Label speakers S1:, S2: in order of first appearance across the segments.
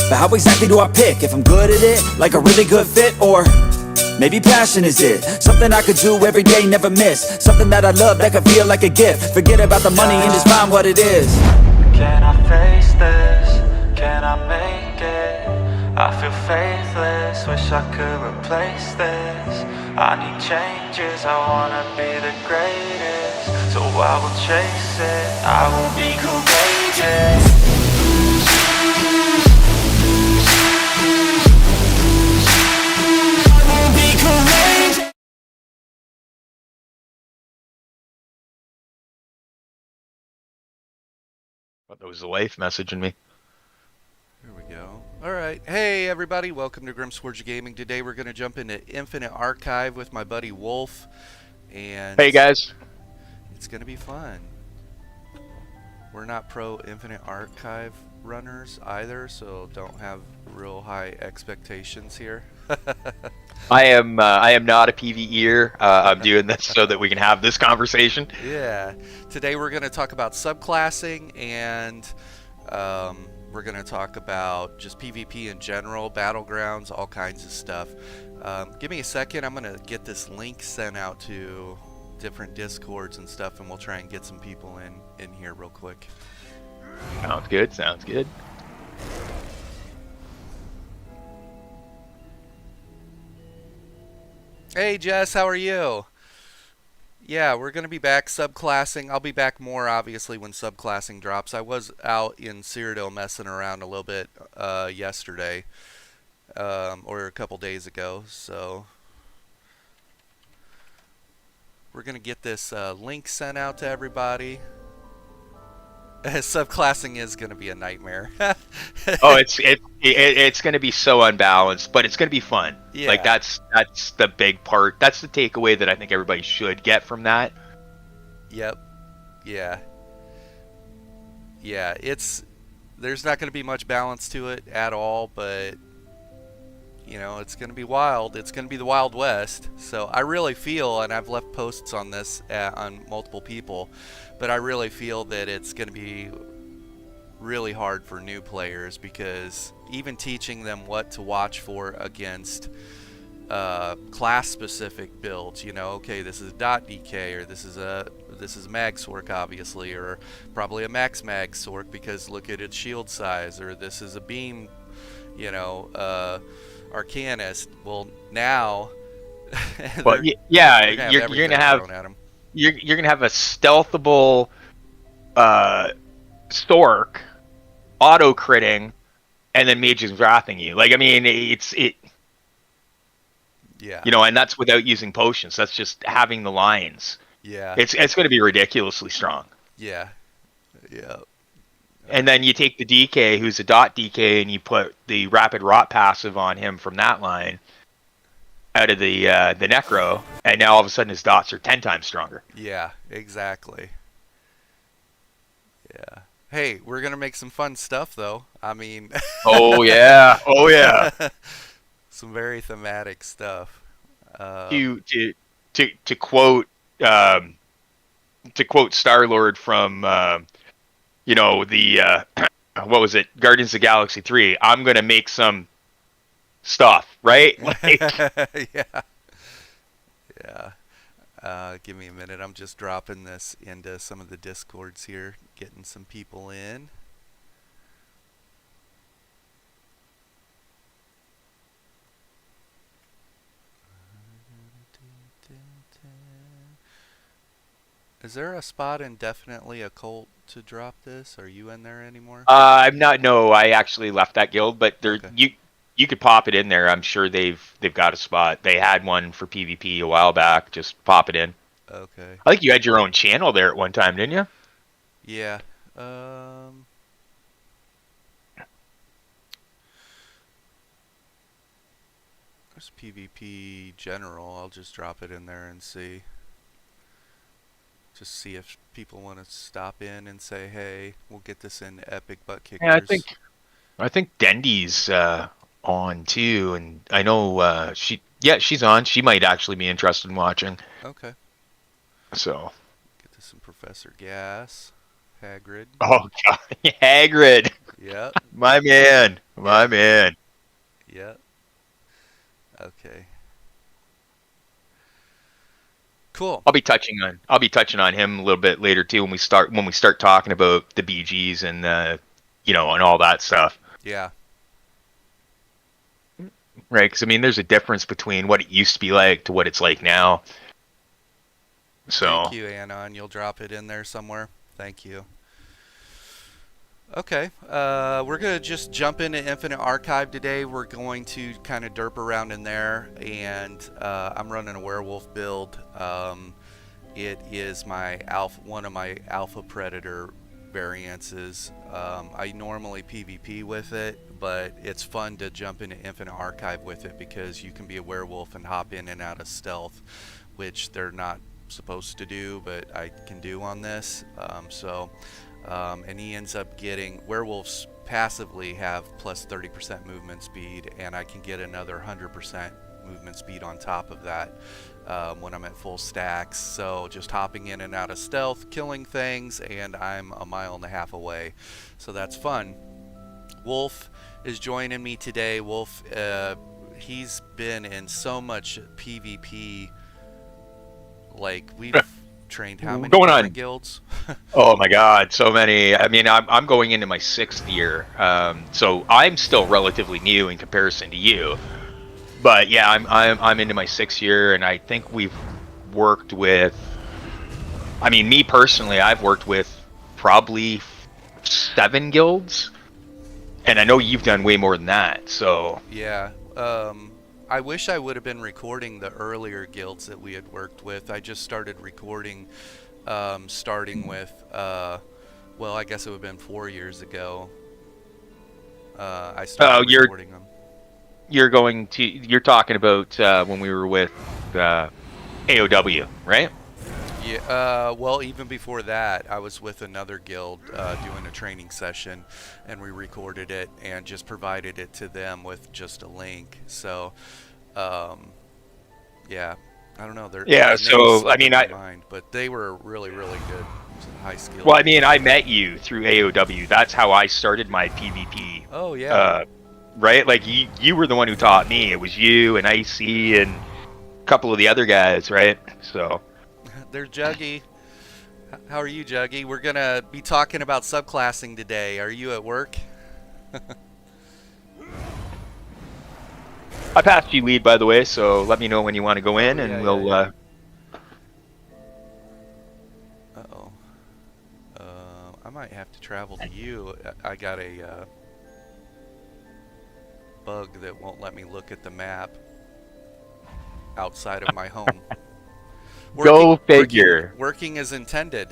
S1: But how exactly do I pick if I'm good at it, like a really good fit, or maybe passion is it? Something I could do every day, never miss. Something that I love that could feel like a gift. Forget about the money and just find what it is.
S2: Can I face this? Can I make it? I feel faithless, wish I could replace this. I need changes, I wanna be the greatest. So I will chase it, I will be courageous.
S3: Thought that was the wife messaging me.
S4: There we go. All right. Hey, everybody. Welcome to Grimsforge Gaming. Today we're going to jump into Infinite Archive with my buddy Wolf. And
S3: Hey, guys.
S4: it's going to be fun. We're not pro Infinite Archive runners either, so don't have real high expectations here.
S3: I am not a PvEer. I'm doing this so that we can have this conversation.
S4: Yeah. Today we're going to talk about subclassing and we're going to talk about just PvP in general, battlegrounds, all kinds of stuff. Give me a second. I'm going to get this link sent out to different Discords and stuff, and we'll try and get some people in here real quick.
S3: Sounds good. Sounds good.
S4: Hey, Jess, how are you? Yeah, we're going to be back subclassing. I'll be back more, obviously, when subclassing drops. I was out in Cyrodiil messing around a little bit yesterday, or a couple days ago, so we're going to get this link sent out to everybody. Subclassing is going to be a nightmare.
S3: Oh, it's going to be so unbalanced, but it's going to be fun.
S4: Yeah.
S3: Like that's the big part. That's the takeaway that I think everybody should get from that.
S4: Yep. Yeah. Yeah, there's not going to be much balance to it at all, but you know, it's going to be wild. It's going to be the Wild West. So I really feel, and I've left posts on this on multiple people, but I really feel that it's going to be really hard for new players, because even teaching them what to watch for against class-specific builds, you know, okay, this is dot DK, or this is mag sork, obviously, or probably a max mag sork because look at its shield size, or this is a beam, you know, Arcanist. Well, now,
S3: Well, yeah, you're gonna have a stealthable Stork auto critting, and then Mage is wrathing you. Like, I mean,
S4: yeah,
S3: you know, and that's without using potions. That's just having the lines.
S4: yeah,
S3: It's going to be ridiculously strong.
S4: yeah, yeah.
S3: And then you take the DK, who's a dot DK, and you put the rapid rot passive on him from that line out of the Necro, and now all of a sudden his dots are 10 times stronger.
S4: Yeah, exactly. Yeah. Hey, we're gonna make some fun stuff, though. I mean.
S3: Oh yeah, oh yeah.
S4: Some very thematic stuff.
S3: To quote Star-Lord from you know, the what was it, Guardians of the Galaxy 3, I'm gonna make some stuff, right? Like,
S4: yeah. Yeah. Give me a minute. I'm just dropping this into some of the Discords here, getting some people in. Is there a spot indefinitely occult to drop this? Are you in there anymore?
S3: I'm not. No, I actually left that guild, but there
S4: Okay.
S3: you could pop it in there. I'm sure they've got a spot. They had one for PvP a while back. Just pop it in.
S4: Okay.
S3: I think you had your own channel there at one time, didn't you?
S4: Yeah. There's PvP general. I'll just drop it in there and see. Just see if people want to stop in and say, "Hey, we'll get this in epic butt kickers."
S3: Yeah, I think Dendy's on too, and I know she's on. She might actually be interested in watching.
S4: Okay.
S3: So.
S4: Get this in Professor Gas, Hagrid.
S3: Oh God, Hagrid.
S4: Yep.
S3: My man. My man.
S4: Yeah. Okay. Cool.
S3: I'll be touching on him a little bit later too when we start talking about the BGs and and all that stuff.
S4: Yeah.
S3: Right? Because I mean, there's a difference between what it used to be like to what it's like now. So
S4: Thank you, Anna, and you'll drop it in there somewhere. Thank you. Okay, we're going to just jump into Infinite Archive today. We're going to kind of derp around in there, and I'm running a werewolf build. It is one of my Alpha Predator variances. I normally PvP with it, but it's fun to jump into Infinite Archive with it because you can be a werewolf and hop in and out of stealth, which they're not supposed to do, but I can do on this. And he ends up getting, werewolves passively have plus 30% movement speed, and I can get another 100% movement speed on top of that when I'm at full stacks. So just hopping in and out of stealth, killing things, and I'm a mile and a half away. So that's fun. Wolf is joining me today. Wolf, he's been in so much PvP. Like, we've trained how many different guilds?
S3: Oh my God, so many. I mean, I'm going into my 6th year, so I'm still relatively new in comparison to you. But yeah, I'm into my 6th year, and I think we've worked with. I mean, me personally, I've worked with probably 7 guilds, and I know you've done way more than that. So
S4: yeah, I wish I would have been recording the earlier guilds that we had worked with. I just started recording, starting with, well, I guess it would have been 4 years ago. I started recording them.
S3: You're talking about when we were with AOW, right?
S4: Yeah, well, even before that, I was with another guild doing a training session, and we recorded it and just provided it to them with just a link. So, yeah, I don't know.
S3: So I mean,
S4: but they were really, really good, high skill.
S3: Well, I mean, I met you through AOW. That's how I started my PvP.
S4: Oh yeah.
S3: Right, like you were the one who taught me. It was you and Icy and a couple of the other guys, right? So.
S4: There's Juggy. How are you, Juggy? We're going to be talking about subclassing today. Are you at work?
S3: I passed you lead, by the way, so let me know when you want to go in, and we'll...
S4: Uh-oh. I might have to travel to you. I got a bug that won't let me look at the map outside of my home.
S3: Go figure.
S4: Working as intended.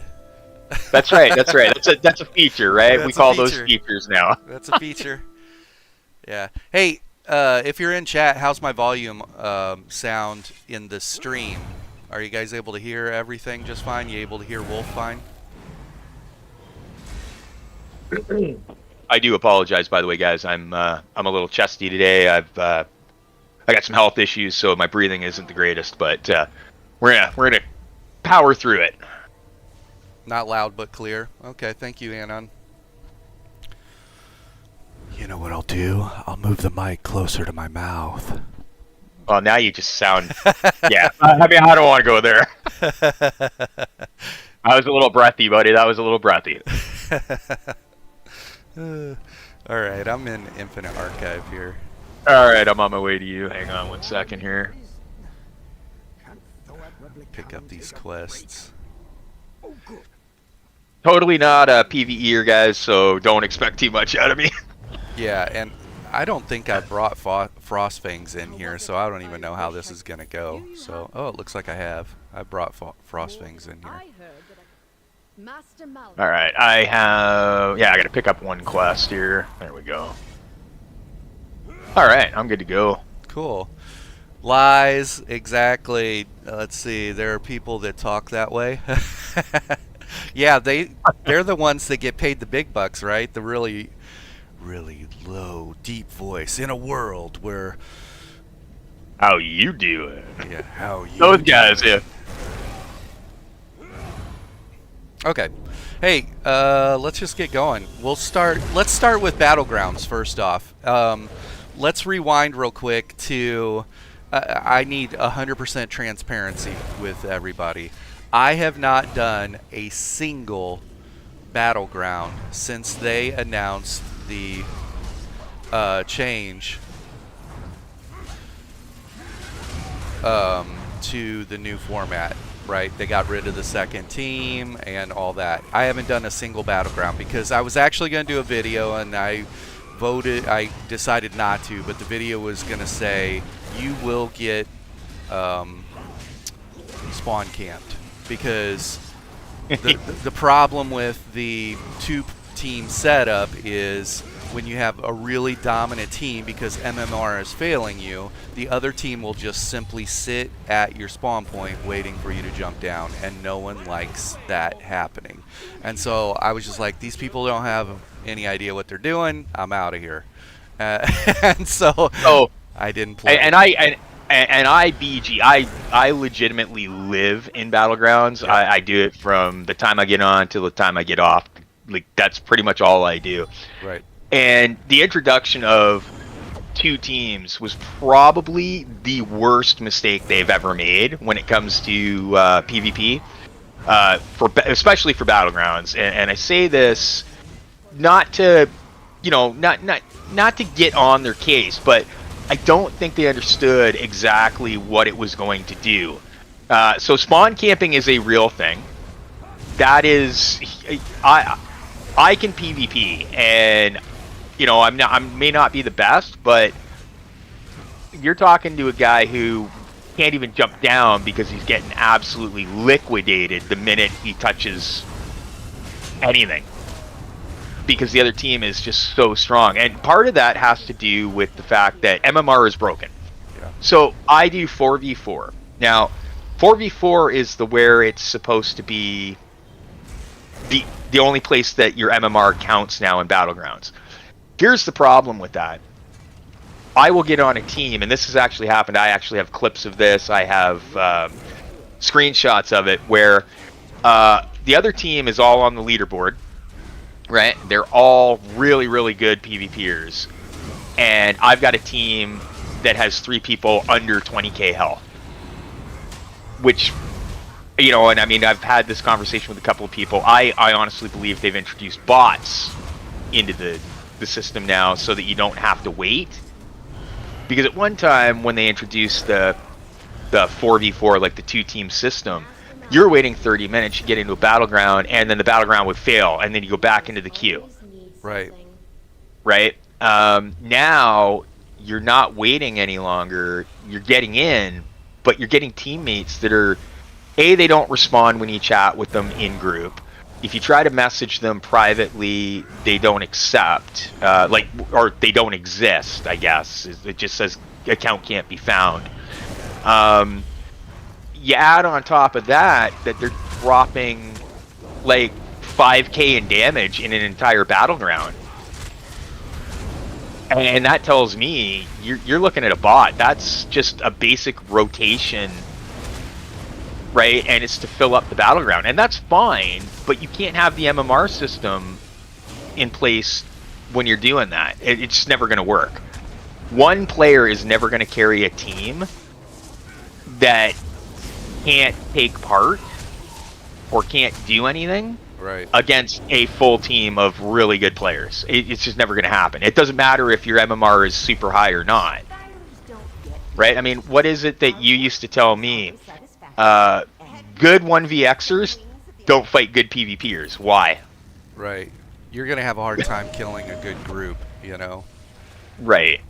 S3: That's right. That's a feature, right?
S4: That's
S3: we call those features now.
S4: That's a feature. Yeah. Hey, if you're in chat, how's my volume sound in the stream? Are you guys able to hear everything just fine? You able to hear Wolf fine?
S3: I do apologize, by the way, guys. I'm a little chesty today. I got some health issues, so my breathing isn't the greatest, but we're gonna power through it.
S4: Not loud but clear. Okay, thank you, Anon. You know what I'll do? I'll move the mic closer to my mouth.
S3: Well, now you just sound... Yeah, I mean, I don't want to go there. I was a little breathy, buddy. That was a little breathy.
S4: Alright, I'm in Infinite Archive here.
S3: Alright, I'm on my way to you. Hang on 1 second here.
S4: Pick up these quests.
S3: Totally not a PvEer, guys, so don't expect too much out of me.
S4: Yeah, and I don't think I brought Frostfangs in here, so I don't even know how this is going to go. So, oh, it looks like I have. I brought Frostfangs in here.
S3: Alright, I gotta pick up 1 quest here. There we go. Alright, I'm good to go.
S4: Cool. Lies, exactly. Let's see, there are people that talk that way. Yeah, they're the ones that get paid the big bucks, right? The really, really low, deep voice in a world where...
S3: How you doing?
S4: Yeah, how you
S3: Those guys, yeah.
S4: Okay. Hey, let's just get going. Let's start with Battlegrounds first off. Let's rewind real quick to. I need 100% transparency with everybody. I have not done a single Battleground since they announced the change to the new format. Right, they got rid of the second team and all that. I haven't done a single Battleground because I was actually going to do a video and I decided not to, but the video was going to say you will get spawn camped because the problem with the two-team setup is when you have a really dominant team, because MMR is failing you, the other team will just simply sit at your spawn point waiting for you to jump down, and no one likes that happening. And so I was just like, these people don't have any idea what they're doing. I'm out of here. And so I didn't play.
S3: I legitimately live in Battlegrounds.
S4: Yeah.
S3: I do it from the time I get on till the time I get off. Like, that's pretty much all I do.
S4: Right.
S3: And the introduction of two teams was probably the worst mistake they've ever made when it comes to PvP, especially for Battlegrounds. And I say this not to, not to get on their case, but I don't think they understood exactly what it was going to do. So spawn camping is a real thing. That is, I can PvP, and I may not be the best, but you're talking to a guy who can't even jump down because he's getting absolutely liquidated the minute he touches anything, because the other team is just so strong. And part of that has to do with the fact that MMR is broken.
S4: Yeah.
S3: So I do 4v4. Now, 4v4 is where it's supposed to be the only place that your MMR counts now in Battlegrounds. Here's the problem with that. I will get on a team, and this has actually happened. I actually have clips of this. I have screenshots of it where the other team is all on the leaderboard, right? They're all really, really good PvPers. And I've got a team that has 3 people under 20k health. Which, and I mean, I've had this conversation with a couple of people. I honestly believe they've introduced bots into the system now so that you don't have to wait. Because at one time when they introduced the 4v4, like the 2-team system, you're waiting 30 minutes, you get into a battleground, and then the battleground would fail, and then you go back into the queue.
S4: Right.
S3: Now you're not waiting any longer. You're getting in, but you're getting teammates that are, they don't respond when you chat with them in group. If you try to message them privately, they don't accept, or they don't exist, I guess. It just says account can't be found. You add on top of that they're dropping like 5k in damage in an entire battleground. And that tells me you're looking at a bot. That's just a basic rotation, right? And it's to fill up the battleground, and that's fine, but you can't have the MMR system in place when you're doing that. It's just never going to work. One player is never going to carry a team that can't take part or can't do anything against a full team of really good players. It's just never going to happen. It doesn't matter if your MMR is super high or not, right? I mean, what is it that you used to tell me? Good 1vxers don't fight good PvPers. Why?
S4: Right. You're going to have a hard time killing a good group,
S3: Right.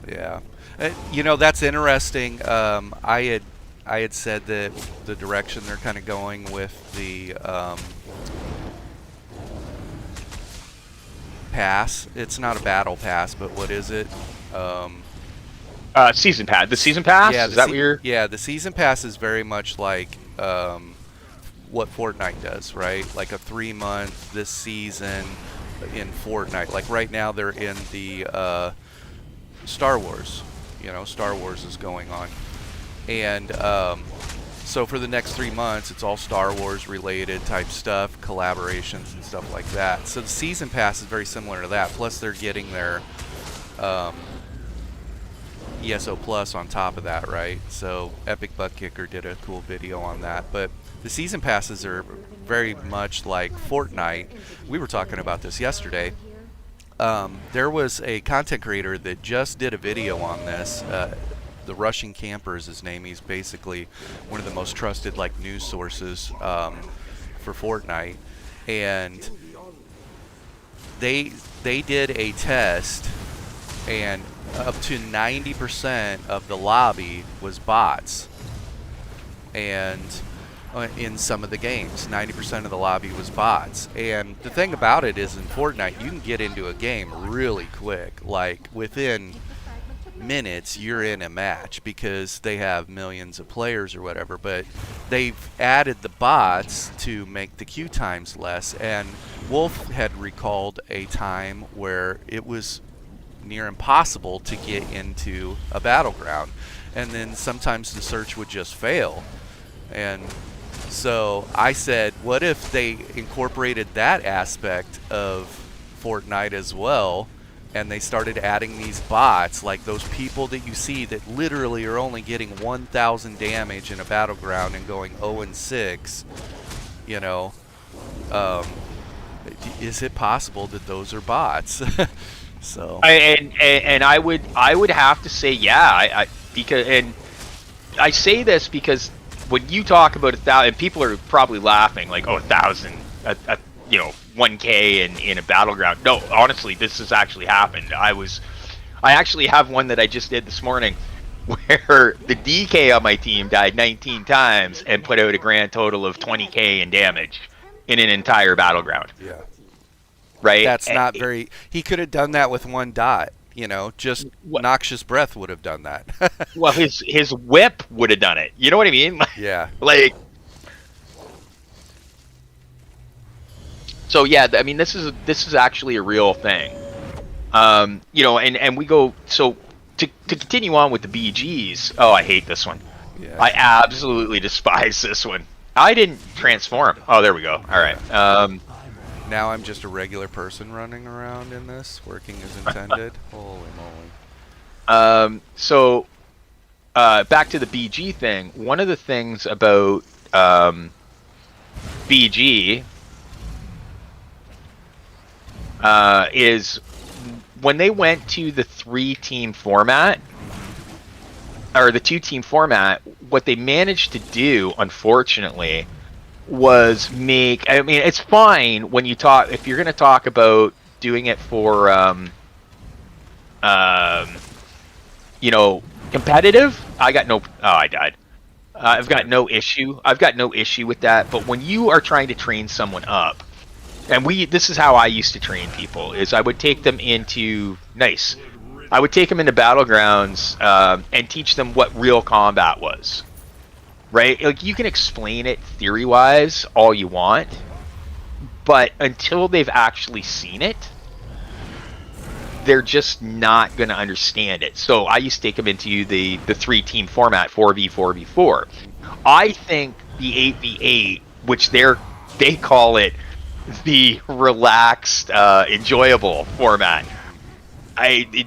S4: Yeah. That's interesting. I had said that the direction they're kind of going with the pass. It's not a battle pass, but what is it?
S3: Season pass. The season pass?
S4: Yeah,
S3: is that what you're...
S4: Yeah, the season pass is very much like what Fortnite does, right? Like a 3-month this season in Fortnite. Like right now they're in the Star Wars. Star Wars is going on. And So for the next 3 months, it's all Star Wars related type stuff, collaborations and stuff like that. So the season pass is very similar to that. Plus they're getting their ESO Plus on top of that, right? So Epic Butt Kicker did a cool video on that. But the season passes are very much like Fortnite. We were talking about this yesterday. There was a content creator that just did a video on this. The Russian Camper is his name. He's basically one of the most trusted like news sources for Fortnite, and they did a test, and up to 90% of the lobby was bots, and in some of the games 90% of the lobby was bots. And the thing about it is, in Fortnite you can get into a game really quick, like within minutes you're in a match, because they have millions of players or whatever. But they've added the bots to make the queue times less, and Wolf had recalled a time where it was near impossible to get into a battleground, and then sometimes the search would just fail. And so I said, what if they incorporated that aspect of Fortnite as well, and they started adding these bots, like those people that you see that literally are only getting 1,000 damage in a battleground and going 0-6, you know, is it possible that those are bots? So
S3: I would have to say, yeah, because, and I say this because when you talk about 1,000, people are probably laughing like, oh, 1,000, you know, 1K in a battleground. No, honestly, this has actually happened. I actually have one that I just did this morning where the DK on my team died 19 times and put out a grand total of 20K in damage in an entire battleground.
S4: Yeah.
S3: Right?
S4: That's not very... He could have done that with one dot, you know, just Noxious Breath would have done that.
S3: Well, his whip would have done it. You know what I mean?
S4: Yeah.
S3: Like... So yeah, I mean, this is actually a real thing, you know, and we go, so to continue on with the BGs. Oh, I hate this one.
S4: Yeah.
S3: I absolutely despise this one. I didn't transform. Oh, there we go. All right.
S4: Now I'm just a regular person running around in this, working as intended. Holy moly.
S3: So back to the BG thing. One of the things about BG. Is when they went to the 3-team format, or the 2-team format, what they managed to do, unfortunately, was make, I mean, it's fine when you talk, if you're going to talk about doing it for, you know, competitive, I died. I've got no issue with that, but when you are trying to train someone up, and this is how I used to train people, is I would take them into battlegrounds and teach them what real combat was, right? Like, you can explain it theory-wise all you want, but until they've actually seen it, they're just not going to understand it. So I used to take them into the 3-team format, 4v4v4. I think the 8v8, which they call it the relaxed, enjoyable format,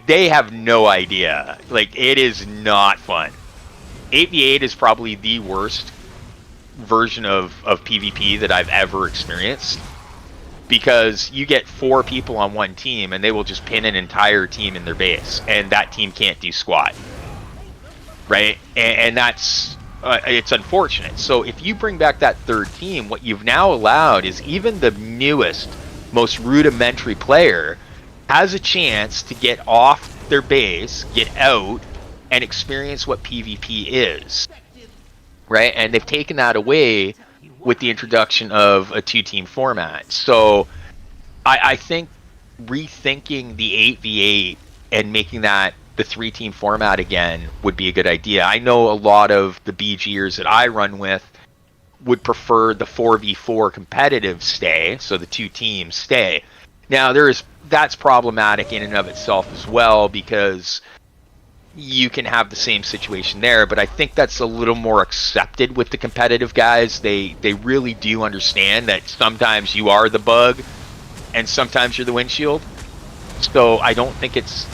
S3: they have no idea. Like, it is not fun. 8v8 is probably the worst version of PvP that I've ever experienced, because you get 4 people on one team and they will just pin an entire team in their base, and that team can't do squat, right? And that's it's unfortunate. So if you bring back that 3rd team, what you've now allowed is even the newest, most rudimentary player has a chance to get off their base, get out, and experience what PvP is, right? And they've taken that away with the introduction of a 2-team format. So I think rethinking the 8v8 and making that the 3-team format again would be a good idea. I know a lot of the BGers that I run with would prefer the 4v4 competitive stay, so the 2 teams stay. Now that's problematic in and of itself as well, because you can have the same situation there, but I think that's a little more accepted with the competitive guys. They really do understand that sometimes you are the bug and sometimes you're the windshield. So I don't think it's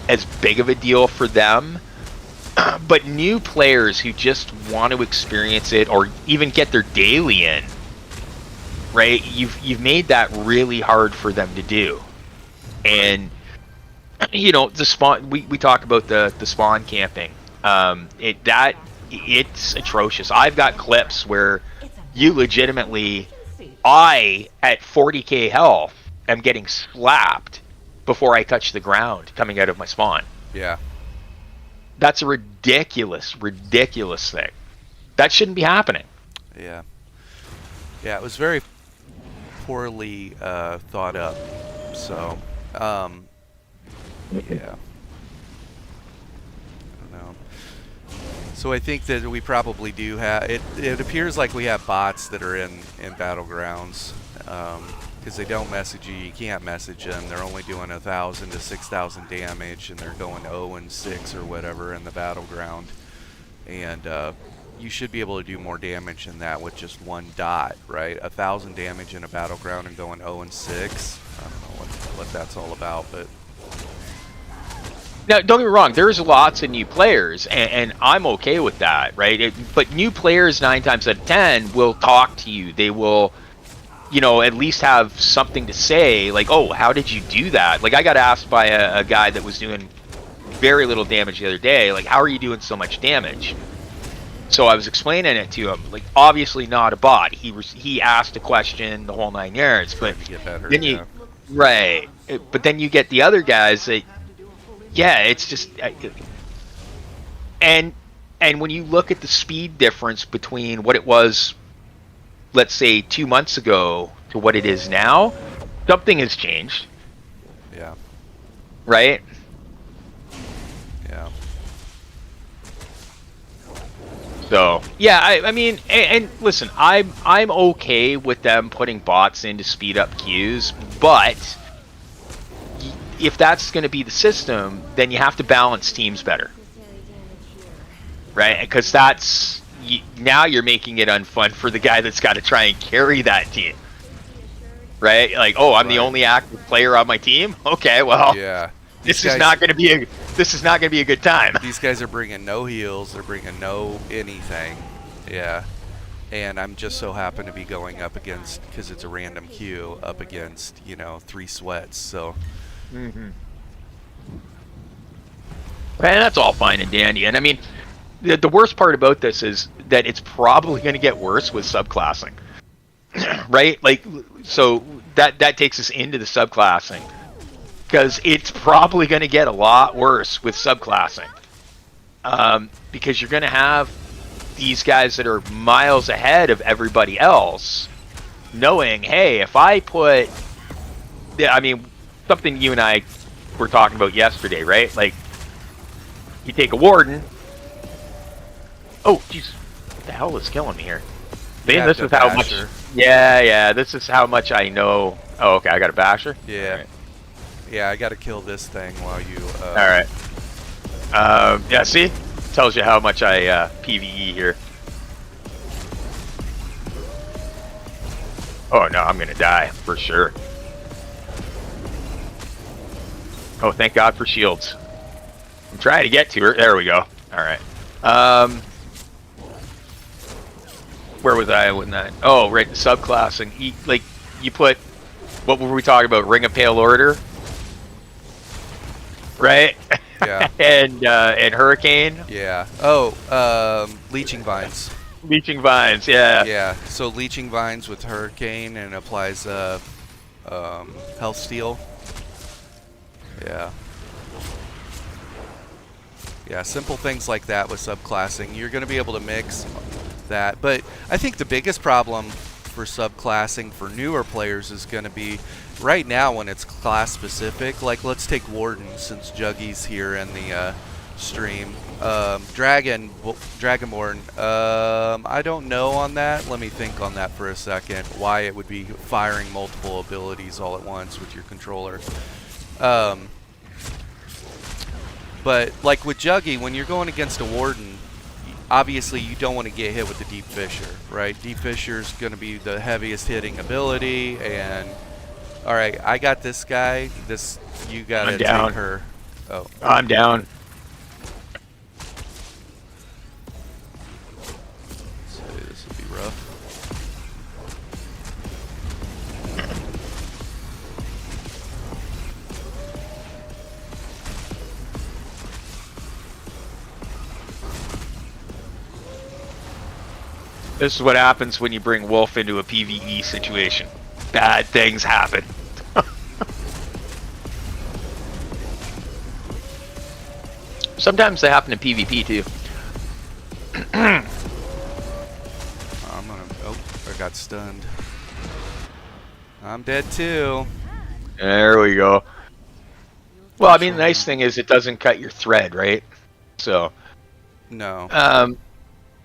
S3: as big of a deal for them. But new players who just want to experience it or even get their daily in, right? You've made that really hard for them to do. And the spawn, we talk about the spawn camping. It's atrocious. I've got clips where you legitimately, I at 40k health am getting slapped before I touch the ground coming out of my spawn.
S4: Yeah.
S3: That's a ridiculous thing. That shouldn't be happening.
S4: Yeah. Yeah, it was very poorly thought up. So, yeah. I don't know. So I think that we probably do have it. It appears like we have bots that are in Battlegrounds, because they don't message you. You can't message them. They're only doing 1,000 to 6,000 damage, and they're going 0 and 6 or whatever in the Battleground. And you should be able to do more damage than that with just one dot, right? 1,000 damage in a Battleground and going 0 and 6. I don't know what that's all about, but.
S3: Now, don't get me wrong, there's lots of new players, and I'm okay with that, right? But new players, 9 times out of 10, will talk to you. They will, at least have something to say, like, oh, how did you do that? Like, I got asked by a guy that was doing very little damage the other day, like, how are you doing so much damage? So I was explaining it to him, like, obviously not a bot. He asked a question, the whole 9 yards, but
S4: to get better,
S3: then right. But then you get the other guys that, yeah, it's just, and when you look at the speed difference between what it was, let's say 2 months ago to what it is now, something has changed.
S4: Yeah.
S3: Right?
S4: Yeah.
S3: So yeah, I mean, and listen, I'm okay with them putting bots in to speed up queues, but if that's going to be the system, then you have to balance teams better, right? Because now you're making it unfun for the guy that's got to try and carry that team, right? Like, oh, I'm the only active player on my team. Okay, well,
S4: yeah.
S3: This is not going to be a good time.
S4: These guys are bringing no heals. They're bringing no anything. Yeah. And I'm just so happen to be going up against, because it's a random queue, up against 3 sweats. So.
S3: Mm-hmm. And that's all fine and dandy. And I mean, the worst part about this is that it's probably going to get worse with subclassing, right? Like, so that takes us into the subclassing, because it's probably going to get a lot worse with subclassing, because you're going to have these guys that are miles ahead of everybody else, knowing, hey, if I put, I mean, something you and I were talking about yesterday, right? Like, you take a warden. Oh, jeez, what the hell is killing me here? Man, this is how much. Yeah, this is how much I know. Oh, okay, I got a basher.
S4: Yeah.
S3: Right.
S4: Yeah, I got to kill this thing while you.
S3: All right. Yeah, see, tells you how much I PVE here. Oh no, I'm gonna die for sure. Oh, thank God for shields. I'm trying to get to her. There we go. All right. Where was I when that? Oh, right, the subclassing. You put, what were we talking about? Ring of Pale Order, right?
S4: Yeah.
S3: and Hurricane.
S4: Yeah. Oh, Leeching Vines.
S3: Leeching Vines. Yeah.
S4: Yeah. So Leeching Vines with Hurricane, and applies Health Steal. Yeah. Yeah, simple things like that with subclassing. You're going to be able to mix that. But I think the biggest problem for subclassing for newer players is going to be right now when it's class specific. Like, let's take Warden, since Juggy's here in the stream. Dragonborn. I don't know on that. Let me think on that for a second. Why it would be firing multiple abilities all at once with your controller. But like with Juggy, when you're going against a Warden, obviously you don't want to get hit with the Deep Fissure, right? Deep Fissure's going to be the heaviest hitting ability, and all right, I got this guy. You got to take her. Oh,
S3: I'm down.
S4: So this will be rough.
S3: This is what happens when you bring Wolf into a PvE situation. Bad things happen. Sometimes they happen in PvP too.
S4: Oh, I got stunned. I'm dead too.
S3: There we go. Well, I mean, the nice thing is it doesn't cut your thread, right? So.
S4: No.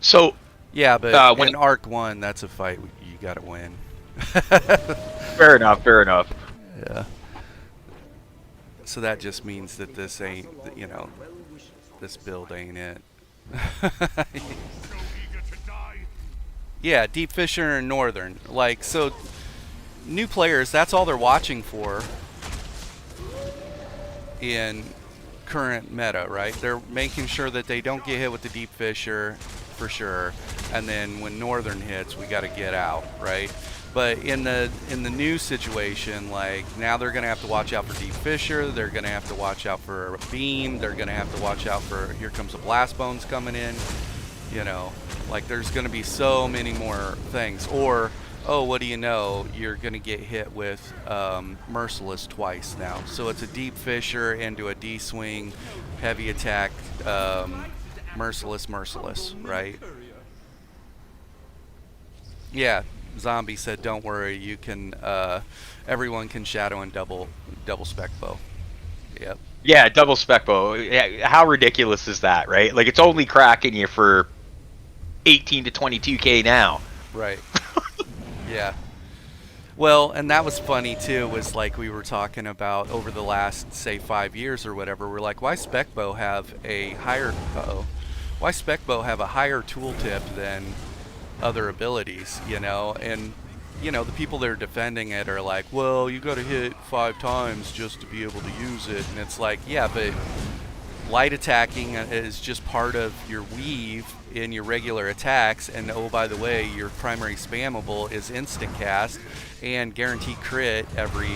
S3: So.
S4: Yeah, but in Arc 1, that's a fight you gotta win.
S3: Fair enough, fair enough.
S4: Yeah. So that just means that this ain't, this build ain't it. Yeah, Deep Fissure and Northern. Like, so, new players, that's all they're watching for in current meta, right? They're making sure that they don't get hit with the Deep Fissure, for sure, and then when Northern hits, we got to get out, right? But in the new situation, like, now they're gonna have to watch out for Deep Fissure, they're gonna have to watch out for a Beam, they're gonna have to watch out for, here comes a Blast Bones coming in, like, there's gonna be so many more things. Or, oh, what do you know, you're gonna get hit with Merciless twice now. So it's a Deep Fissure into a D-swing, heavy attack, Merciless, right? Yeah, Zombie said, don't worry, you can, everyone can shadow and double spec bow. Yep.
S3: Yeah, double spec bow. Yeah, how ridiculous is that, right? Like, it's only cracking you for 18 to 22k now.
S4: Right. Yeah. Well, and that was funny too, was like we were talking about over the last, say, 5 years or whatever, we're like, why spec bow have a higher tooltip than other abilities, and the people that are defending it are like, well, you got to hit 5 times just to be able to use it, and it's like, yeah, but light attacking is just part of your weave in your regular attacks, and oh, by the way, your primary spammable is instant cast and guaranteed crit every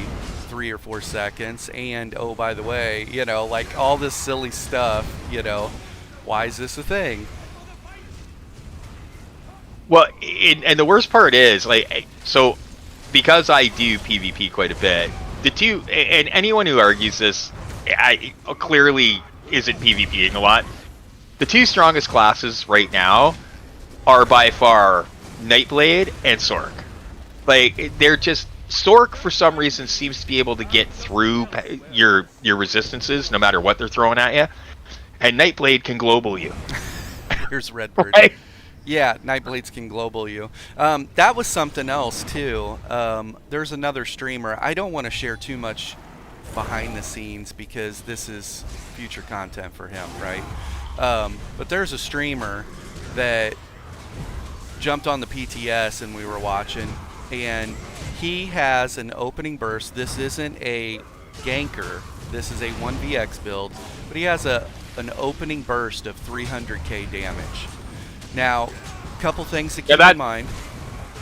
S4: 3 or 4 seconds, and oh, by the way, like all this silly stuff, why is this a thing?
S3: Well, and the worst part is, like, so because I do PvP quite a bit, the two, and anyone who argues this, I clearly isn't PvPing a lot. The two strongest classes right now are by far Nightblade and Sork. Like, they're just, Sork for some reason seems to be able to get through your resistances no matter what they're throwing at you, and Nightblade can global you.
S4: Here's Redbird.
S3: Right?
S4: Yeah, Nightblades can global you. That was something else too. There's another streamer. I don't want to share too much behind the scenes because this is future content for him, right? But there's a streamer that jumped on the PTS and we were watching, and he has an opening burst. This isn't a ganker. This is a 1vx build, but he has an opening burst of 300k damage. Now, a couple things to keep in mind.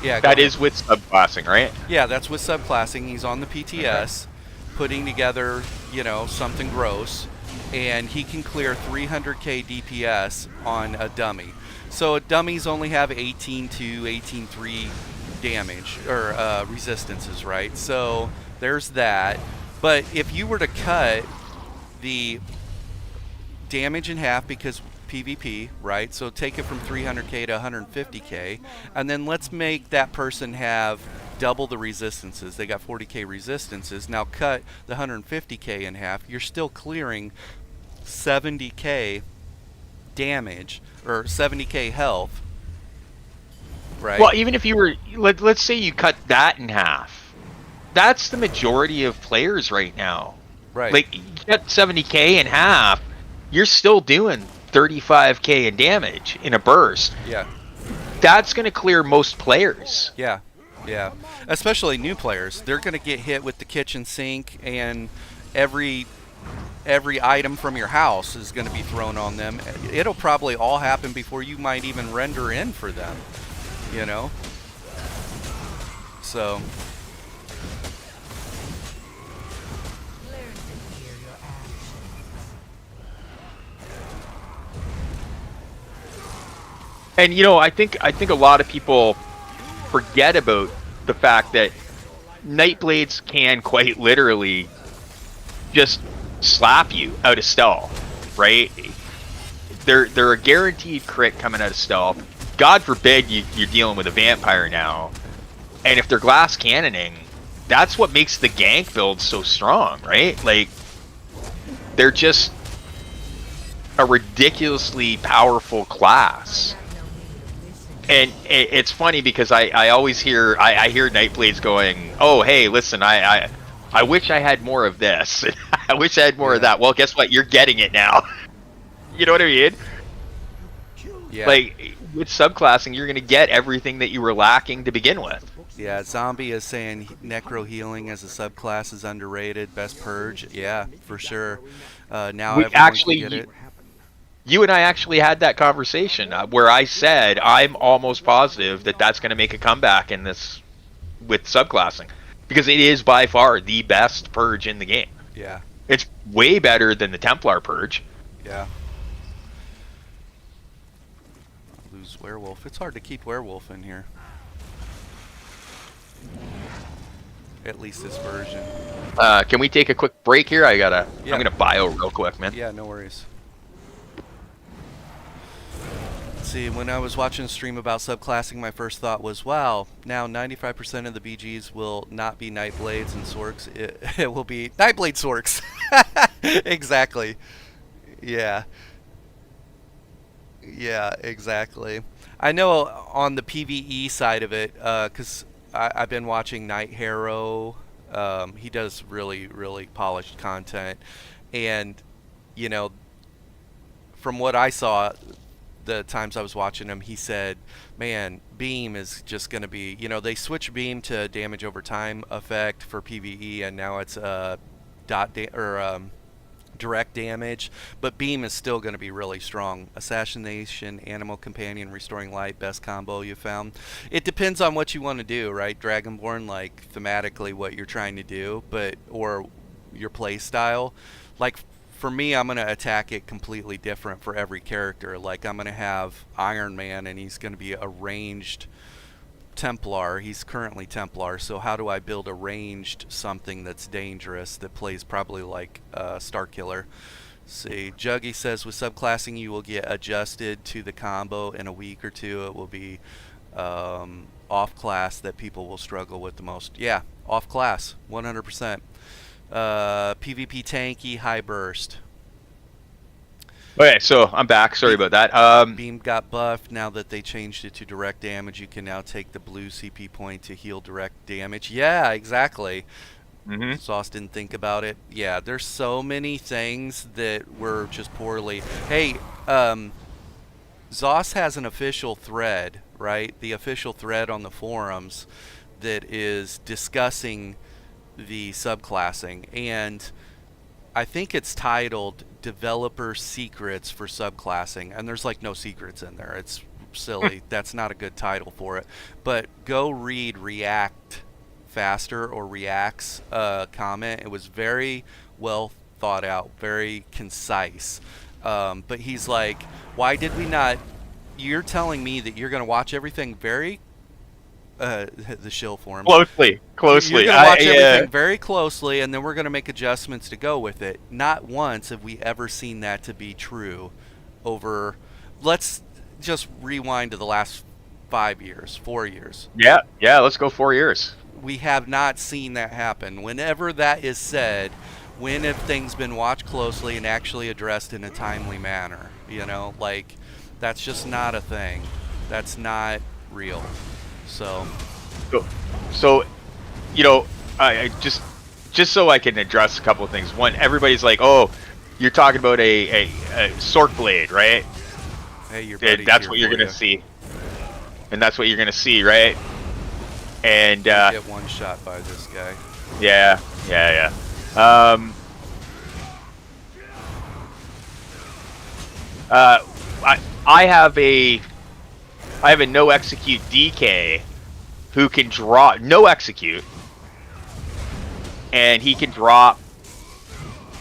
S4: Yeah,
S3: that is with subclassing, right?
S4: Yeah, that's with subclassing. He's on the PTS, putting together, something gross, and he can clear 300k DPS on a dummy. So dummies only have 18.2, 18.3 damage, or resistances, right? So there's that. But if you were to cut the damage in half, because PvP, right? So take it from 300k to 150k, and then let's make that person have double the resistances. They got 40k resistances. Now cut the 150k in half. You're still clearing 70k damage, or 70k health, right?
S3: Well, even if you were, let's say you cut that in half, that's the majority of players right now.
S4: Right.
S3: Like, you cut 70k in half, you're still doing 35k in damage in a burst.
S4: Yeah.
S3: That's going to clear most players.
S4: Yeah. Yeah. Especially new players. They're going to get hit with the kitchen sink, and every item from your house is going to be thrown on them. It'll probably all happen before you might even render in for them, you know? So...
S3: And you know, I think a lot of people forget about the fact that Nightblades can quite literally just slap you out of stealth, right? They're a guaranteed crit coming out of stealth. God forbid you're dealing with a vampire now, and if they're glass cannoning, that's what makes the gank build so strong, right? Like, they're just a ridiculously powerful class. And it's funny because I always hear Nightblades going, oh hey, listen, I wish I had more of this. I wish I had more of that. Well, guess what? You're getting it now. You know what I mean?
S4: Yeah.
S3: Like, with subclassing, you're gonna get everything that you were lacking to begin with.
S4: Yeah, Zombie is saying necro healing as a subclass is underrated. Best purge. Yeah, for sure. Now
S3: We
S4: everyone
S3: actually-
S4: can get it.
S3: You and I actually had that conversation where I said I'm almost positive that that's going to make a comeback in this with subclassing, because it is by far the best purge in the game.
S4: Yeah.
S3: It's way better than the Templar purge.
S4: Yeah. Lose werewolf. It's hard to keep werewolf in here. At least this version.
S3: Can we take a quick break here?
S4: Yeah.
S3: I'm gonna bio real quick, man.
S4: Yeah, no worries. See, when I was watching a stream about subclassing, my first thought was, wow, now 95% of the BGs will not be Nightblades and Sorks. It will be Nightblade Sorks. Exactly. Yeah. Yeah, exactly. I know on the PvE side of it, because I've been watching Night Hero. He does really, really polished content. And, you know, from what I saw, the times I was watching him, he said, man, beam is just going to be, you know, they switch beam to damage over time effect for PvE, and now it's direct damage, but beam is still going to be really strong. Assassination, Animal Companion, Restoring Light, best combo you found. It depends on what you want to do, right? Dragonborn, like thematically what you're trying to do, but or your play style. Like for me, I'm going to attack it completely different for every character. Like, I'm going to have Iron Man, and he's going to be a ranged Templar. He's currently Templar, so how do I build a ranged something that's dangerous that plays probably like Starkiller? See, Juggy says with subclassing you will get adjusted to the combo in a week or two. It will be off class that people will struggle with the most. Yeah, off class, 100%. PvP tanky, high burst.
S3: Okay, so I'm back. Sorry about that.
S4: Beam got buffed. Now that they changed it to direct damage, you can now take the blue CP point to heal direct damage. Yeah, exactly. Sauce didn't think about it. Yeah, there's so many things that were just poorly. Hey, Zoss has an official thread, right? The official thread on the forums that is discussing the subclassing, and I think it's titled Developer Secrets for Subclassing, and there's like no secrets in there. It's silly. That's not a good title for it. But go read React Faster or React's comment. It was very well thought out, very concise. But he's like, why did we not... You're telling me that you're going to watch everything very... the shill form. Closely. You're going to watch everything very closely, and then we're going to make adjustments to go with it. Not once have we ever seen that to be true over... Let's just rewind to the last 5 years, 4 years.
S3: Yeah, let's go 4 years.
S4: We have not seen that happen. Whenever that is said, when have things been watched closely and actually addressed in a timely manner? You know, like, that's just not a thing. That's not real. So you know, I just so I can address a couple of things. One, everybody's like, oh,
S3: you're talking about a Sork Blade, right?
S4: Hey, your
S3: And
S4: buddy's
S3: that's
S4: here
S3: what you're
S4: for
S3: gonna
S4: you.
S3: see. And that's what you're gonna see, right? And
S4: Don't get one shot by this guy.
S3: yeah. I have a no execute DK who can draw no execute, and he can drop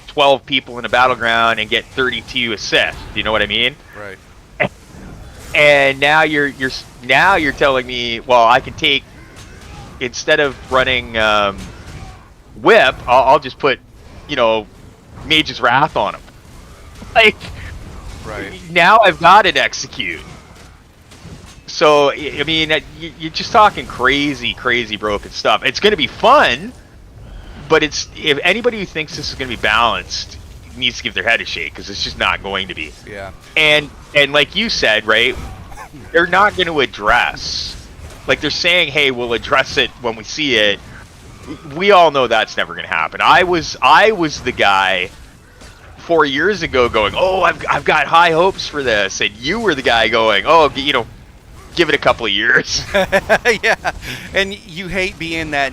S3: 12 people in a battleground and get 32 assists. Do you know what I mean?
S4: Right.
S3: And now you're telling me, well, I can take, instead of running whip, I'll just put, Mage's Wrath on him. Like,
S4: Right.
S3: now I've got an execute. So I mean, you're just talking crazy broken stuff. It's going to be fun, but if anybody who thinks this is going to be balanced needs to give their head a shake, because it's just not going to be.
S4: Yeah.
S3: And like you said, right, they're not going to address, like they're saying, hey, we'll address it when we see it. We all know that's never going to happen. I was the guy 4 years ago going, oh, I've got high hopes for this, and you were the guy going, oh, give it a couple of years.
S4: Yeah. And you hate being that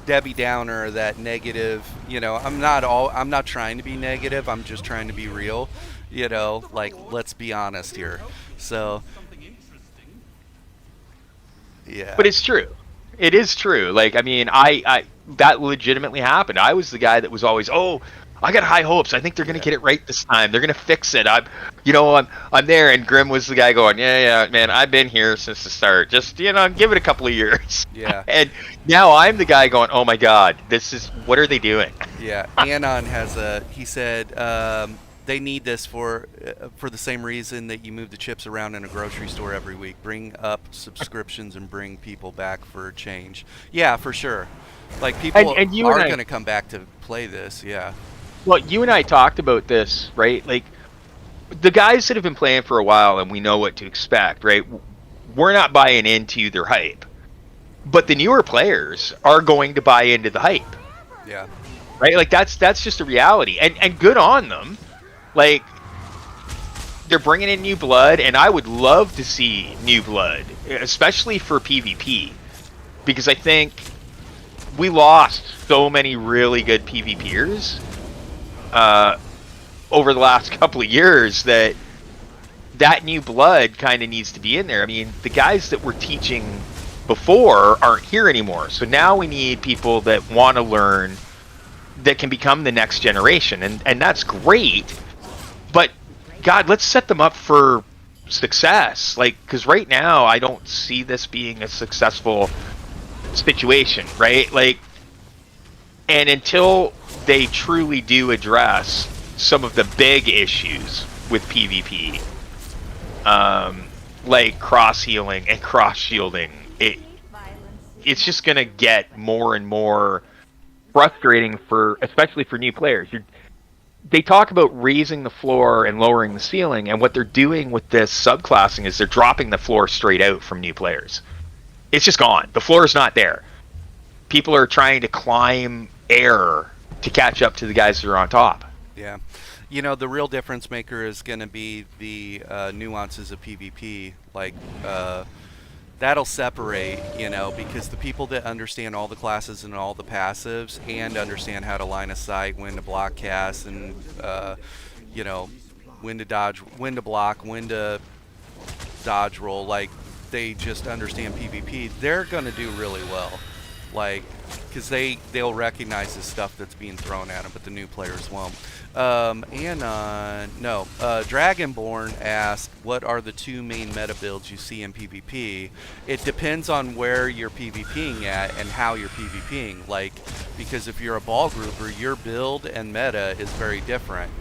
S4: Debbie Downer, that negative, I'm not trying to be negative, I'm just trying to be real, like, let's be honest here. So yeah.
S3: But it's true. It is true. Like, I mean, I that legitimately happened. I was the guy that was always, oh, I got high hopes. I think they're gonna get it right this time. They're gonna fix it. I'm there. And Grim was the guy going, yeah, man. I've been here since the start. Just give it a couple of years.
S4: Yeah.
S3: And now I'm the guy going, oh my God, what are they doing?
S4: Yeah. Anon he said they need this for the same reason that you move the chips around in a grocery store every week. Bring up subscriptions and bring people back for change. Yeah, for sure. Like, people
S3: and you
S4: are
S3: and I-
S4: going to come back to play this. Yeah.
S3: Well, you and I talked about this, right? Like, the guys that have been playing for a while and we know what to expect, right? We're not buying into their hype. But the newer players are going to buy into the hype.
S4: Yeah.
S3: Right? Like, that's just a reality. And good on them. Like, they're bringing in new blood, and I would love to see new blood, especially for PvP. Because I think we lost so many really good PvPers over the last couple of years that new blood kind of needs to be in there. I mean, the guys that were teaching before aren't here anymore. So now we need people that want to learn, that can become the next generation. And that's great. But, God, let's set them up for success. Like, because right now I don't see this being a successful situation, right? Like, and until they truly do address some of the big issues with PvP, like cross healing and cross shielding, it's just gonna get more and more frustrating especially for new players. They talk about raising the floor and lowering the ceiling, and what they're doing with this subclassing is they're dropping the floor straight out from new players. It's just gone. The floor is not there. People are trying to climb air to catch up to the guys that are on top.
S4: Yeah. The real difference maker is going to be the nuances of PvP. Like, that'll separate, because the people that understand all the classes and all the passives and understand how to line of sight, when to block cast, and, when to dodge, when to block, when to dodge roll, like, they just understand PvP, they're going to do really well. Like, because they'll recognize the stuff that's being thrown at them, but the new players won't. Dragonborn asked, what are the two main meta builds you see in PvP? It depends on where you're PvPing at and how you're PvPing. Like, because if you're a ball grouper, your build and meta is very different,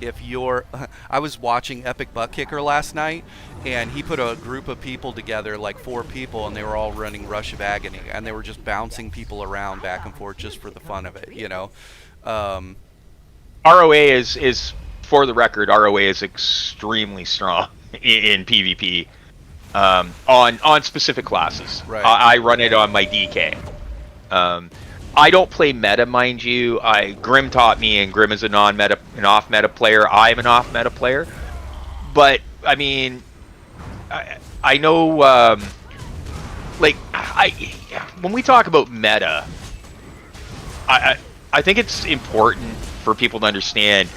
S4: If you're, I was watching Epic Butt Kicker last night, and he put a group of people together, like 4 people, and they were all running Rush of Agony, and they were just bouncing people around back and forth just for the fun of it,
S3: ROA is for the record, ROA is extremely strong in PvP on specific classes.
S4: Right.
S3: I run it on my DK. I don't play meta, mind you. Grim taught me, and Grim is a non-meta, an off-meta player. I'm an off-meta player. But I mean, I know, like when we talk about meta, I think it's important for people to understand.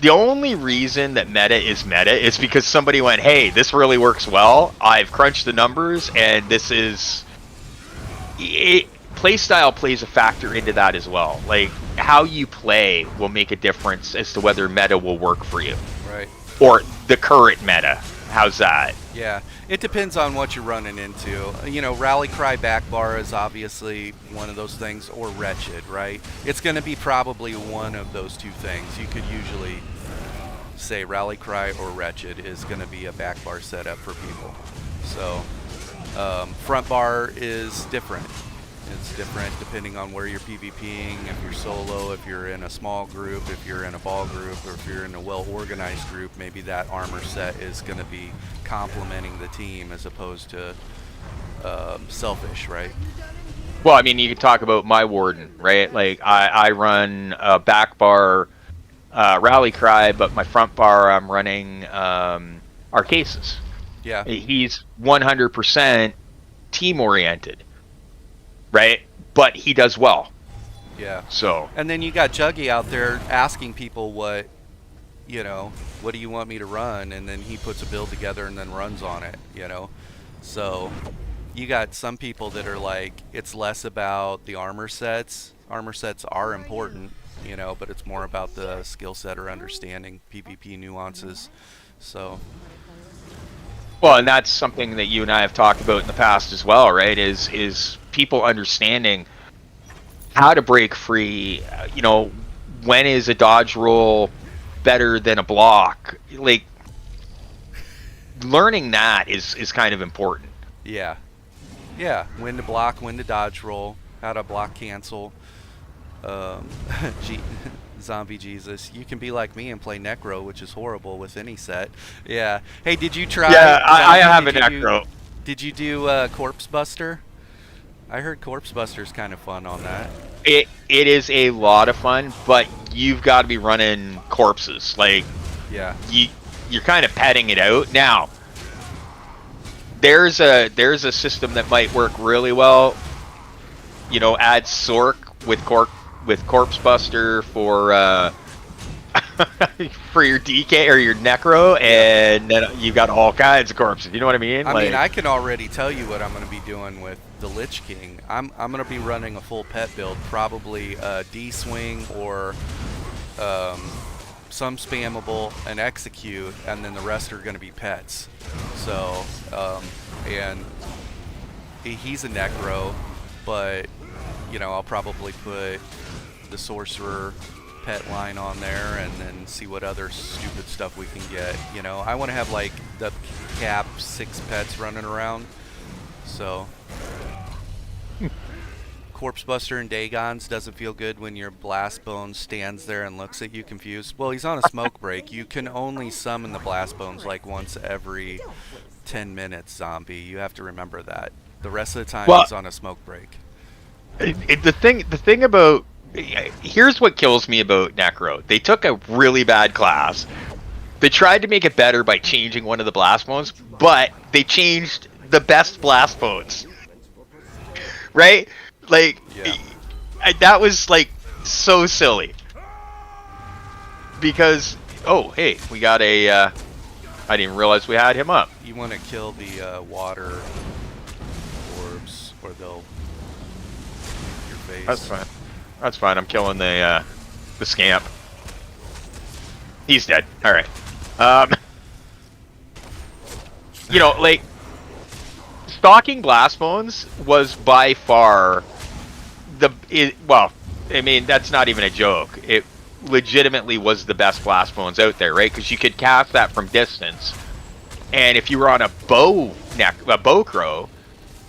S3: The only reason that meta is because somebody went, hey, this really works well. I've crunched the numbers, and this is... Playstyle plays a factor into that as well. Like, how you play will make a difference as to whether meta will work for you.
S4: Right.
S3: Or the current meta. How's that?
S4: Yeah, it depends on what you're running into. You know, Rally Cry Backbar is obviously one of those things, or Wretched, right? It's going to be probably one of those two things. You could usually say Rally Cry or Wretched is going to be a backbar setup for people. So, front bar is different. It's different depending on where you're PvPing, if you're solo, if you're in a small group, if you're in a ball group, or if you're in a well-organized group. Maybe that armor set is going to be complementing the team as opposed to selfish, right?
S3: Well, I mean, you could talk about my Warden, right? Like, I run a back bar Rally Cry, but my front bar I'm running Arcasis.
S4: Yeah.
S3: He's 100% team-oriented. Right, but he does well.
S4: Yeah.
S3: So.
S4: And then you got Juggy out there asking people what do you want me to run? And then he puts a build together and then runs on it, you know? So you got some people that are like, it's less about the armor sets. Armor sets are important, you know, but it's more about the skill set or understanding PvP nuances. So.
S3: Well, and that's something that you and I have talked about in the past as well, right? Is people understanding how to break free, you know, when is a dodge roll better than a block? Like, learning that is kind of important.
S4: Yeah. Yeah, when to block, when to dodge roll, how to block cancel. Zombie Jesus, you can be like me and play Necro, which is horrible with any set. Yeah. Hey, did you try...
S3: Yeah, I have a Necro.
S4: Did you do Corpse Buster? I heard Corpse Buster's kind of fun on that.
S3: It is a lot of fun, but you've got to be running corpses. Like,
S4: yeah,
S3: you're kind of petting it out. Now, there's a system that might work really well. You know, add Sork with Corpse Buster for for your DK or your Necro, and then you've got all kinds of corpses. You know what I mean?
S4: I mean, I can already tell you what I'm going to be doing with the Lich King. I'm going to be running a full pet build, probably D-Swing or some spammable and execute, and then the rest are going to be pets. So, and he's a Necro, but, you know, I'll probably put the Sorcerer pet line on there and then see what other stupid stuff we can get. You know, I want to have like the cap 6 pets running around. So Corpse Buster and Dagons doesn't feel good when your Blast Bone stands there and looks at you confused. Well, he's on a smoke break. You can only summon the Blast Bones like once every 10 minutes, zombie. You have to remember that. The rest of the time he's on a smoke break.
S3: The thing about... Here's what kills me about Necro. They took a really bad class. They tried to make it better by changing one of the Blast Bones, but they changed the best Blast Bones. Right? Like, that was, like, so silly. Because, oh, hey, we got a, I didn't even realize we had him up.
S4: You want to kill the water orbs, or they'll eat your face.
S3: That's fine. That's fine. I'm killing the scamp. He's dead. All right. You know, like, stalking Blast Bones was by far well, I mean, that's not even a joke. It legitimately was the best Blast Bones out there, right? Because you could cast that from distance, and if you were on a bow crow,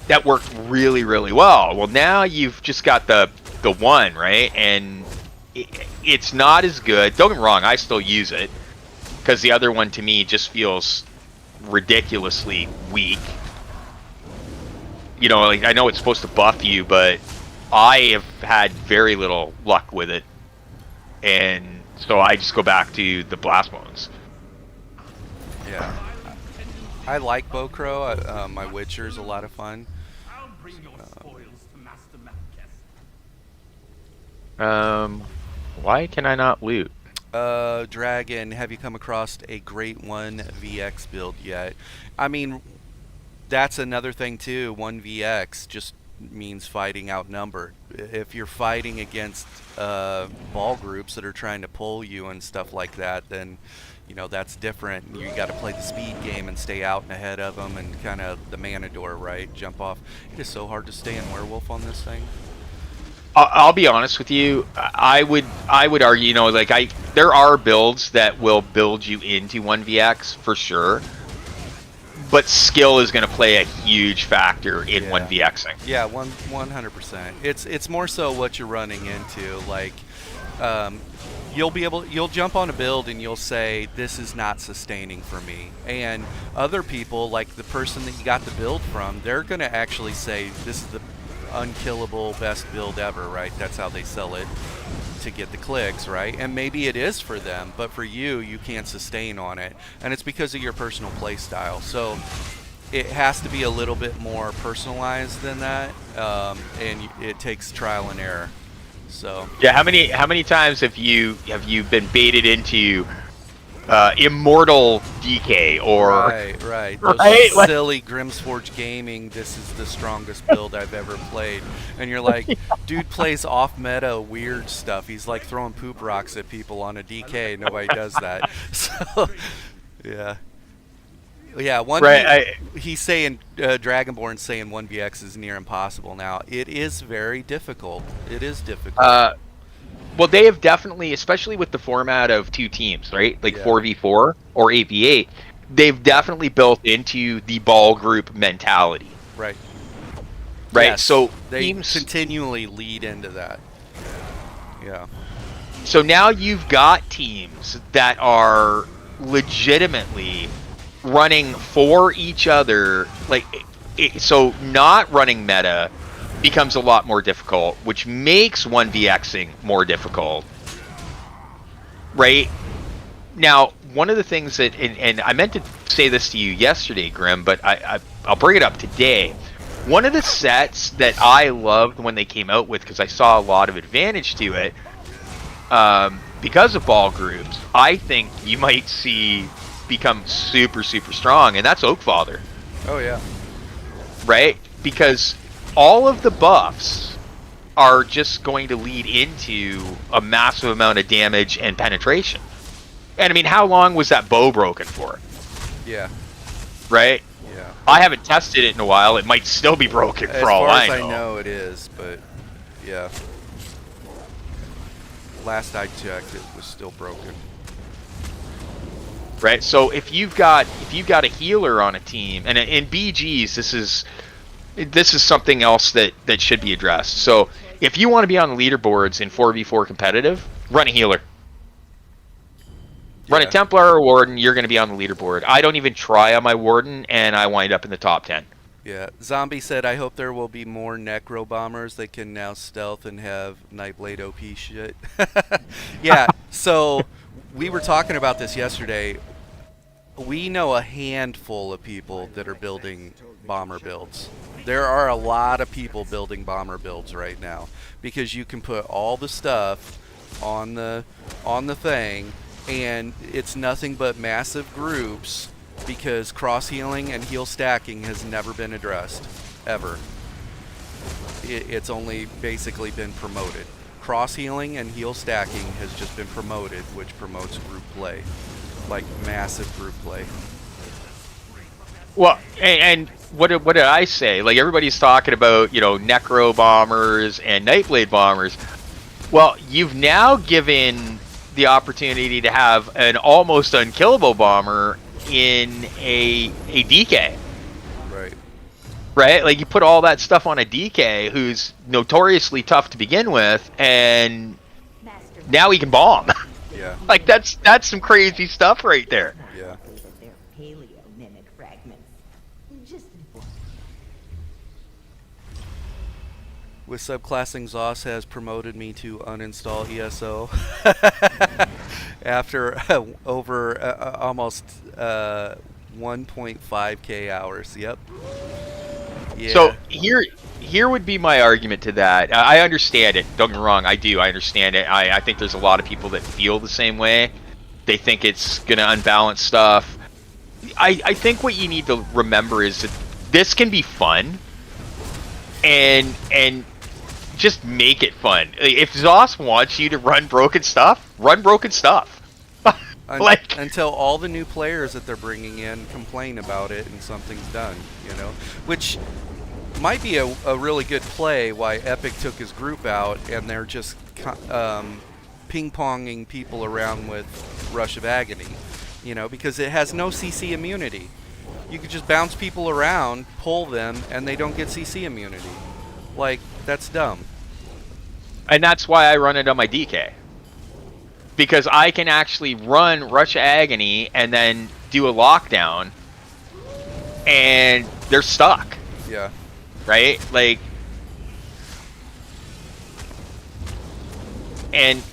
S3: that worked really, really well. Well, now you've just got the one, right? And it's not as good. Don't get me wrong, I still use it, because the other one to me just feels ridiculously weak. You know, like, I know it's supposed to buff you, but I have had very little luck with it, and so I just go back to the blast modes.
S4: Yeah. I like Bowcrow. My Witcher's a lot of fun.
S3: Why can I not loot?
S4: Dragon, have you come across a great 1VX build yet? I mean, that's another thing too. 1VX just means fighting outnumbered. If you're fighting against ball groups that are trying to pull you and stuff like that, then you know that's different. You got to play the speed game and stay out and ahead of them, and kind of the Manador, right? Jump off. It is so hard to stay in Werewolf on this thing.
S3: I'll be honest with you. I would argue, there are builds that will build you into 1VX for sure, but skill is going to play a huge factor in 1VXing.
S4: Yeah, 100%. It's more so what you're running into. Like, you'll jump on a build and you'll say this is not sustaining for me, and other people, like the person that you got the build from, they're going to actually say this is the unkillable best build ever, right? That's how they sell it to get the clicks, right? And maybe it is for them, but for you can't sustain on it, and it's because of your personal play style. So it has to be a little bit more personalized than that, and it takes trial and error. So
S3: yeah, how many times have you been baited into Immortal DK or
S4: right those
S3: right?
S4: silly Grimsforge Gaming, this is the strongest build I've ever played, and you're like, dude plays off meta weird stuff. He's like throwing poop rocks at people on a DK. Nobody does that. So yeah, he's saying Dragonborn's saying 1VX is near impossible now. It is very difficult. It is difficult.
S3: Well, they have definitely, especially with the format of two teams, right? Like 4v4 or 8v8, they've definitely built into the ball group mentality.
S4: Right.
S3: Yes, so
S4: they
S3: teams
S4: continually lead into that. Yeah.
S3: So now you've got teams that are legitimately running for each other, so not running meta becomes a lot more difficult, which makes 1VXing more difficult, right? Now, one of the things that, and I meant to say this to you yesterday, Grim, but I'll bring it up today. One of the sets that I loved when they came out with, because I saw a lot of advantage to it, because of ball groups, I think you might see become super, super strong, and that's Oakfather.
S4: Oh, yeah.
S3: Right? Because all of the buffs are just going to lead into a massive amount of damage and penetration. And I mean, how long was that bow broken for?
S4: Yeah.
S3: Right?
S4: Yeah.
S3: I haven't tested it in a while. It might still be broken for all I know.
S4: As far as I know, it is, but yeah. Last I checked, it was still broken.
S3: Right? So if you've got a healer on a team, and in BGs, this is something else that should be addressed. So if you want to be on the leaderboards in 4v4 competitive, run a healer. Run a Templar or Warden, you're going to be on the leaderboard. I don't even try on my Warden, and I wind up in the top 10.
S4: Yeah. Zombie said, I hope there will be more Necro Bombers that can now stealth and have Nightblade OP shit. Yeah, so we were talking about this yesterday. We know a handful of people that are building bomber builds. There are a lot of people building bomber builds right now because you can put all the stuff on the thing, and it's nothing but massive groups because cross healing and heal stacking has never been addressed ever. It's only basically been promoted. Cross healing and heal stacking has just been promoted, which promotes group play, like massive group play.
S3: Well, and what did I say? Like, everybody's talking about, Necro Bombers and Nightblade Bombers. Well, you've now given the opportunity to have an almost unkillable bomber in a DK. Right? Like, you put all that stuff on a DK who's notoriously tough to begin with, and now he can bomb.
S4: Yeah.
S3: Like, that's some crazy stuff right there.
S4: Yeah. With subclassing, Zoss has promoted me to uninstall ESO after over almost 1.5k hours. Yep. Yeah.
S3: So here would be my argument to that. I understand it. Don't get me wrong. I do. I understand it. I think there's a lot of people that feel the same way. They think it's going to unbalance stuff. I think what you need to remember is that this can be fun. And just make it fun. If Zoss wants you to run broken stuff, run broken stuff. Like
S4: until all the new players that they're bringing in complain about it and something's done, which might be a really good play why Epic took his group out and they're just ping-ponging people around with Rush of Agony, because it has no CC immunity. You could just bounce people around, pull them, and they don't get CC immunity. Like, that's dumb.
S3: And that's why I run it on my DK. Because I can actually run Rush of Agony and then do a lockdown, and they're stuck.
S4: Yeah.
S3: Right? Like, and,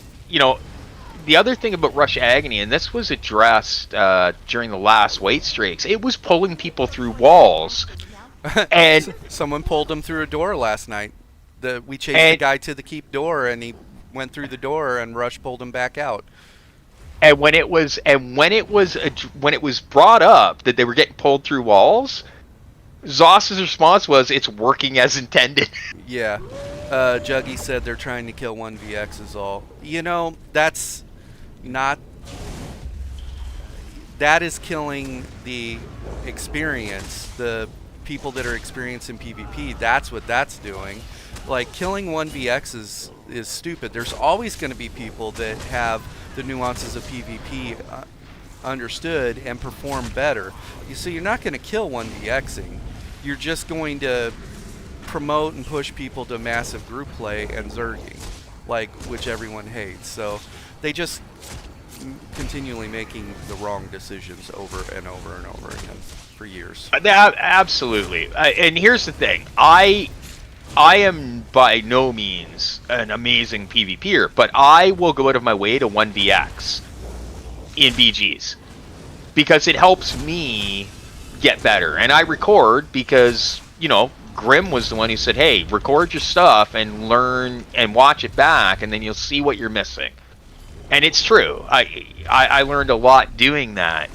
S3: the other thing about Rush Agony, and this was addressed during the last White Streaks, it was pulling people through walls. And
S4: someone pulled him through a door last night. We chased the guy to the keep door, and he went through the door, and Rush pulled him back out.
S3: And when it was brought up that they were getting pulled through walls, Zoss's response was, "It's working as intended."
S4: Yeah, Juggy said they're trying to kill 1vx is all. That's not. That is killing the experience. The people that are experiencing PvP. That's what that's doing. Like, killing 1vx is stupid. There's always going to be people that have the nuances of PvP understood and perform better. So you're not going to kill 1vxing. You're just going to promote and push people to massive group play and zerging, which everyone hates. So they just continually making the wrong decisions over and over and over again for years.
S3: Absolutely. And here's the thing. I am by no means an amazing PvPer, but I will go out of my way to 1vx in BGs because it helps me get better. And I record because, Grim was the one who said, hey, record your stuff and learn and watch it back, and then you'll see what you're missing. And it's true. I learned a lot doing that.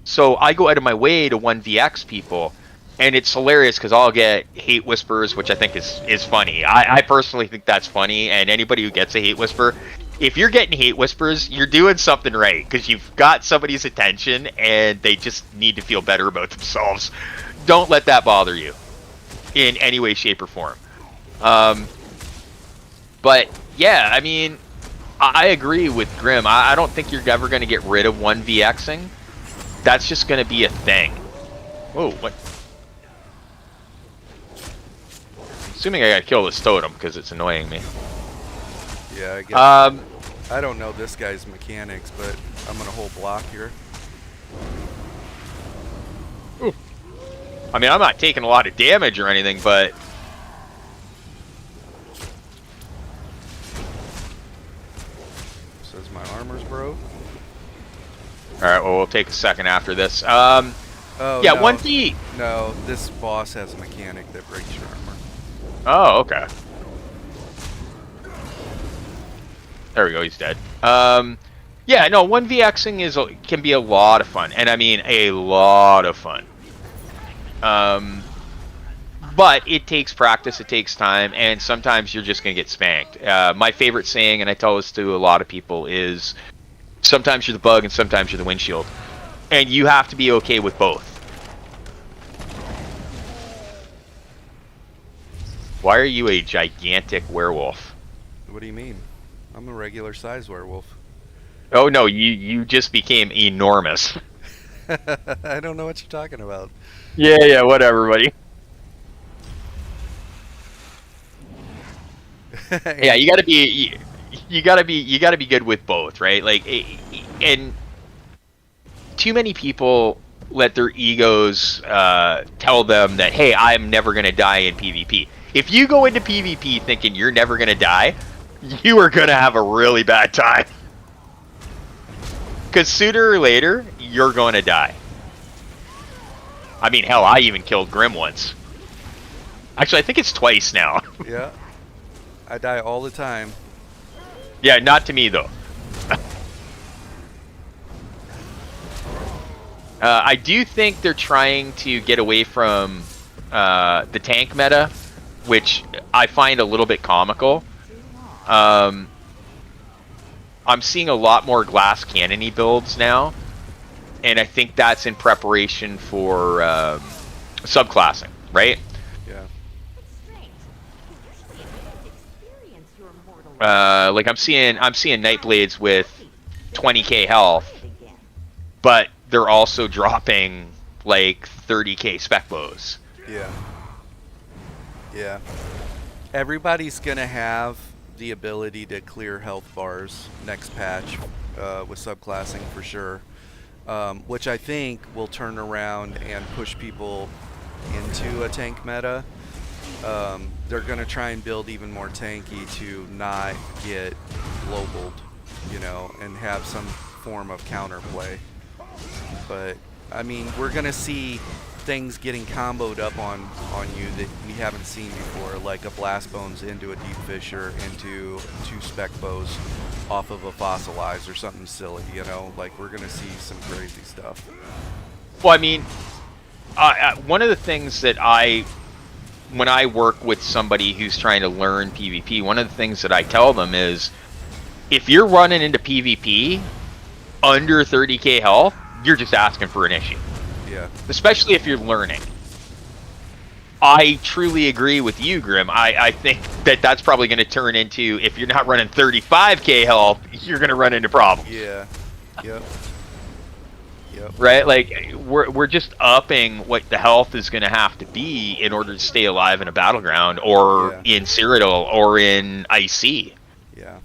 S3: So I go out of my way to 1vx people. And it's hilarious because I'll get hate whispers, which I think is funny. I personally think that's funny, and anybody who gets a hate whisper, if you're getting hate whispers, you're doing something right because you've got somebody's attention and they just need to feel better about themselves. Don't let that bother you in any way, shape, or form. But yeah, I mean, I agree with Grim. I don't think you're ever going to get rid of 1vxing. That's just going to be a thing. Whoa, what? Assuming I gotta kill this totem because it's annoying me.
S4: Yeah, I guess. I don't know this guy's mechanics, but I'm gonna hold block here.
S3: Ooh. I mean, I'm not taking a lot of damage or anything, but
S4: says my armor's broke.
S3: All right, well, we'll take a second after this.
S4: Oh,
S3: yeah,
S4: no.
S3: 1v.
S4: No, this boss has a mechanic that breaks your armor.
S3: Oh, okay. There we go. He's dead. Yeah, no, 1vxing can be a lot of fun, and I mean a lot of fun. But it takes practice, it takes time, and sometimes you're just gonna get spanked. My favorite saying, and I tell this to a lot of people, is sometimes you're the bug and sometimes you're the windshield, and you have to be okay with both. Why are you a gigantic werewolf?
S4: What do you mean? I'm a regular size werewolf.
S3: Oh no, you just became enormous.
S4: I don't know what you're talking about.
S3: Yeah, whatever, buddy. Yeah, you gotta be good with both, right? Like, and too many people let their egos tell them that, hey, I'm never going to die in PvP. If you go into PvP thinking you're never going to die, you are going to have a really bad time. Because sooner or later, you're going to die. I mean, hell, I even killed Grim once. Actually, I think it's twice now.
S4: Yeah. I die all the time.
S3: Yeah, not to me, though. I do think they're trying to get away from the tank meta, which I find a little bit comical. I'm seeing a lot more glass cannony builds now, and I think that's in preparation for subclassing, right?
S4: Yeah.
S3: Like I'm seeing Nightblades with 20k health, but they're also dropping like 30k spec bows.
S4: Yeah. Yeah. Everybody's gonna have the ability to clear health bars next patch with subclassing for sure, which I think will turn around and push people into a tank meta. They're gonna try and build even more tanky to not get globaled, you know, and have some form of counterplay. But I mean, we're gonna see things getting comboed up on you that we haven't seen before, like a blast bones into a deep fissure into 2 spec bows off of a fossilized or something silly, you know. Like, we're gonna see some crazy stuff.
S3: Well, I mean, one of the things that when I work with somebody who's trying to learn PvP, one of the things that I tell them is, if you're running into PvP under 30k health, you're just asking for an issue.
S4: Yeah.
S3: Especially if you're learning. I truly agree with you, Grim. I think that that's probably going to turn into, if you're not running 35k health, you're going to run into problems.
S4: Yeah. Yep. Yep.
S3: Right? Like, we're just upping what the health is going to have to be in order to stay alive in a battleground, or in Cyrodiil, or in IC.
S4: Yeah.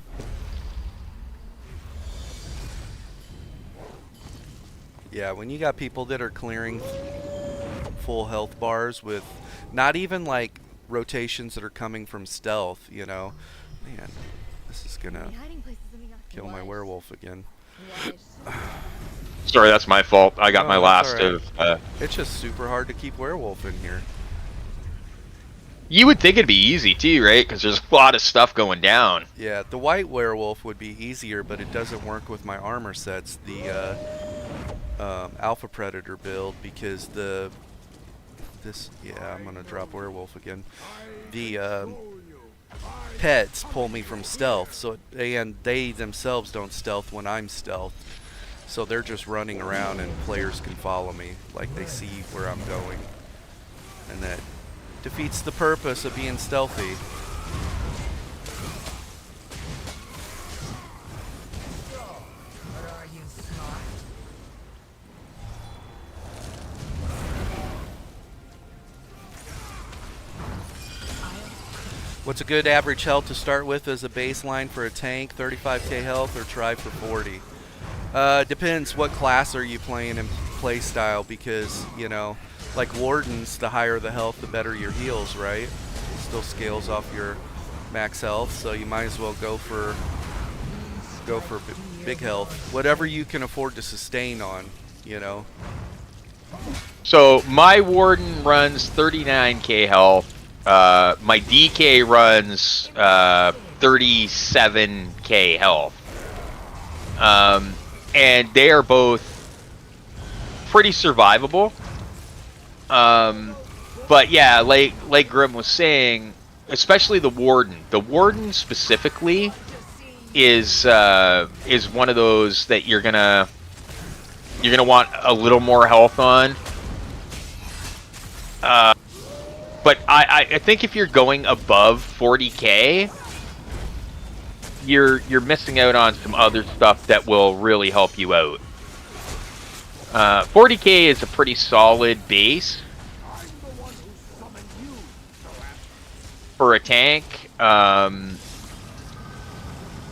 S4: Yeah, when you got people that are clearing full health bars with not even like rotations that are coming from stealth, you know, man, this is gonna kill my werewolf again.
S3: Sorry, that's my fault. I got my last
S4: right.
S3: of...
S4: It's just super hard to keep werewolf in here.
S3: You would think it'd be easy too, right? Because there's a lot of stuff going down.
S4: Yeah, the white werewolf would be easier, but it doesn't work with my armor sets. The Alpha Predator build, because I'm gonna drop werewolf again. The pets pull me from stealth, so and they themselves don't stealth when I'm stealth, so they're just running around and players can follow me, like they see where I'm going, and that defeats the purpose of being stealthy. What's a good average health to start with as a baseline for a tank? 35k health, or try for 40? Depends what class are you playing and play style, because, you know, like Wardens, the higher the health, the better your heals, right? It still scales off your max health, so you might as well go for big health. Whatever you can afford to sustain on, you know.
S3: So my Warden runs 39k health. My DK runs 37k health, and they are both pretty survivable. But yeah, like Grim was saying, especially the Warden. The Warden specifically is one of those that you're gonna want a little more health on. But I think if you're going above 40k, you're missing out on some other stuff that will really help you out. 40k is a pretty solid base for a tank,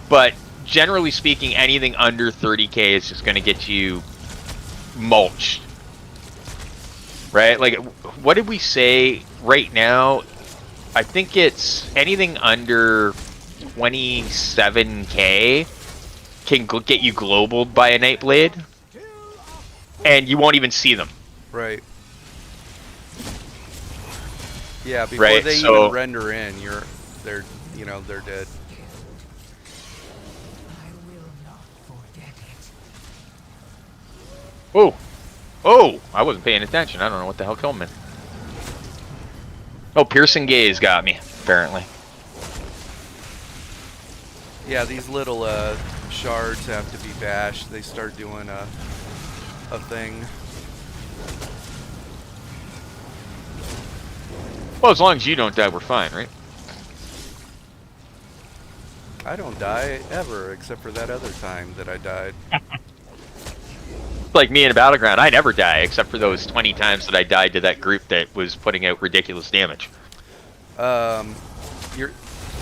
S3: but generally speaking, anything under 30k is just going to get you mulched. right? Like, what did we say right now? I think it's anything under 27k can get you globaled by a Nightblade, and you won't even see them.
S4: Right. Yeah, before
S3: Right,
S4: they
S3: so-
S4: even render in, they're dead.
S3: Oh, oh! I wasn't paying attention. I don't know what the hell killed me. Oh, piercing gaze got me. Apparently.
S4: Yeah, these little shards have to be bashed. They start doing a thing.
S3: Well, as long as you don't die, we're fine, right?
S4: I don't die ever, except for that other time that I died.
S3: Like me in a battleground, I never die, except for those 20 times that I died to that group that was putting out ridiculous damage.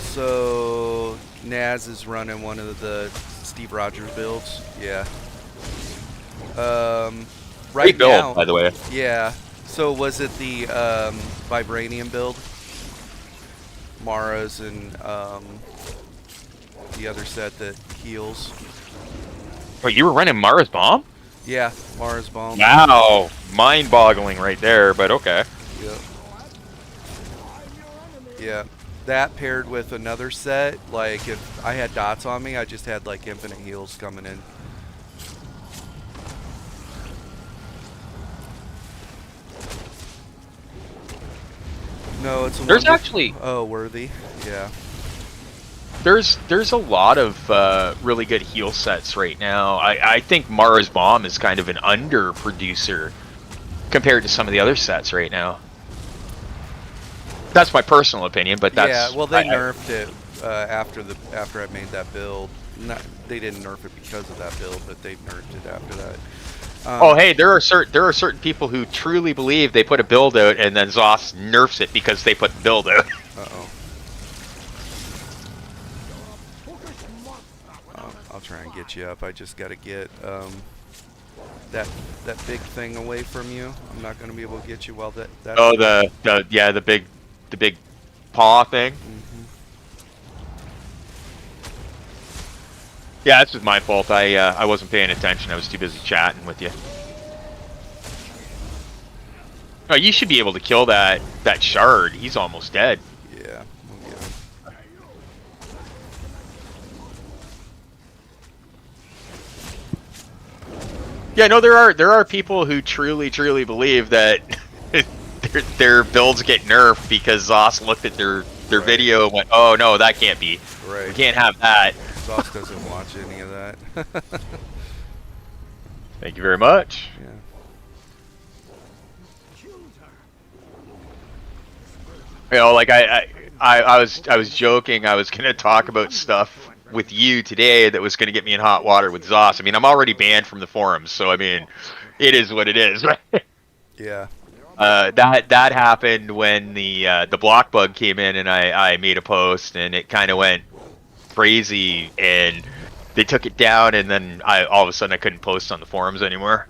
S4: So Naz is running one of the Steve Rogers builds. Yeah. Right
S3: Great build,
S4: now,
S3: by the way.
S4: yeah. So was it the Vibranium build? Mara's and the other set that heals.
S3: Wait, you were running Mara's bomb?
S4: Yeah, Mara's bomb.
S3: Wow, mind-boggling right there, but okay.
S4: Yep. Yeah. That paired with another set, like if I had dots on me, I just had like infinite heals coming in. No, it's a
S3: There's
S4: wonder-
S3: actually
S4: Oh, worthy. Yeah.
S3: there's a lot of really good heal sets right now. I think Mara's bomb is kind of an under producer compared to some of the other sets right now. That's my personal opinion, but that's
S4: Yeah, well they nerfed it after I made that build. They didn't nerf it because of that build, but they nerfed it after that.
S3: Oh, hey, there are certain people who truly believe they put a build out and then Zoss nerfs it because they put the build out.
S4: Uh-oh. I'll try and get you up. I just got to get that big thing away from you. I'm not going to be able to get you while that.
S3: Oh, the big paw thing.
S4: Mhm.
S3: Yeah, this was my fault. I wasn't paying attention. I was too busy chatting with you. Oh, you should be able to kill that shard. He's almost dead.
S4: Yeah, we'll get him.
S3: Yeah, no, there are people who truly believe that their builds get nerfed because Zoss looked at their
S4: Right.
S3: video and went, "Oh no, that can't be.
S4: Right.
S3: We can't have that."
S4: Zoss doesn't watch any of that.
S3: Thank you very much.
S4: Yeah.
S3: You know, like I was joking. I was gonna talk about stuff with you today that was gonna get me in hot water with Zoss. I mean, I'm already banned from the forums, so I mean, it is what it is.
S4: Yeah.
S3: That happened when the block bug came in, and I made a post, and it kind of went crazy, and they took it down, and then all of a sudden I couldn't post on the forums anymore.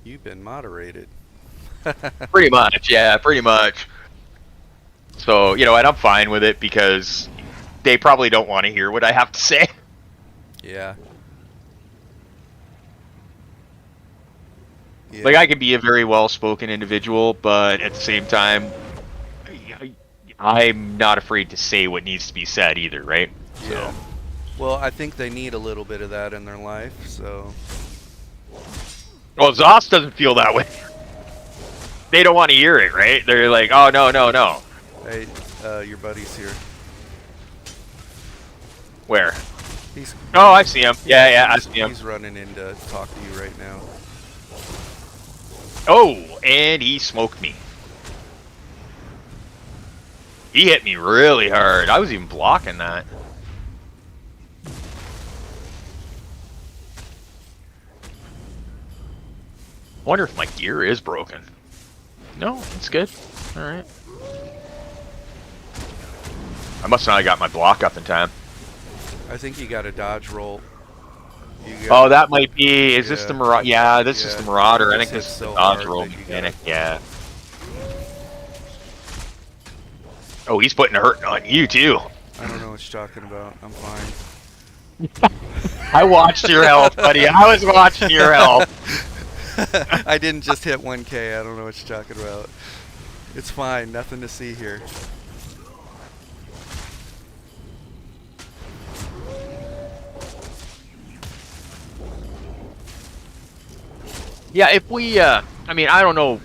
S4: You've been moderated.
S3: Pretty much, yeah, pretty much. So, you know, and I'm fine with it because they probably don't want to hear what I have to say.
S4: Yeah. Yeah.
S3: Like, I can be a very well-spoken individual, but at the same time, I'm not afraid to say what needs to be said either, right?
S4: Yeah.
S3: So.
S4: Well, I think they need a little bit of that in their life, so.
S3: Well, Zoss doesn't feel that way. They don't want to hear it, right? They're like, oh, no, no, no.
S4: Hey, your buddy's here.
S3: Where?
S4: He's.
S3: Oh, I see him. Yeah, I see him.
S4: He's running in to talk to you right now.
S3: Oh, and he smoked me. He hit me really hard. I was even blocking that. I wonder if my gear is broken. No, it's good. Alright. I must not have got my block up in time.
S4: I think you got a dodge roll. You
S3: Oh,
S4: got,
S3: that might be. Is this
S4: Yeah.
S3: the Marauder? Yeah, this is
S4: Yeah,
S3: the Marauder. I
S4: this
S3: think this
S4: hits
S3: is the
S4: so
S3: dodge
S4: hard
S3: roll
S4: that you
S3: mechanic.
S4: gotta-
S3: Yeah. Oh, he's putting a hurt on you too.
S4: I don't know what you're talking about. I'm fine.
S3: I watched your health, buddy. I was watching your health.
S4: I didn't just hit 1K. I don't know what you're talking about. It's fine. Nothing to see here.
S3: Yeah, if we, I mean, I don't know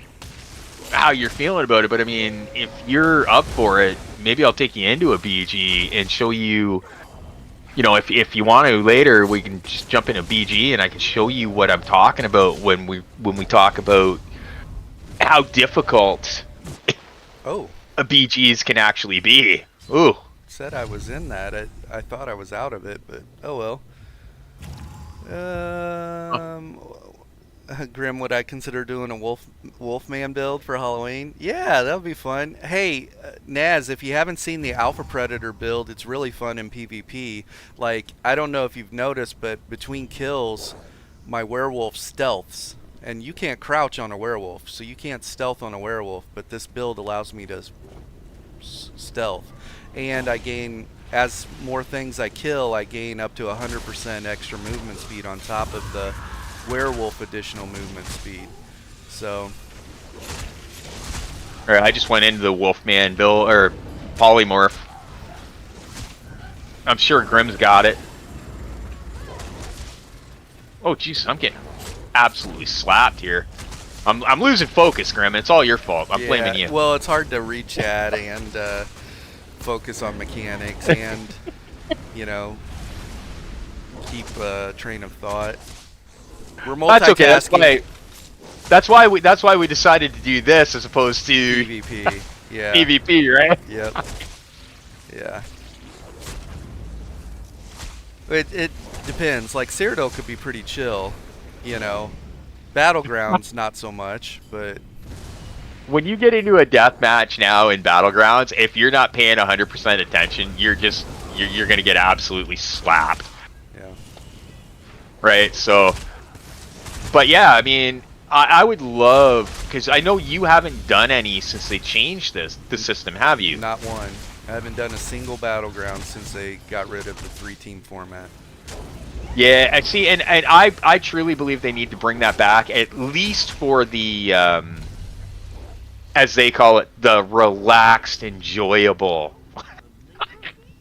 S3: how you're feeling about it, but I mean, if you're up for it, maybe I'll take you into a BG and show you, you know, if you want to later, we can just jump into BG and I can show you what I'm talking about when we talk about how difficult
S4: Oh,
S3: a BGs can actually be. Ooh.
S4: said I was in that. I thought I was out of it, but oh well. Grim, would I consider doing a Wolfman build for Halloween? Yeah, that would be fun. Hey, Naz, if you haven't seen the Alpha Predator build, it's really fun in PvP. Like, I don't know if you've noticed, but between kills, my werewolf stealths. And you can't crouch on a werewolf, so you can't stealth on a werewolf, but this build allows me to stealth. And I gain, as more things I kill, I gain up to 100% extra movement speed on top of the werewolf additional movement speed. So
S3: Alright, I just went into the Wolfman build, or polymorph. I'm sure Grim's got it. Oh jeez, I'm getting absolutely slapped here. I'm losing focus, Grim. It's all your fault. I'm blaming you.
S4: Well, it's hard to read chat and focus on mechanics and you know, keep a train of thought. We're multitasking.
S3: That's okay. That's why we decided to do this as opposed to
S4: PvP. Yeah.
S3: PvP, right?
S4: Yep. Yeah. It depends. Like Cyrodiil could be pretty chill, you know. Battlegrounds not so much, but
S3: When you get into a death match now in Battlegrounds, if you're not paying 100% attention, you're gonna get absolutely slapped.
S4: yeah.
S3: Right? So, but yeah, I mean, I would love, because I know you haven't done any since they changed the system, have you?
S4: Not one. I haven't done a single Battleground since they got rid of the 3-team format.
S3: Yeah, I see, and I truly believe they need to bring that back, at least for the, as they call it, the relaxed, enjoyable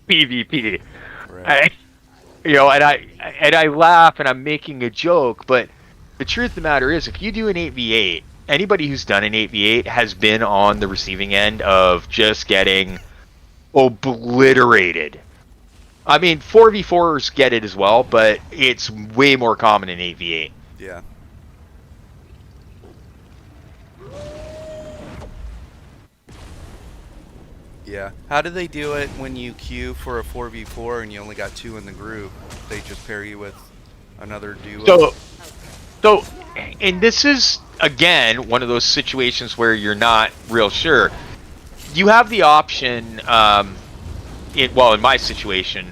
S3: PvP.
S4: Right.
S3: You know, and I laugh and I'm making a joke, but the truth of the matter is, if you do an 8v8, anybody who's done an 8v8 has been on the receiving end of just getting obliterated. I mean, 4v4s get it as well, but it's way more common in 8v8.
S4: Yeah. Yeah. How do they do it when you queue for a 4v4 and you only got 2 in the group? They just pair you with another duo?
S3: So, and this is, again, one of those situations where you're not real sure. You have the option, in my situation,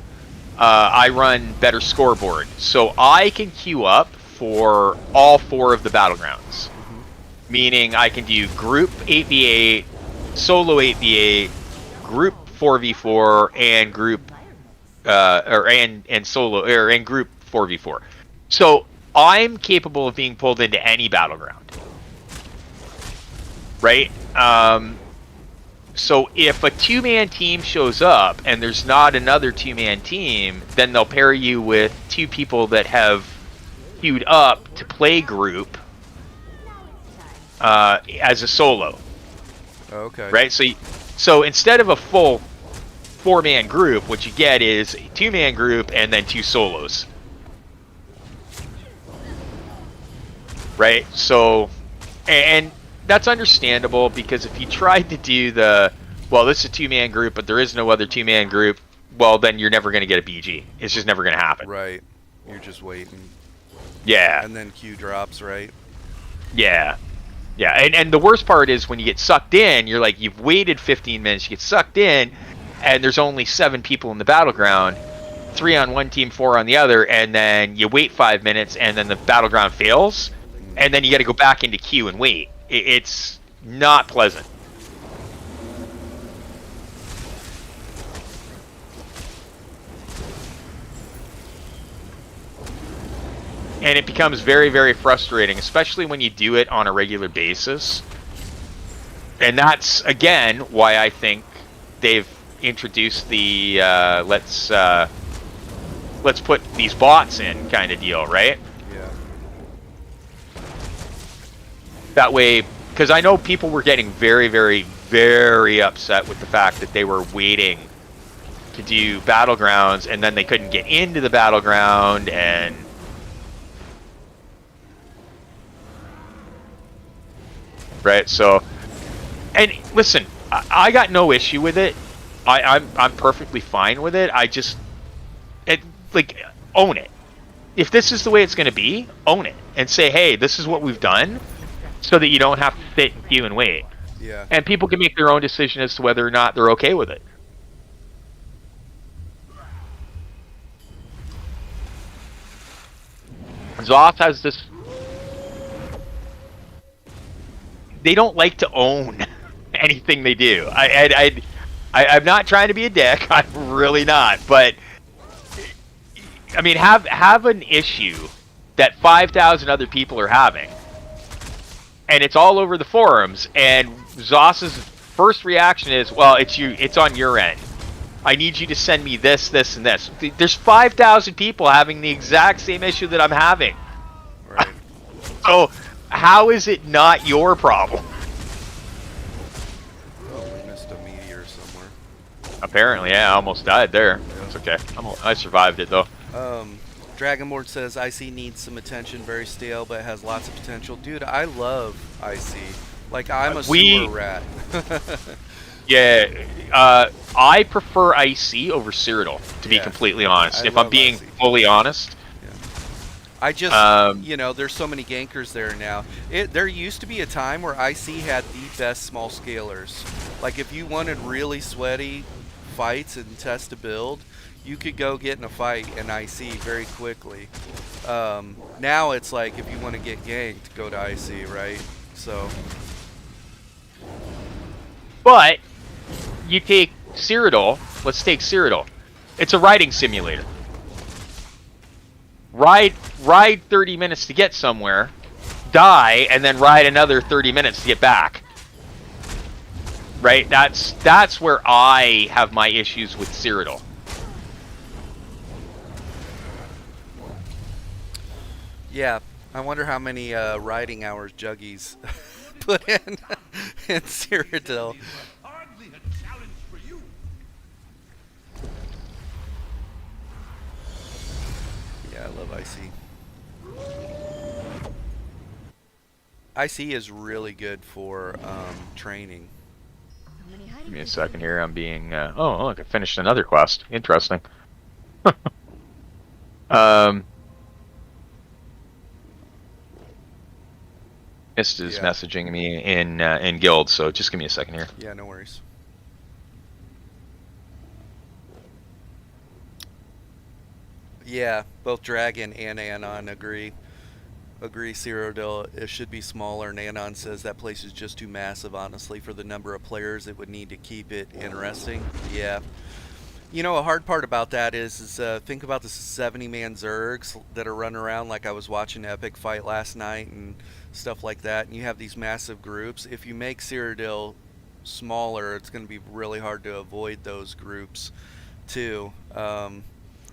S3: I run better scoreboard. So I can queue up for all 4 of the battlegrounds. Meaning I can do group 8v8, solo 8v8, group 4v4, and group and solo and group 4v4. So I'm capable of being pulled into any battleground. Right? So if a 2-man team shows up and there's not another 2-man team, then they'll pair you with 2 people that have queued up to play group as a solo.
S4: Okay.
S3: Right? So instead of a full 4-man group, what you get is a 2-man group and then 2 solos. Right? So, and that's understandable, because if you tried to do this is a 2-man group, but there is no other 2-man group, well, then you're never going to get a BG. It's just never going to happen.
S4: Right. You're just waiting.
S3: Yeah.
S4: And then Q drops, right?
S3: Yeah. Yeah, and the worst part is when you get sucked in, you're like, you've waited 15 minutes, you get sucked in, and there's only 7 people in the battleground. 3 on one team, 4 on the other, and then you wait 5 minutes, and then the battleground fails, and then you got to go back into queue and wait. It's not pleasant. And it becomes very, very frustrating, especially when you do it on a regular basis. And that's, again, why I think they've introduced the let's put these bots in kind of deal, right?
S4: Yeah.
S3: That way, because I know people were getting very, very, very upset with the fact that they were waiting to do battlegrounds, and then they couldn't get into the battleground, and right. So, and listen, I got no issue with it. I'm perfectly fine with it. I just, like, own it. If this is the way it's going to be, own it and say, hey, this is what we've done, so that you don't have to sit in queue and wait.
S4: Yeah.
S3: And people can make their own decision as to whether or not they're okay with it. Zoth has this. They don't like to own anything they do. I'm not trying to be a dick. I'm really not. But I mean, have an issue that 5,000 other people are having, and it's all over the forums. And Zoss's first reaction is, "Well, it's on your end. I need you to send me this, this, and this." There's 5,000 people having the exact same issue that I'm having.
S4: Right.
S3: So how is it not your problem?
S4: Oh, we missed a meteor somewhere.
S3: Apparently, yeah, I almost died there. That's okay. I survived it though.
S4: Dragonborn says IC needs some attention, very stale, but has lots of potential. Dude, I love IC. Like, I'm a sewer rat.
S3: Yeah, I prefer IC over Cyrodiil, to be completely honest. If I'm being fully honest.
S4: Yeah. I just, you know, there's so many gankers there now. There used to be a time where IC had the best small scalers. Like, if you wanted really sweaty fights and test a build, you could go get in a fight in IC very quickly. Now it's like, if you want to get ganked, go to IC, right? So. But
S3: you take Cyrodiil. Let's take Cyrodiil. It's a riding simulator. Ride 30 minutes to get somewhere, die, and then ride another 30 minutes to get back. Right? That's where I have my issues with Cyrodiil.
S4: Yeah, I wonder how many riding hours Juggies put in Cyrodiil. Yeah, I love IC. IC is really good for training.
S3: Give me a second here. I'm being. Oh, look! I finished another quest. Interesting. Mist is messaging me in guild, so just give me a second here.
S4: Yeah, no worries. Yeah, both Dragon and Anon agree. Cyrodiil, it should be smaller, and Anon says that place is just too massive, honestly, for the number of players it would need to keep it interesting. Yeah. You know, a hard part about that is think about the 70-man Zergs that are running around, like I was watching Epic fight last night and stuff like that, and you have these massive groups. If you make Cyrodiil smaller, it's going to be really hard to avoid those groups, too.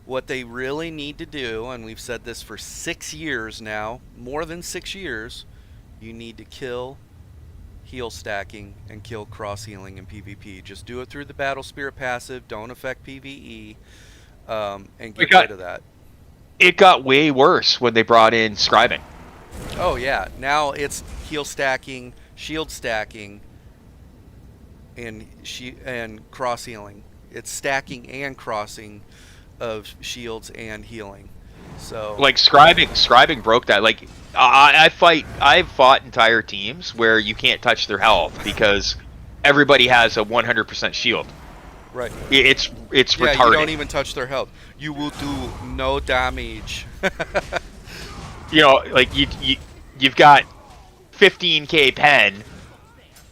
S4: What they really need to do, and we've said this for 6 years now, more than 6 years, you need to kill heal stacking and kill cross healing in PvP. Just do it through the Battle Spirit passive, don't affect PvE, and get rid of that.
S3: It got way worse when they brought in scribing.
S4: Oh yeah, now it's heal stacking, shield stacking, and cross healing. It's stacking and crossing of shields and healing. So
S3: like scribing broke that. Like I've fought entire teams where you can't touch their health because everybody has a 100% shield.
S4: Right.
S3: It's
S4: Yeah,
S3: retarded.
S4: you don't even touch their health. You will do no damage.
S3: Like you've got 15k pen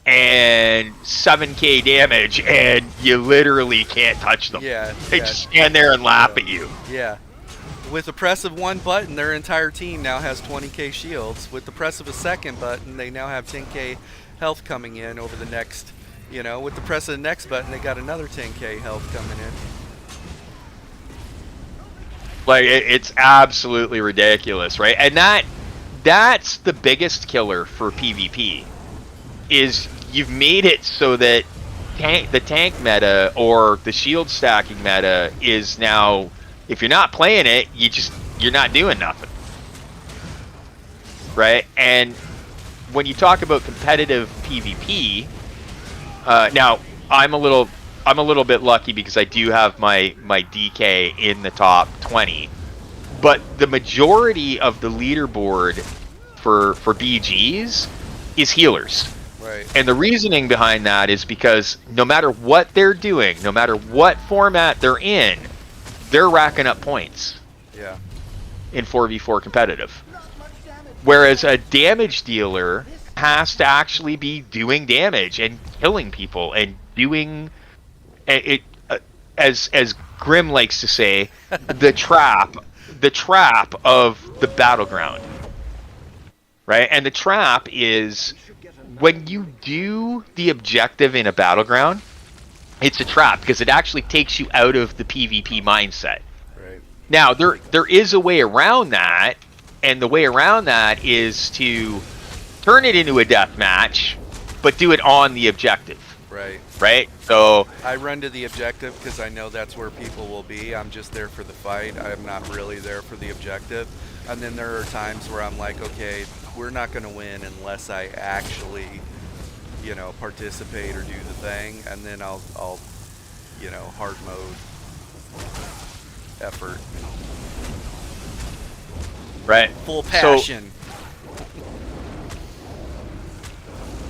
S3: and 7k damage, and you literally can't touch them.
S4: Yeah,
S3: They
S4: yeah.
S3: just stand there and laugh at you.
S4: Yeah. With the press of one button, their entire team now has 20k shields. With the press of a second button, they now have 10k health coming in over the next, with the press of the next button, they got another 10k health coming in.
S3: Like it's absolutely ridiculous, right? And that's the biggest killer for PvP. Is you've made it so that the tank meta or the shield stacking meta is now, if you're not playing it, you're not doing nothing, right? And when you talk about competitive PvP, now I'm a little bit lucky because I do have my DK in the top 20, but the majority of the leaderboard for BGs is healers.
S4: Right.
S3: And the reasoning behind that is because no matter what they're doing, no matter what format they're in, they're racking up points.
S4: Yeah.
S3: In 4v4 competitive. Whereas a damage dealer has to actually be doing damage and killing people and doing it, as Grim likes to say, the trap of the battleground. Right? And the trap is when you do the objective in a battleground, it's a trap because it actually takes you out of the PvP mindset.
S4: Right.
S3: Now, there is a way around that, and the way around that is to turn it into a death match, but do it on the objective.
S4: Right.
S3: Right? So
S4: I run to the objective because I know that's where people will be. I'm just there for the fight. I'm not really there for the objective. And then there are times where I'm like, okay, we're not going to win unless I actually, participate or do the thing. And then I'll hard mode effort.
S3: right.
S4: Full passion.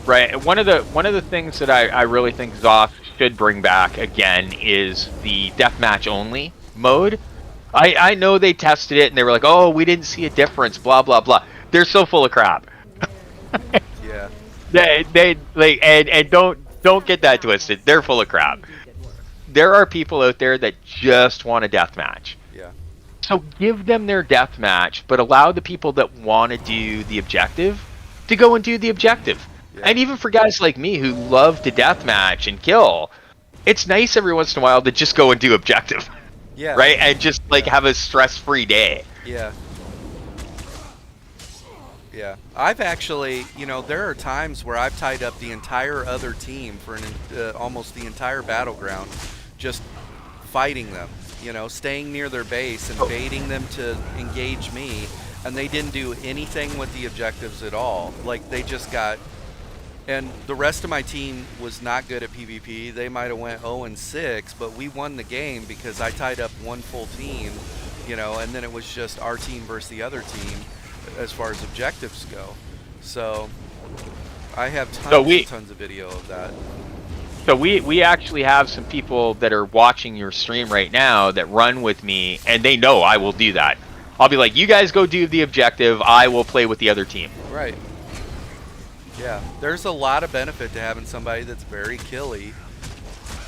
S3: Right. One of the things that I really think Zoth should bring back again is the deathmatch only mode. I know they tested it and they were like, oh, we didn't see a difference, blah blah blah. They're so full of crap.
S4: Yeah.
S3: They and don't get that twisted. They're full of crap. There are people out there that just want a deathmatch.
S4: Yeah.
S3: So give them their deathmatch, but allow the people that want to do the objective to go and do the objective.
S4: Yeah.
S3: And even for guys like me who love to deathmatch and kill, it's nice every once in a while to just go and do objective.
S4: Yeah.
S3: Right? And just have a stress-free day.
S4: Yeah. Yeah. I've actually, there are times where I've tied up the entire other team for almost the entire battleground, just fighting them, staying near their base and baiting them to engage me, and they didn't do anything with the objectives at all. Like, they just got... And the rest of my team was not good at PvP. They might have went 0-6, but we won the game because I tied up one full team, and then it was just our team versus the other team as far as objectives go. So I have tons of video of that.
S3: So we actually have some people that are watching your stream right now that run with me, and they know I will do that. I'll be like, you guys go do the objective, I will play with the other team.
S4: Right. Yeah, there's a lot of benefit to having somebody that's very killy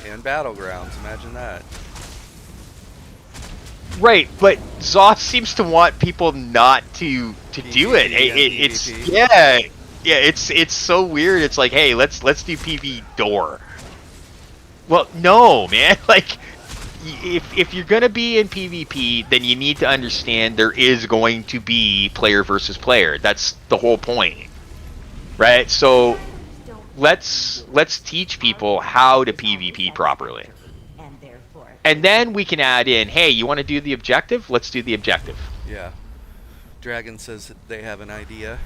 S4: in Battlegrounds. Imagine that.
S3: Right, but Zoth seems to want people not to do it. It's so weird. It's like, hey, let's do PV door. Well, no, man. Like, if you're gonna be in PvP, then you need to understand there is going to be player versus player. That's the whole point. Right, so let's teach people how to PvP properly, and then we can add in, hey, you want to do the objective? Let's do the objective.
S4: Yeah. Dragon says that they have an idea.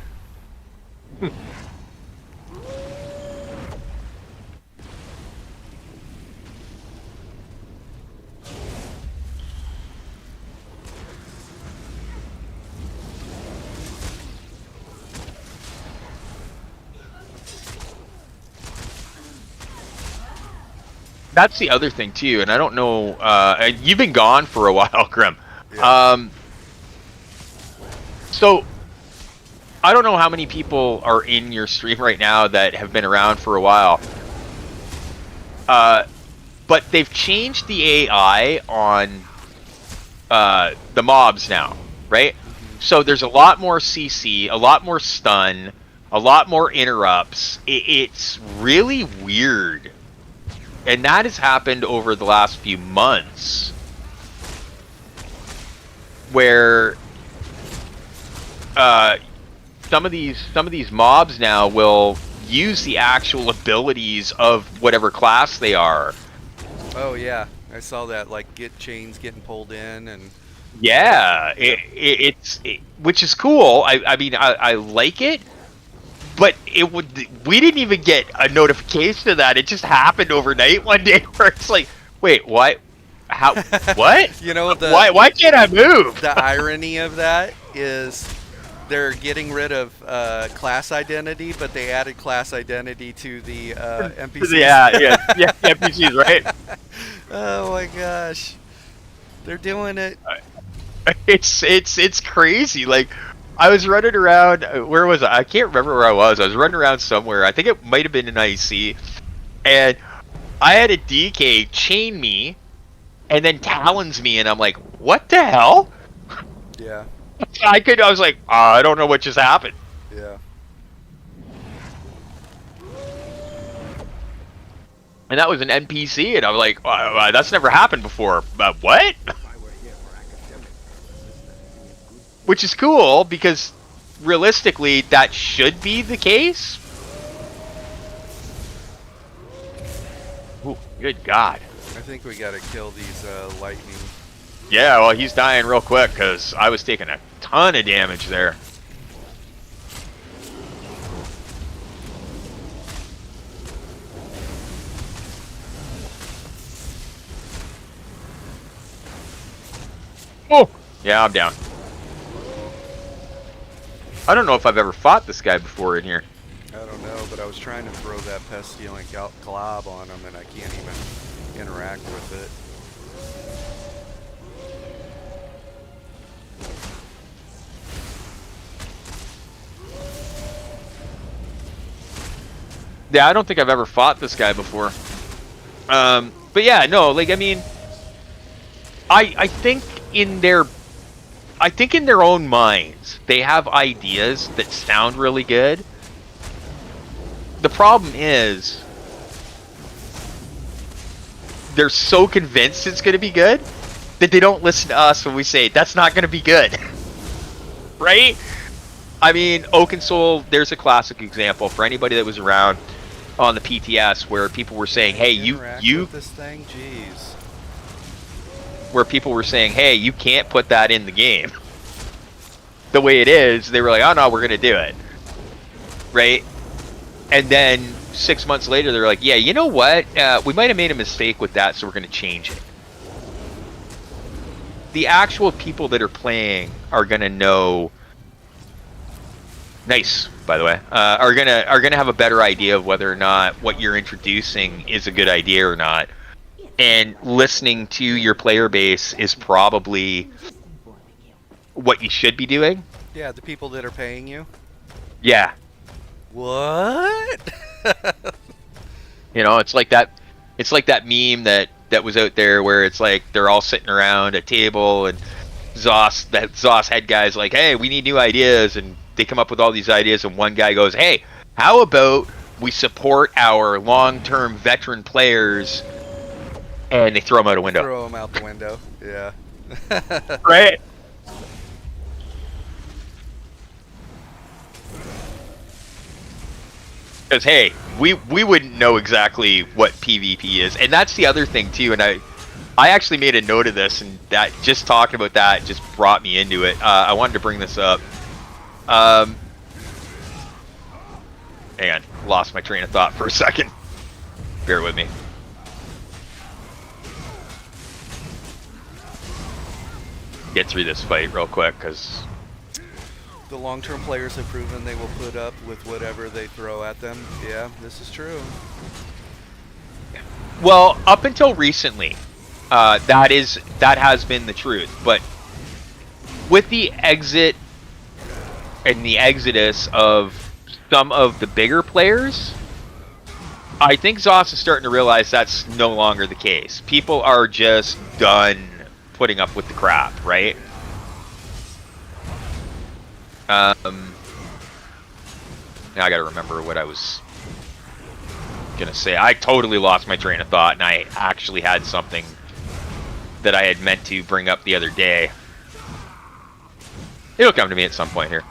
S3: that's the other thing too, and I don't know. You've been gone for a while, Grim.
S4: Yeah.
S3: So I don't know how many people are in your stream right now that have been around for a while. But they've changed the AI on the mobs now, right? So there's a lot more CC, a lot more stun, a lot more interrupts. It's really weird. And that has happened over the last few months. Where some of these mobs now will use the actual abilities of whatever class they are.
S4: Oh yeah, I saw that. Like get chains getting pulled in and.
S3: Yeah, it's which is cool. I mean I like it, but we didn't even get a notification of that. It just happened overnight one day where it's like, wait, what? How? What?
S4: You know
S3: why can't I move?
S4: The irony of that is they're getting rid of class identity, but they added class identity to the NPCs.
S3: Yeah, NPCs, right?
S4: Oh my gosh, they're doing it.
S3: It's crazy. Like, I was running around. Where was I? I can't remember where I was. I was running around somewhere. I think it might have been in IC, and I had a DK chain me, and then talons me, and I'm like, what the hell?
S4: Yeah.
S3: I was like, I don't know what just happened.
S4: Yeah.
S3: And that was an NPC, and I'm like, that's never happened before. What? Which is cool, because realistically, that should be the case. Ooh, good God.
S4: I think we gotta kill these lightning.
S3: Yeah, well, he's dying real quick, because I was taking a ton of damage there. Oh! Yeah, I'm down. I don't know if I've ever fought this guy before in here.
S4: I don't know, but I was trying to throw that pestilent glob on him, and I can't even interact with it.
S3: Yeah, I don't think I've ever fought this guy before. But yeah, no, like, I mean, I think in their own minds, they have ideas that sound really good. The problem is, they're so convinced it's going to be good that they don't listen to us when we say, that's not going to be good. Right? I mean, Oakensoul, there's a classic example for anybody that was around on the PTS where people were saying, hey, you
S4: with this thing, jeez.
S3: Where people were saying, hey, you can't put that in the game. The way it is, they were like, oh no, we're gonna do it. Right? And then 6 months later, they're like, yeah, you know what? We might have made a mistake with that, so we're gonna change it. The actual people that are playing are gonna know. Nice, by the way. Are gonna have a better idea of whether or not what you're introducing is a good idea or not. And listening to your player base is probably what you should be doing.
S4: Yeah, the people that are paying you.
S3: Yeah.
S4: What?
S3: You know, it's like that meme that was out there where it's like they're all sitting around a table and Zoss head guy's like, hey, we need new ideas, and they come up with all these ideas, and one guy goes, hey, how about we support our long-term veteran players, and they throw them out a window.
S4: Throw them out the window, yeah.
S3: Right? Because, hey, we wouldn't know exactly what PvP is, and that's the other thing, too, and I actually made a note of this, and that just talking about that just brought me into it. I wanted to bring this up. Hang on, lost my train of thought for a second. Bear with me. Get through this fight real quick, because
S4: The long-term players have proven they will put up with whatever they throw at them. Yeah, this is true.
S3: Well, up until recently, that has been the truth. But with the exit and the exodus of some of the bigger players, I think Zoss is starting to realize that's no longer the case. People are just done putting up with the crap, right? Now I gotta remember what I was gonna say. I totally lost my train of thought, and I actually had something that I had meant to bring up the other day. It'll come to me at some point here.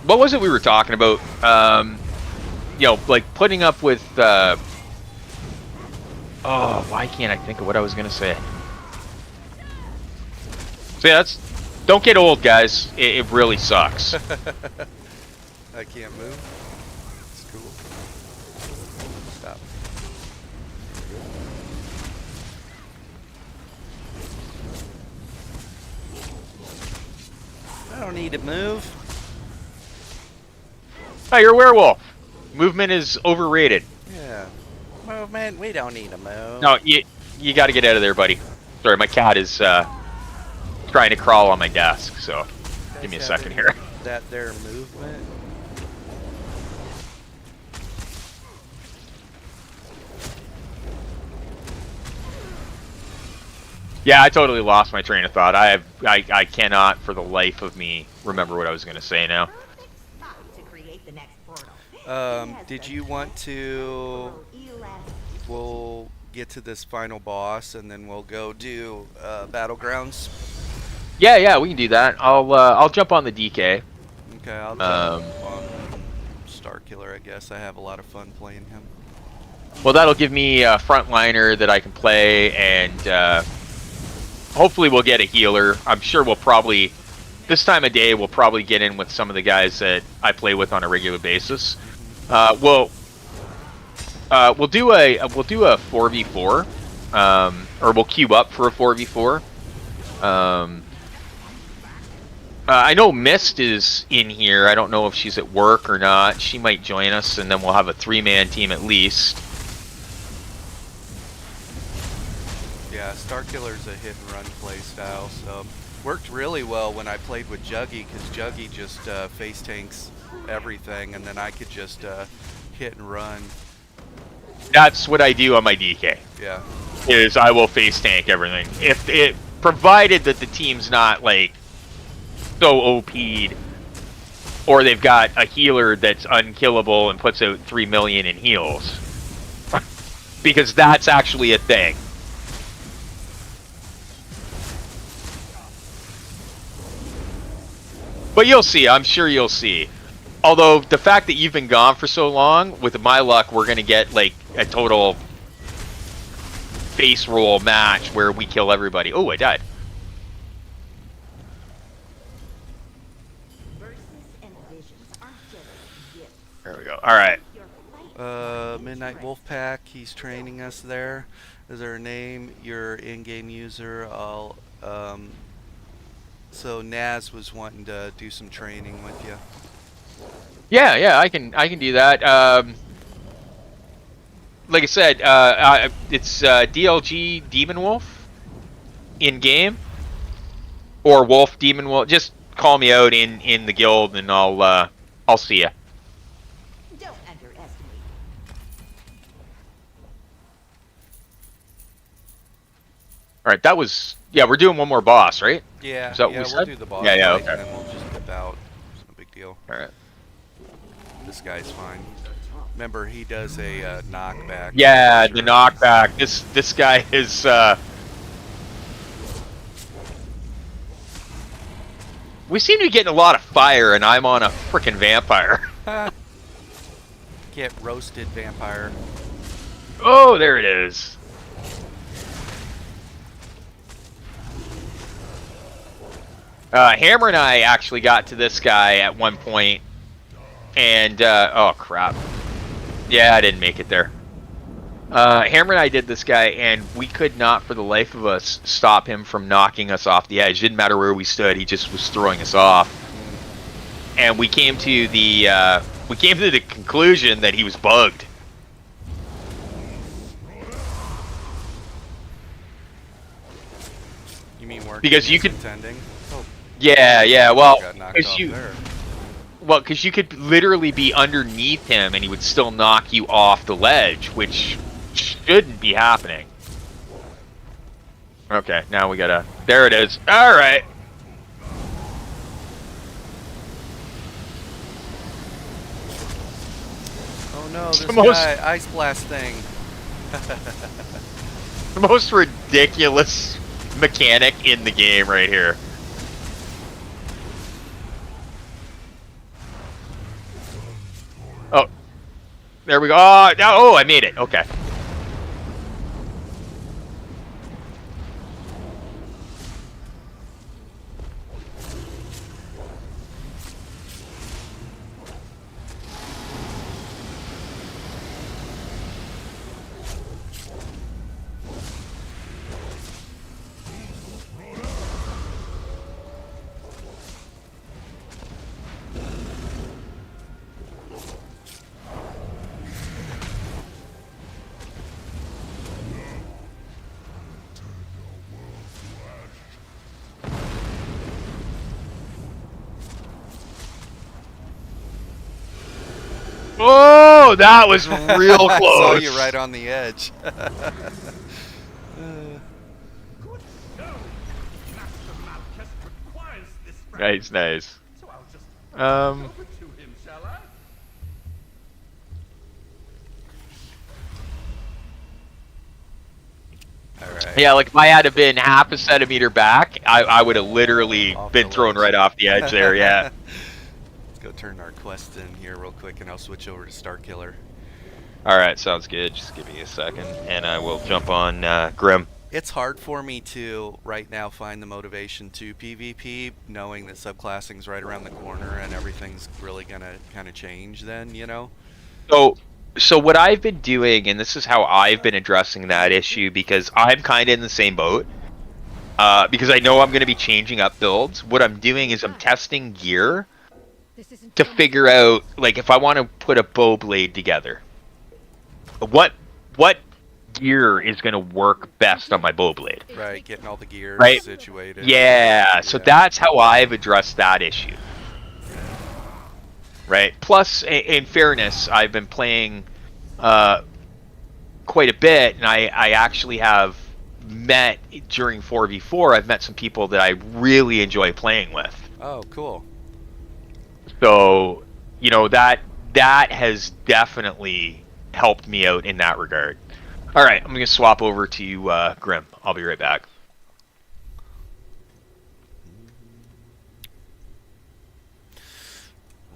S3: What was it we were talking about? You know, like putting up with. Oh, why can't I think of what I was gonna say? So yeah, don't get old, guys. It really sucks.
S4: I can't move. It's cool. Stop. I don't need to move.
S3: Oh, you're a werewolf. Movement is overrated.
S4: Yeah. Movement, we don't need to move.
S3: No, you got to get out of there, buddy. Sorry, my cat is trying to crawl on my desk, so give me a second here.
S4: That their movement.
S3: Yeah, I totally lost my train of thought. I cannot for the life of me remember what I was going to say now.
S4: Did you want to? We'll get to this final boss, and then we'll go do battlegrounds.
S3: Yeah, we can do that. I'll jump on the DK.
S4: Okay, I'll jump on Starkiller. I guess I have a lot of fun playing him.
S3: Well, that'll give me a frontliner that I can play, and hopefully we'll get a healer. I'm sure we'll probably, this time of day, we'll probably get in with some of the guys that I play with on a regular basis. We'll do a 4v4, or we'll queue up for a 4v4. I know Mist is in here. I don't know if she's at work or not. She might join us, and then we'll have a 3-man team at least.
S4: Yeah, Starkiller's a hit and run play style, so worked really well when I played with Juggy, because Juggy just face tanks everything, and then I could just hit and run.
S3: That's what I do on my DK.
S4: Yeah.
S3: Is I will face tank everything. If it provided that the team's not like so OP'd, or they've got a healer that's unkillable and puts out 3 million in heals. Because that's actually a thing. But you'll see, I'm sure you'll see. Although, the fact that you've been gone for so long, with my luck, we're going to get, like, a total face roll match where we kill everybody. Oh, I died. There we go. Alright.
S4: Midnight Wolfpack, he's training us there. Is there a name? Your in-game user? I'll, so Naz was wanting to do some training with you.
S3: Yeah, I can do that. Like I said, it's DLG Demon Wolf in game, or Wolf Demon Wolf. Just call me out in the guild, and I'll see ya.
S5: Don't underestimate.
S3: All right, that was we're doing one more boss, right?
S4: Yeah,
S3: Is that what we
S4: we'll
S3: said?
S4: do the boss
S3: Yeah,
S4: fight,
S3: okay.
S4: and then we'll just dip out. It's no big deal.
S3: All right.
S4: This guy's fine. Remember, he does a knockback.
S3: Yeah, the knockback. This guy is. We seem to be getting a lot of fire, and I'm on a frickin' vampire.
S4: Get roasted, vampire.
S3: Oh, there it is. Hammer and I actually got to this guy at one point, and oh crap. Yeah, I didn't make it there. Hammer and I did this guy, and we could not, for the life of us, stop him from knocking us off the edge. Didn't matter where we stood; he just was throwing us off. And we came to the conclusion that he was bugged.
S4: You mean working
S3: Because you could-
S4: contending? Oh,
S3: Yeah. Well,
S4: got knocked
S3: because
S4: off
S3: you,
S4: there.
S3: you could literally be underneath him, and he would still knock you off the ledge, which shouldn't be happening. Okay, now we gotta. There it is. All right.
S4: Oh no, this
S3: the most-
S4: guy, ice blast thing.
S3: The most ridiculous mechanic in the game right here. Oh, there we go. Oh, I made it. Okay. Oh, that was real close.
S4: I saw you right on the edge.
S3: Nice.
S4: Alright.
S3: Yeah, like if I had been half a centimeter back, I would have literally
S4: Off
S3: been
S4: the
S3: thrown
S4: ledge.
S3: right off the edge there. Yeah.
S4: Let's go turn our quest in here real quick, and I'll switch over to Starkiller.
S3: All right, sounds good. Just give me a second, and I will jump on Grim.
S4: It's hard for me to right now find the motivation to PvP, knowing that subclassing's right around the corner and everything's really gonna kind of change. Then, you know.
S3: So what I've been doing, and this is how I've been addressing that issue, because I'm kind of in the same boat. Because I know I'm going to be changing up builds. What I'm doing is I'm testing gear to figure out, like, if I want to put a bow blade together, what gear is going to work best on my bow blade.
S4: Right, getting all the gear
S3: Right.
S4: situated.
S3: Yeah, so that's how I've addressed that issue. Right. Plus, in fairness, I've been playing quite a bit, and I actually have met during 4v4. I've met some people that I really enjoy playing with.
S4: Oh, cool.
S3: So, you know, that has definitely helped me out in that regard. All right, I'm going to swap over to Grim. I'll be right back.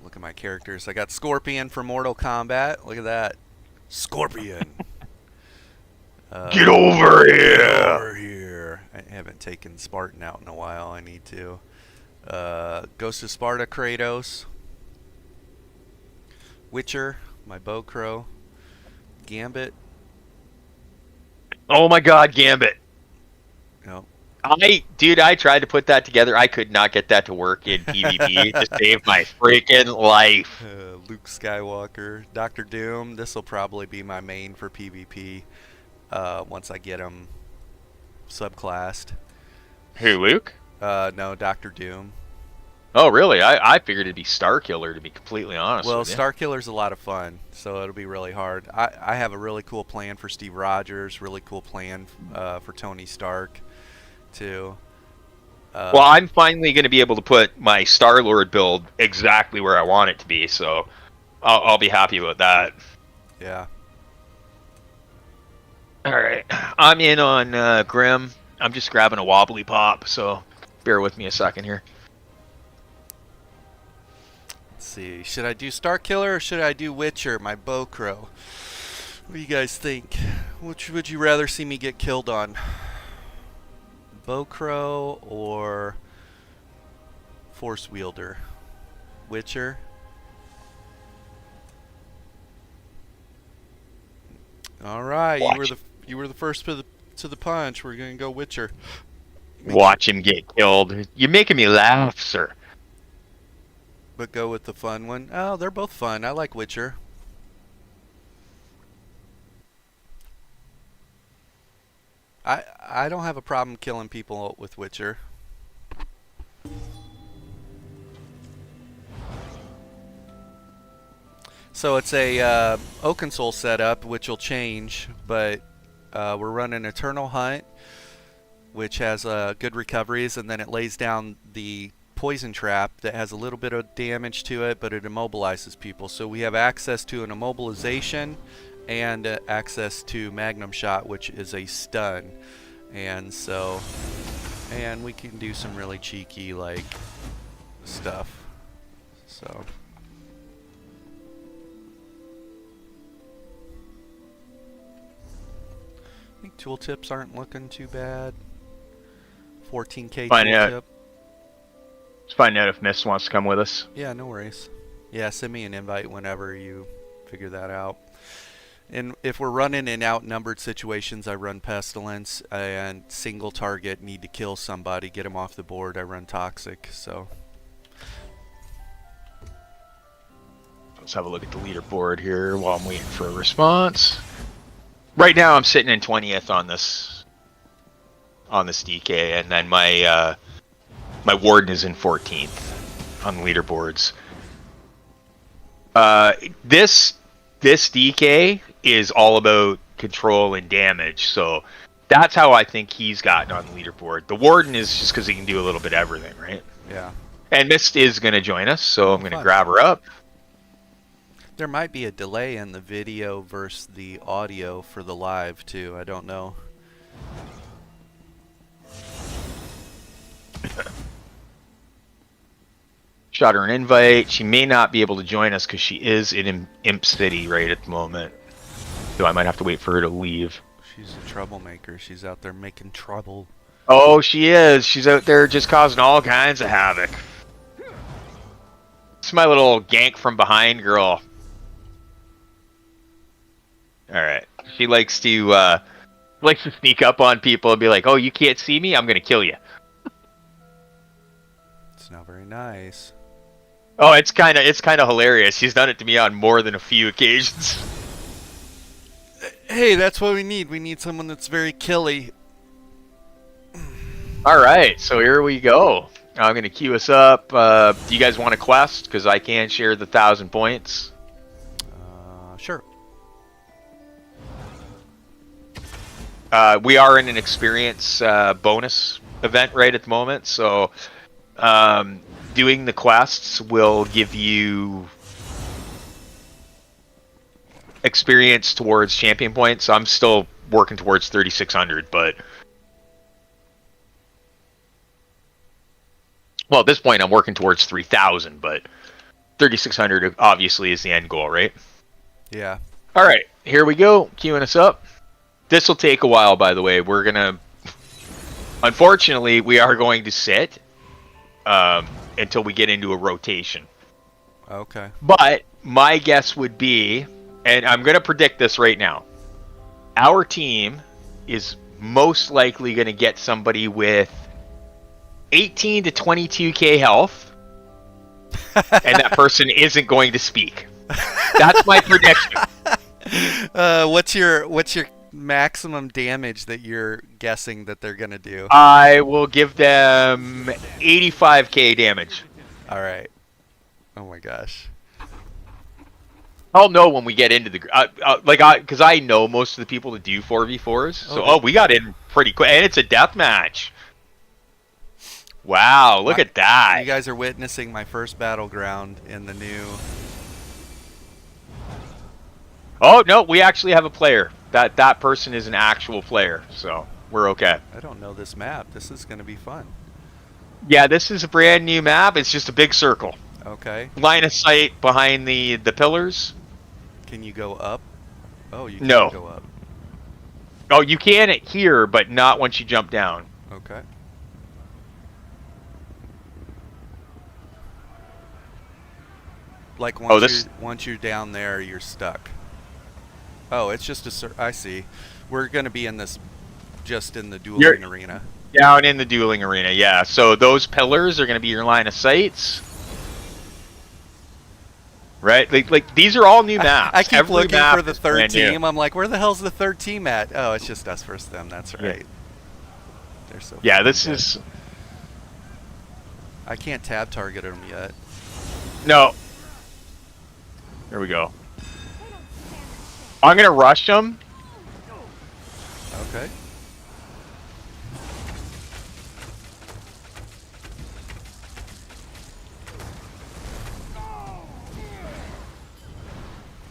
S4: Look at my characters. I got Scorpion for Mortal Kombat. Look at that. Scorpion.
S3: Get over here!
S4: Get over here. I haven't taken Spartan out in a while. I need to. Ghost of Sparta, Kratos. Witcher, my bow crow. Gambit.
S3: Oh my god, Gambit.
S4: No.
S3: I tried to put that together. I could not get that to work in PvP to save my freaking life.
S4: Luke Skywalker. Doctor Doom. This will probably be my main for PvP once I get him subclassed.
S3: Who, Luke?
S4: No, Doctor Doom.
S3: Oh, really? I figured it'd be Starkiller, to be completely honest
S4: Well,
S3: with you.
S4: Starkiller's a lot of fun, so it'll be really hard. I have a really cool plan for Steve Rogers, really cool plan for Tony Stark, too.
S3: Well, I'm finally going to be able to put my Star-Lord build exactly where I want it to be, so I'll be happy about that.
S4: Yeah.
S3: Alright, I'm in on Grim. I'm just grabbing a wobbly pop, so bear with me a second here.
S4: Let's see. Should I do Starkiller or should I do Witcher, my bow crow? What do you guys think? Which would you rather see me get killed on? Bow crow or Force wielder? Witcher? All right,
S3: Watch.
S4: you were the first to the punch. We're gonna go Witcher.
S3: Watch him get killed. You're making me laugh, sir.
S4: But go with the fun one. Oh, they're both fun. I like Witcher. I don't have a problem killing people with Witcher. So it's a Oaken Soul setup, which will change, but we're running Eternal Hunt, which has good recoveries, and then it lays down the poison trap that has a little bit of damage to it, but it immobilizes people. So we have access to an immobilization and access to Magnum Shot, which is a stun. And so, and we can do some really cheeky like stuff. So. I think tooltips aren't looking too bad. 14k tooltip.
S3: Let's find out if Mist wants to come with us.
S4: Yeah, no worries. Yeah, send me an invite whenever you figure that out. And if we're running in outnumbered situations, I run Pestilence, and single target, need to kill somebody, get them off the board, I run Toxic, so.
S3: Let's have a look at the leaderboard here while I'm waiting for a response. Right now I'm sitting in 20th on this DK, and then my my Warden is in 14th on leaderboards. This DK is all about control and damage, so that's how I think he's gotten on the leaderboard. The Warden is just because he can do a little bit of everything, right?
S4: Yeah.
S3: And Mist is going to join us, so I'm going to grab her up.
S4: There might be a delay in the video versus the audio for the live, too. I don't know.
S3: Shot her an invite. She may not be able to join us because she is in Imp City right at the moment. So I might have to wait for her to leave.
S4: She's a troublemaker. She's out there making trouble.
S3: Oh, she is. She's out there just causing all kinds of havoc. It's my little gank from behind girl. Alright. She likes to sneak up on people and be like, oh, you can't see me? I'm gonna kill you.
S4: It's not very nice.
S3: Oh, it's kinda hilarious. She's done it to me on more than a few occasions.
S4: Hey, that's what we need. We need someone that's very killy.
S3: Alright, so here we go. I'm gonna queue us up. Do you guys want a quest? Because I can share the 1,000 points.
S4: Sure.
S3: We are in an experience bonus event right at the moment, so doing the quests will give you experience towards champion points. I'm still working towards 3,600, but well, at this point I'm working towards 3,000, but 3,600 obviously is the end goal, right?
S4: Yeah.
S3: All right, here we go, queuing us up. This will take a while, by the way. We're gonna, unfortunately, we are going to sit until we get into a rotation.
S4: Okay.
S3: But my guess would be, and I'm gonna predict this right now, our team is most likely gonna get somebody with 18 to 22k health, and that person isn't going to speak. That's my prediction.
S4: What's your maximum damage that you're guessing that they're gonna do?
S3: I will give them 85k damage.
S4: All right. Oh my gosh.
S3: I'll know when we get into the because I know most of the people that do 4v4s. So
S4: Okay.
S3: we got in pretty quick, and it's a death match. Wow, look at that!
S4: You guys are witnessing my first battleground in the new.
S3: Oh no, we actually have a player. That person is an actual player, so we're okay.
S4: I don't know this map. This is gonna be fun.
S3: Yeah, this is a brand new map. It's just a big circle.
S4: Okay.
S3: Line of sight behind the pillars.
S4: Can you go up? Oh, you can't
S3: No.
S4: go up.
S3: Oh, you can here, but not once you jump down.
S4: Okay. Like once
S3: this-
S4: once you're down there, you're stuck. Oh, it's just I see. We're going to be in this, just in the dueling arena.
S3: Down in the dueling arena, yeah. So those pillars are going to be your line of sights. Right? Like these are all new maps.
S4: I keep
S3: Every
S4: looking
S3: map
S4: for the
S3: is
S4: third
S3: brand new.
S4: team. I'm like, where the hell's the third team at? Oh, it's just us versus them. That's right. They're so
S3: Yeah,
S4: fucking
S3: this
S4: good.
S3: is...
S4: I can't tab target them yet.
S3: No. There we go. I'm going to rush them.
S4: Okay.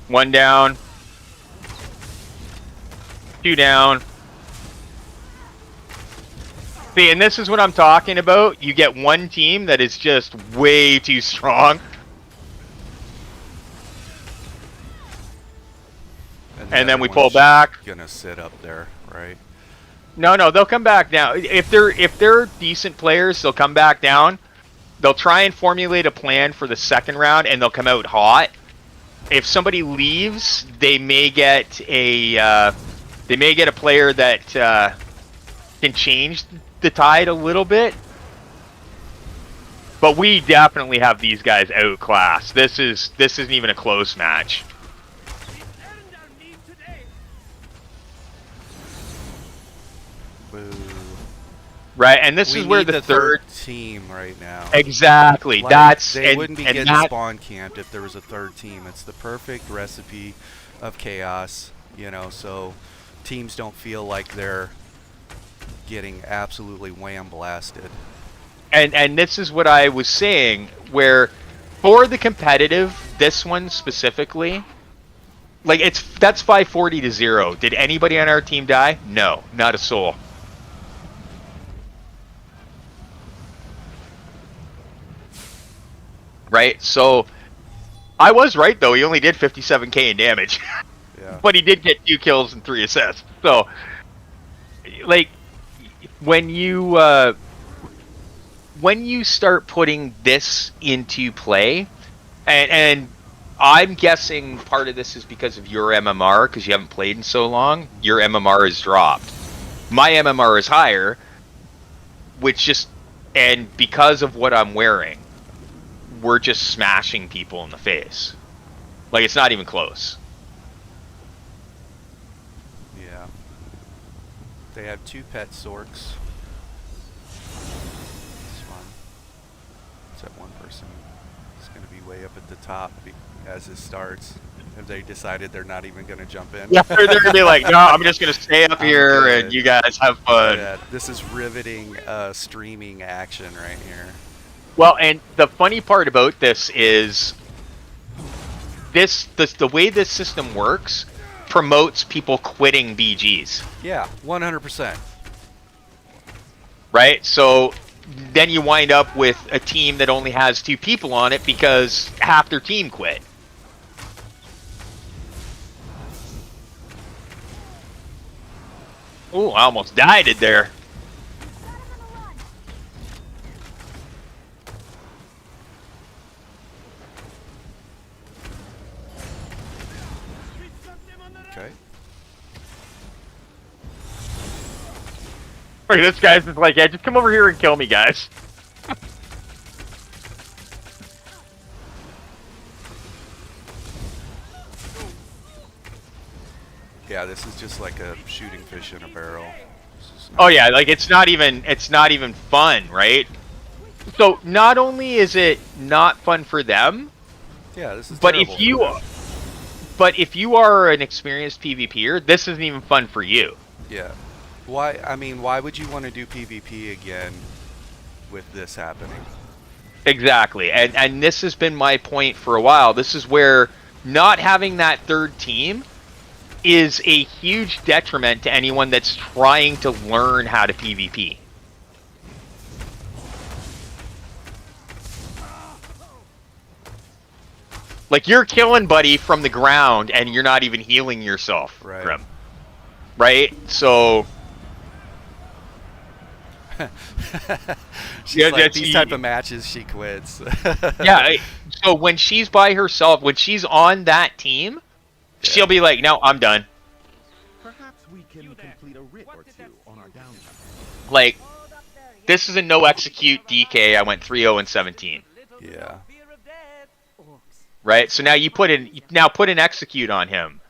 S3: One down. Two down. See, and this is what I'm talking about. You get one team that is just way too strong. And then we pull back.
S4: Gonna sit up there, right?
S3: No, they'll come back down. If they're decent players, they'll come back down. They'll try and formulate a plan for the second round, and they'll come out hot. If somebody leaves, they may get a player that can change the tide a little bit. But we definitely have these guys outclassed. This isn't even a close match.
S4: Boo.
S3: Right, and this
S4: We
S3: is where
S4: need
S3: the third
S4: team right now.
S3: exactly.
S4: Like, they
S3: and,
S4: wouldn't be
S3: and
S4: getting
S3: that,
S4: spawn camped if there was a third team. It's the perfect recipe of chaos, you know, so teams don't feel like they're getting absolutely wham blasted.
S3: and this is what I was saying, where for the competitive, this one specifically, like that's 540 to 0. Did anybody on our team die? No, not a soul. Right, so I was right though. He only did 57k in damage,
S4: Yeah.
S3: but he did get 2 kills and 3 assists. So, like, when you start putting this into play, and I'm guessing part of this is because of your MMR, because you haven't played in so long. Your MMR has dropped. My MMR is higher, and because of what I'm wearing, we're just smashing people in the face. Like, it's not even close.
S4: Yeah. They have 2 pet sorks. It's fun. Except one person is going to be way up at the top as it starts. If they decided they're not even going to jump in.
S3: Yeah, they're going to be like, no, I'm just going to stay up here
S4: good.
S3: and you guys have fun.
S4: Yeah, this is riveting streaming action right here.
S3: Well, and the funny part about this is the way this system works promotes people quitting BGs.
S4: Yeah, 100%.
S3: Right? So then you wind up with a team that only has 2 people on it because half their team quit. Ooh, I almost died it there.
S4: Okay.
S3: This guy's just like, yeah, just come over here and kill me, guys.
S4: Yeah, this is just like a shooting fish in a barrel.
S3: Oh yeah, like it's not even fun, right? So not only is it not fun for them,
S4: Yeah, this is
S3: but
S4: terrible
S3: if you are an experienced PvPer, this isn't even fun for you.
S4: Yeah. Why would you want to do PvP again with this happening?
S3: Exactly. And this has been my point for a while. This is where not having that third team is a huge detriment to anyone that's trying to learn how to PvP. Like, you're killing buddy from the ground and you're not even healing yourself.
S4: Right.
S3: Grim. Right? So
S4: She's
S3: Yeah,
S4: like,
S3: that's
S4: these
S3: e-
S4: type of matches, she quits.
S3: yeah, so when she's by herself, when she's on that team, She'll be like, no, I'm done.
S6: Perhaps we can complete a writ or two on our downtime.
S3: Like, this is a no execute DK. I went 3-0 and 17.
S4: Yeah.
S3: Right? So now you put an execute on him.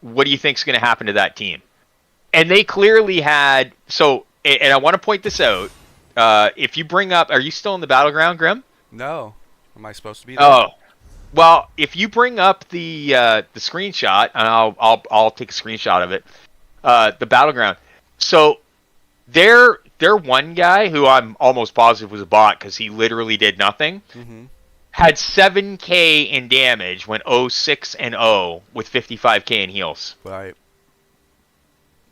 S3: What do you think's going to happen to that team? And they clearly had, so, and I want to point this out. If you bring up, are you still in the battleground, Grim?
S4: No. Am I supposed to be there?
S3: Oh, well, if you bring up the screenshot, and I'll take a screenshot of it. The battleground. So their one guy, who I'm almost positive was a bot because he literally did nothing, had 7k in damage, went 0-6 and 0 with 55k in heals.
S4: Right.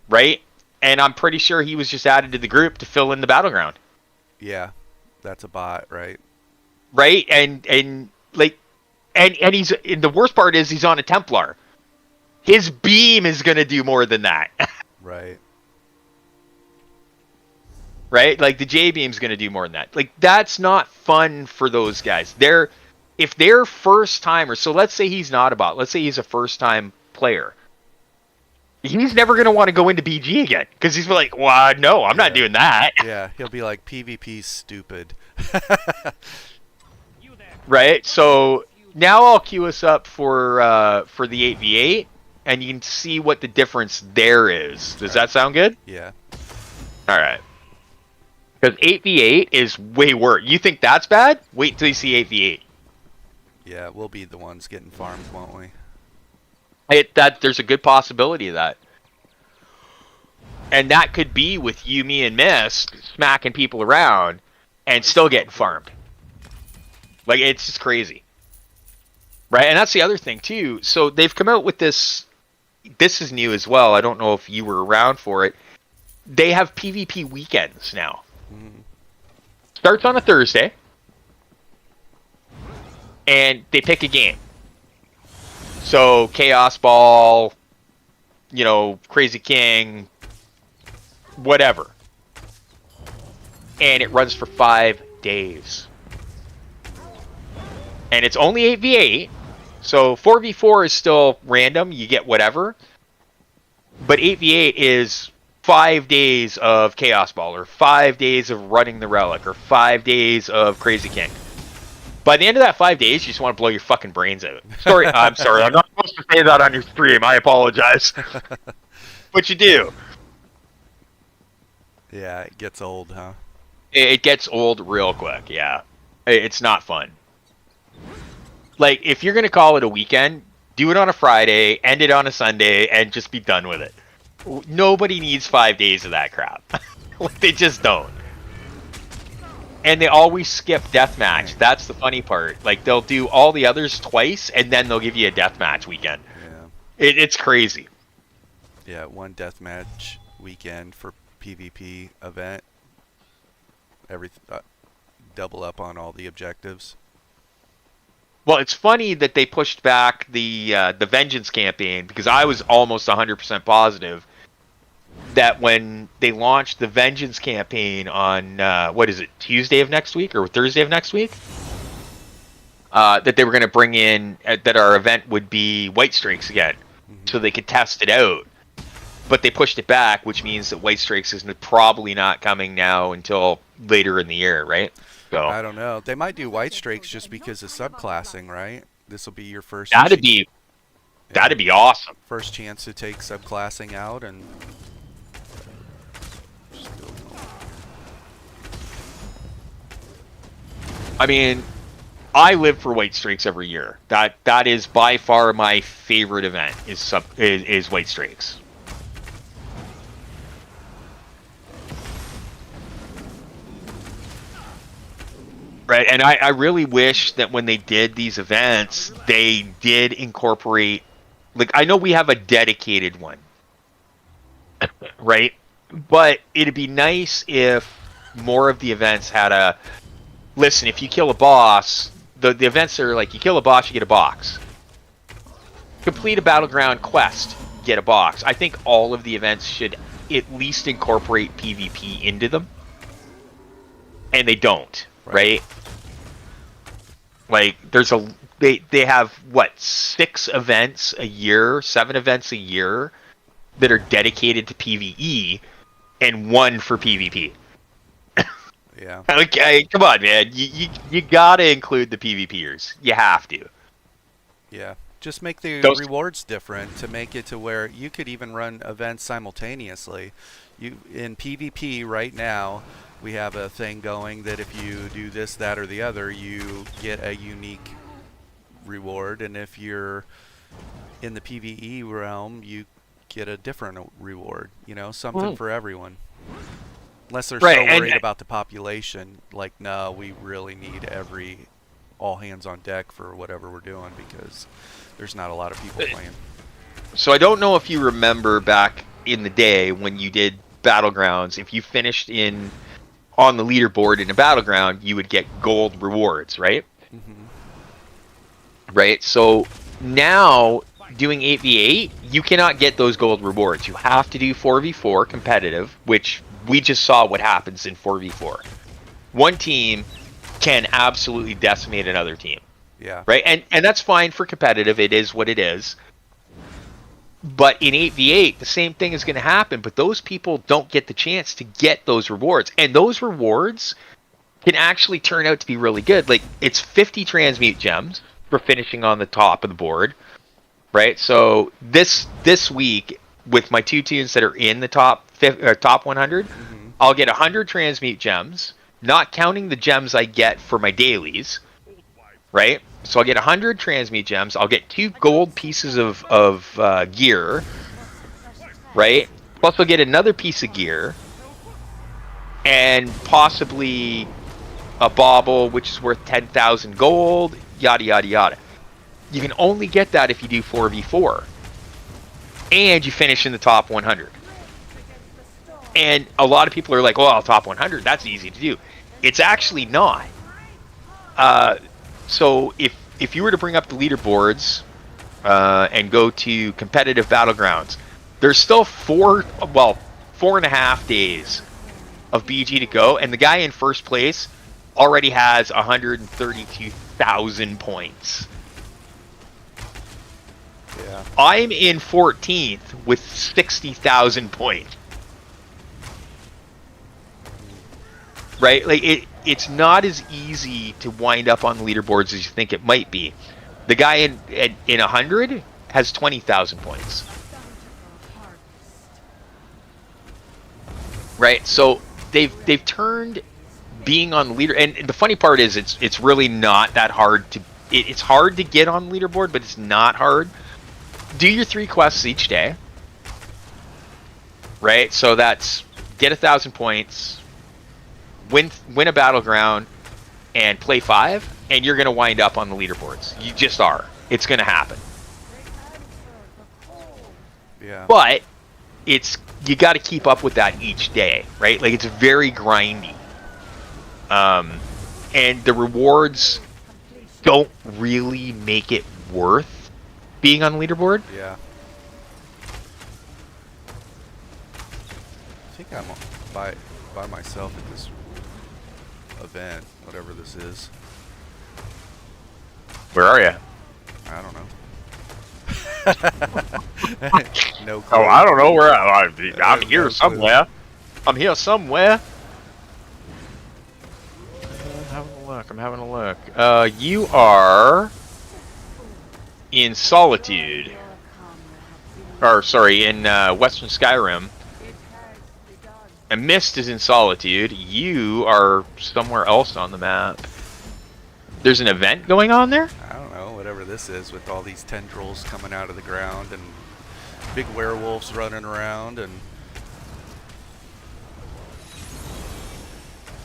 S3: Right? And I'm pretty sure he was just added to the group to fill in the battleground.
S4: Yeah. That's a bot, right?
S3: Right? And like, and he's, and the worst part is he's on a Templar. His beam is going to do more than that.
S4: Right.
S3: Right? Like, the J-beam's going to do more than that. Like, that's not fun for those guys. If they're first timers, so let's say he's not a bot. Let's say he's a first time player. He's never going to want to go into BG again. Because he's like, well, no, I'm not doing that.
S4: Yeah, he'll be like, PvP's stupid.
S3: Right? So, now I'll queue us up for the 8v8. And you can see what the difference there is. Does that sound good?
S4: Yeah.
S3: Alright. Because 8v8 is way worse. You think that's bad? Wait until you see 8v8.
S4: Yeah, we'll be the ones getting farmed, won't we?
S3: There's a good possibility of that. And that could be with you, me, and Mist smacking people around and still getting farmed. Like, it's just crazy. Right? And that's the other thing, too. So they've come out with this. This is new as well. I don't know if you were around for it. They have PvP weekends now. Starts on a Thursday. And they pick a game. So, Chaos Ball, Crazy King, whatever. And it runs for 5 days. And it's only 8v8. So 4v4 is still random. You get whatever. But 8v8 is 5 days of Chaos Ball, or 5 days of running the Relic, or 5 days of Crazy King. By the end of that 5 days, you just want to blow your fucking brains out. I'm sorry. I'm not supposed to say that on your stream. I apologize. But you do.
S4: Yeah, it gets old, huh?
S3: It gets old real quick, yeah. It's not fun. Like, if you're going to call it a weekend, do it on a Friday, end it on a Sunday, and just be done with it. Nobody needs 5 days of that crap. Like, they just don't. And they always skip deathmatch. That's the funny part. Like, they'll do all the others twice, and then they'll give you a deathmatch weekend.
S4: Yeah.
S3: It's crazy.
S4: Yeah, one deathmatch weekend for PvP event. Double up on all the objectives.
S3: Well, it's funny that they pushed back the Vengeance campaign, because I was almost 100% positive that when they launched the Vengeance campaign on, Tuesday of next week or Thursday of next week? That they were going to bring in, that our event would be White Streaks again, so they could test it out. But they pushed it back, which means that White Streaks is probably not coming now until later in the year, right? So
S4: I don't know. They might do White Streaks just because of subclassing, right? This will be your first.
S3: That'd be awesome.
S4: First chance to take subclassing out and.
S3: I mean, I live for White Streaks every year. That is by far my favorite event. Is White Streaks. Right, and I really wish that when they did these events, they did incorporate, like, I know we have a dedicated one, right? But it'd be nice if more of the events had a, listen, if you kill a boss, the events are like, you kill a boss, you get a box. Complete a battleground quest, get a box. I think all of the events should at least incorporate PvP into them. And they don't. Right? Like they have what, 6 events a year, 7 events a year that are dedicated to PvE, and 1 for PvP.
S4: Yeah.
S3: Okay, come on, man. You gotta include the PvPers. You have to.
S4: Yeah. Just make the
S3: Those
S4: rewards different to make it to where you could even run events simultaneously. You in PvP right now, we have a thing going that if you do this, that, or the other, you get a unique reward, and if you're in the PvE realm, you get a different reward. You know, something for everyone. Unless they're
S3: Right,
S4: so
S3: and
S4: worried about the population, like, no, we really need all hands on deck for whatever we're doing because there's not a lot of people playing.
S3: so I don't know if you remember back in the day when you did Battlegrounds, if you finished on the leaderboard in a Battleground, you would get gold rewards, right? Right? So now doing 8v8, you cannot get those gold rewards. You have to do 4v4 competitive, which we just saw what happens in 4v4. One team can absolutely decimate another team.
S4: Yeah.
S3: Right? And that's fine for competitive. It is what it is. But in 8v8, the same thing is going to happen, but those people don't get the chance to get those rewards. And those rewards can actually turn out to be really good. Like, it's 50 transmute gems for finishing on the top of the board, right? So this week, with my 2 tunes that are in the top 100, I'll get 100 transmute gems, not counting the gems I get for my dailies, right? So I'll get 100 transmute gems. I'll get 2 gold pieces of gear, right? Plus I'll get another piece of gear, and possibly a bauble, which is worth 10,000 gold, yada, yada, yada. You can only get that if you do 4v4. And you finish in the top 100. And a lot of people are like, well, top 100, that's easy to do. It's actually not. So if you were to bring up the leaderboards and go to competitive battlegrounds, there's still 4.5 days of BG to go, and the guy in first place already has 132,000 points.
S4: Yeah.
S3: I'm in 14th with 60,000 points. Right? Like, it's not as easy to wind up on the leaderboards as you think it might be. The guy in 100 has 20,000 points. Right? So they've turned being on the leader, and the funny part is it's really not that hard to it's hard to get on the leaderboard, but it's not hard. Do your 3 quests each day. Right? So that's get 1,000 points, win a battleground, and play 5, and you're going to wind up on the leaderboards. You just are. It's going to happen.
S4: Yeah.
S3: But you got to keep up with that each day, right? Like, it's very grindy. And the rewards don't really make it worth being on the leaderboard.
S4: Yeah. I think I'm by myself at this event, whatever this is.
S3: Where are you?
S4: I don't know. No clue.
S3: Oh, I don't know where I'm here
S4: No
S3: somewhere. I'm here somewhere. I'm having a look. You are in Solitude. Or, sorry, in Western Skyrim. And Mist is in Solitude. You are somewhere else on the map. There's an event going on there?
S4: I don't know, whatever this is with all these tendrils coming out of the ground and big werewolves running around and...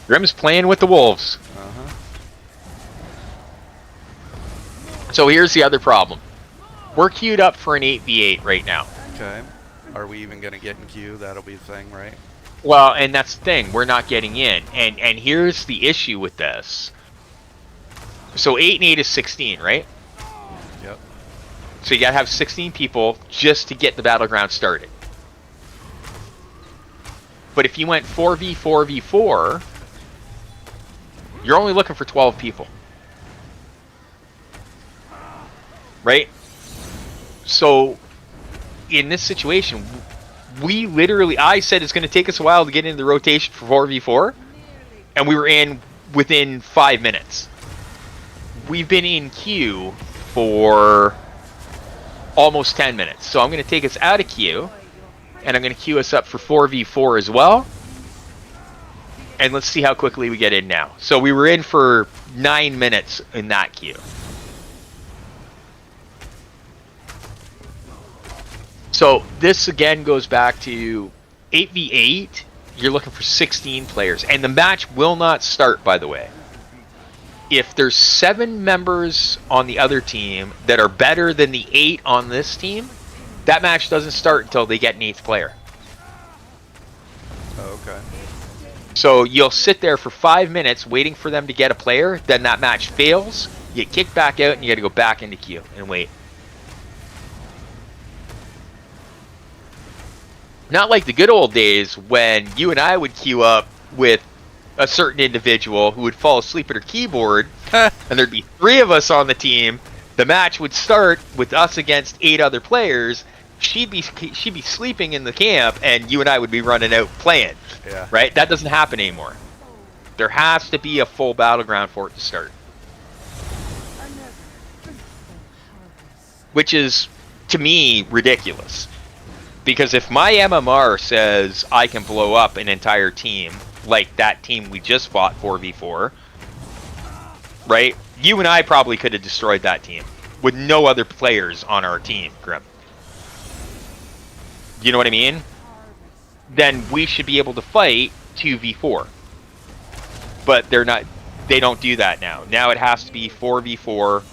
S3: Grim's playing with the wolves.
S4: Uh-huh.
S3: So here's the other problem. We're queued up for an 8v8 right now.
S4: Okay. Are we even going to get in queue? That'll be the thing, right?
S3: Well, and that's the thing. We're not getting in. And here's the issue with this. So 8 and 8 is 16, right?
S4: Yep.
S3: So you gotta have 16 people just to get the battleground started. But if you went 4v4v4, you're only looking for 12 people. right? So in this situation, we literally, I said it's going to take us a while to get into the rotation for 4v4, and we were in within 5 minutes. We've been in queue for almost 10 minutes. So I'm going to take us out of queue, and I'm going to queue us up for 4v4 as well. And let's see how quickly we get in now. So we were in for 9 minutes in that queue. So this again goes back to 8v8. You're looking for 16 players. And the match will not start, by the way. If there's 7 members on the other team that are better than the 8 on this team, that match doesn't start until they get an 8th player.
S4: Oh, okay.
S3: So you'll sit there for 5 minutes waiting for them to get a player, then that match fails, you get kicked back out, and you gotta go back into queue and wait. Not like the good old days when you and I would queue up with a certain individual who would fall asleep at her keyboard, and there'd be 3 of us on the team. The match would start with us against 8 other players. She'd be sleeping in the camp, and you and I would be running out playing.
S4: Yeah.
S3: Right? That doesn't happen anymore. There has to be a full battleground for it to start. Which is, to me, ridiculous. Because if my MMR says I can blow up an entire team, like that team we just fought 4v4, right? You and I probably could have destroyed that team with no other players on our team, Grim. You know what I mean? Then we should be able to fight 2v4. But they don't do that now. Now it has to be 4v4,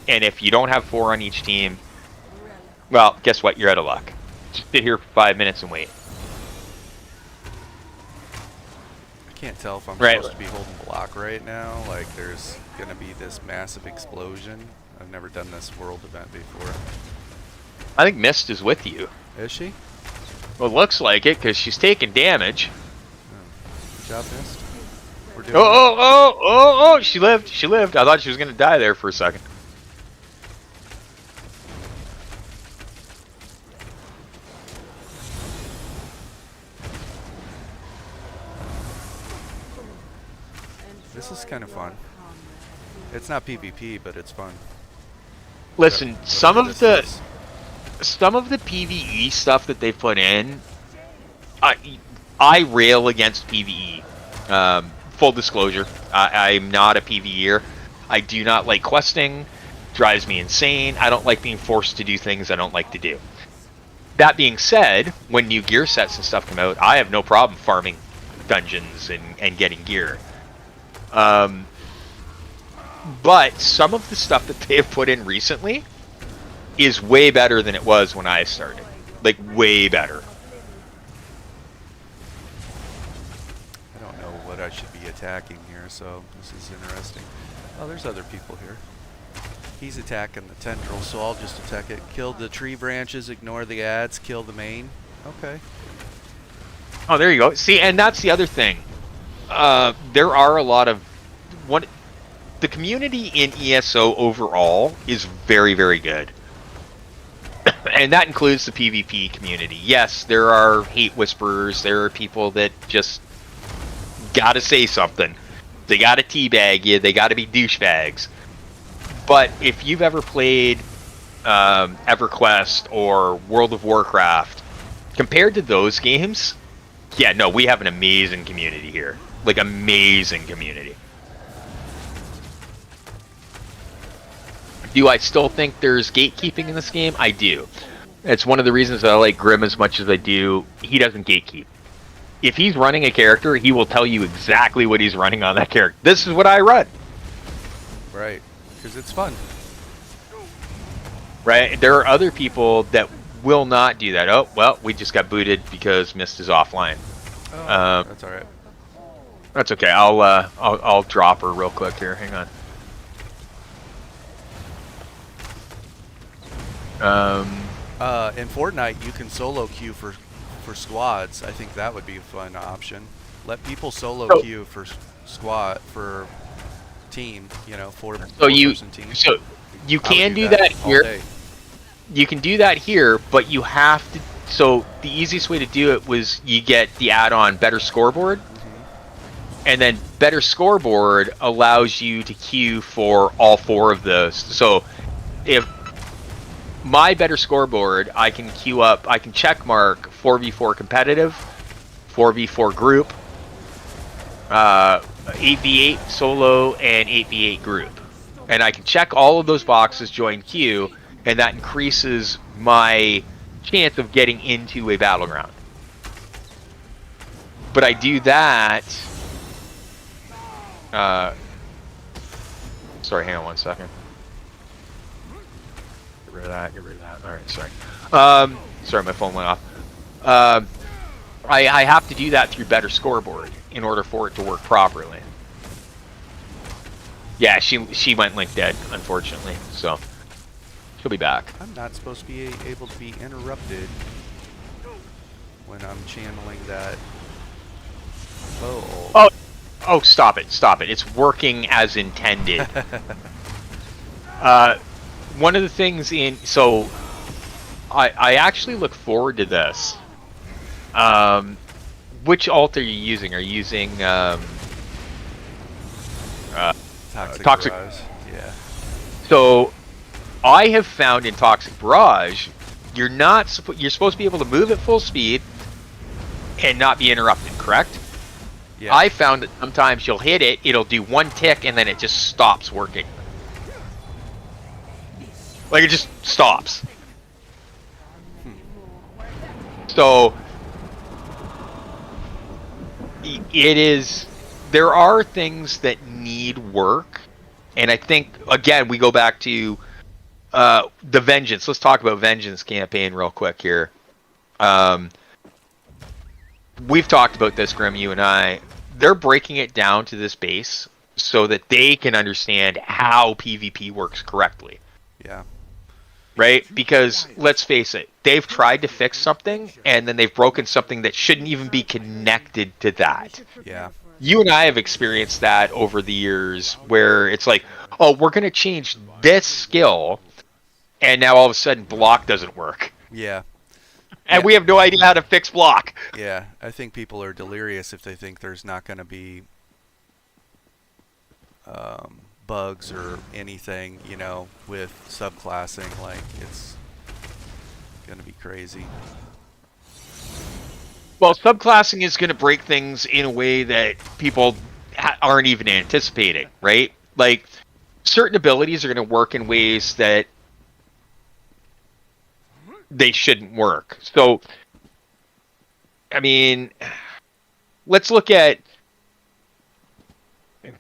S3: and if you don't have 4 on each team, well, guess what? You're out of luck. Just sit here for 5 minutes and wait.
S4: I can't tell if I'm
S3: Right.
S4: supposed to be holding block right now. Like, there's gonna be this massive explosion. I've never done this world event before.
S3: I think Mist is with you.
S4: Is she?
S3: Well, it looks like it, because she's taking damage.
S4: Good job, Mist. We're doing
S3: Oh, she lived. She lived. I thought she was going to die there for a second.
S4: This is kind of fun. It's not PvP, but it's fun.
S3: Listen,
S4: Whatever
S3: some of
S4: this
S3: the PvE stuff that they put in, I rail against PvE. Full disclosure, I'm not a PvEer. I do not like questing. Drives me insane. I don't like being forced to do things I don't like to do. That being said, when new gear sets and stuff come out, I have no problem farming dungeons and getting gear. But some of the stuff that they have put in recently is way better than it was when I started. Like, way better.
S4: I don't know what I should be attacking here, so this is interesting. Oh, there's other people here. He's attacking the tendril, so I'll just attack it. Kill the tree branches, ignore the ads, kill the main. Okay.
S3: Oh, there you go. See, and that's the other thing. There are a lot of... The community in ESO overall is very, very good. And that includes the PvP community. Yes, there are hate whisperers. There are people that just gotta say something. They gotta teabag you. They gotta be douchebags. But if you've ever played EverQuest or World of Warcraft, compared to those games, yeah, no, we have an amazing community here. Like, amazing community. Do I still think there's gatekeeping in this game? I do. It's one of the reasons that I like Grim as much as I do. He doesn't gatekeep. If he's running a character, he will tell you exactly what he's running on that character. This is what I run.
S4: Right. Because it's fun.
S3: Right? There are other people that will not do that. Oh, well, we just got booted because Mist is offline.
S4: Oh, that's alright.
S3: That's okay. I'll drop her real quick here. Hang on.
S4: In Fortnite, you can solo queue for squads. I think that would be a fun option. Let people solo queue for squad for team. You know, four person team.
S3: You
S4: I would
S3: can do that
S4: all
S3: here.
S4: day.
S3: You can do that here, but you have to. So the easiest way to do it was you get the add-on Better Scoreboard, and then Better Scoreboard allows you to queue for all 4 of those. So if my Better Scoreboard, I can queue up, I can check mark 4v4 competitive, 4v4 group, 8v8 solo, and 8v8 group. And I can check all of those boxes, join queue, and that increases my chance of getting into a battleground. But I do that. Sorry, hang on one second. Get rid of that. Get rid of that. All right, sorry. Sorry, my phone went off. I have to do that through Better Scoreboard in order for it to work properly. Yeah, she went link dead, unfortunately. So she'll be back.
S4: I'm not supposed to be able to be interrupted when I'm channeling that.
S3: Oh, stop it! Stop it! It's working as intended. One of the things so I actually look forward to this. Which alt are you using? Are you using Toxic?
S4: Barrage. Yeah.
S3: So I have found in Toxic Barrage, you're supposed to be able to move at full speed and not be interrupted, correct?
S4: Yeah.
S3: I found that sometimes you'll hit it, it'll do 1 tick, and then it just stops working. Like, it just stops. So it is, there are things that need work, and I think, again, we go back to the Vengeance. Let's talk about Vengeance campaign real quick here. We've talked about this, Grim, you and I. They're breaking it down to this base so that they can understand how PvP works correctly.
S4: Yeah.
S3: Right? Because, let's face it, they've tried to fix something, and then they've broken something that shouldn't even be connected to that.
S4: Yeah.
S3: You and I have experienced that over the years, where it's like, oh, we're going to change this skill, and now all of a sudden block doesn't work.
S4: Yeah.
S3: And we have no idea how to fix block.
S4: Yeah. I think people are delirious if they think there's not going to be bugs or anything, you know, with subclassing. Like, it's going to be crazy.
S3: Well, subclassing is going to break things in a way that people aren't even anticipating, right? Like, certain abilities are going to work in ways that they shouldn't work. So, I mean, let's look at,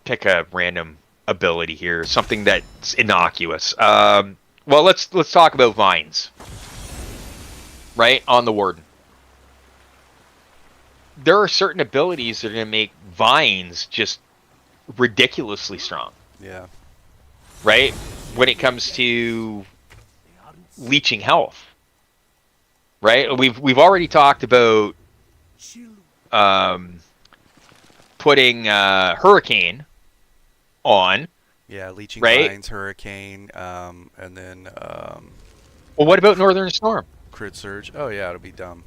S3: pick a random ability here, something that's innocuous. Well, let's talk about vines, right? On the Warden. There are certain abilities that are going to make vines just ridiculously strong.
S4: Yeah.
S3: Right? When it comes to leeching health. Right? We've already talked about putting Hurricane on.
S4: Yeah, leeching
S3: right?
S4: vines, Hurricane, and then
S3: Well, what about Northern Storm?
S4: Crit Surge. Oh yeah, it'll be dumb.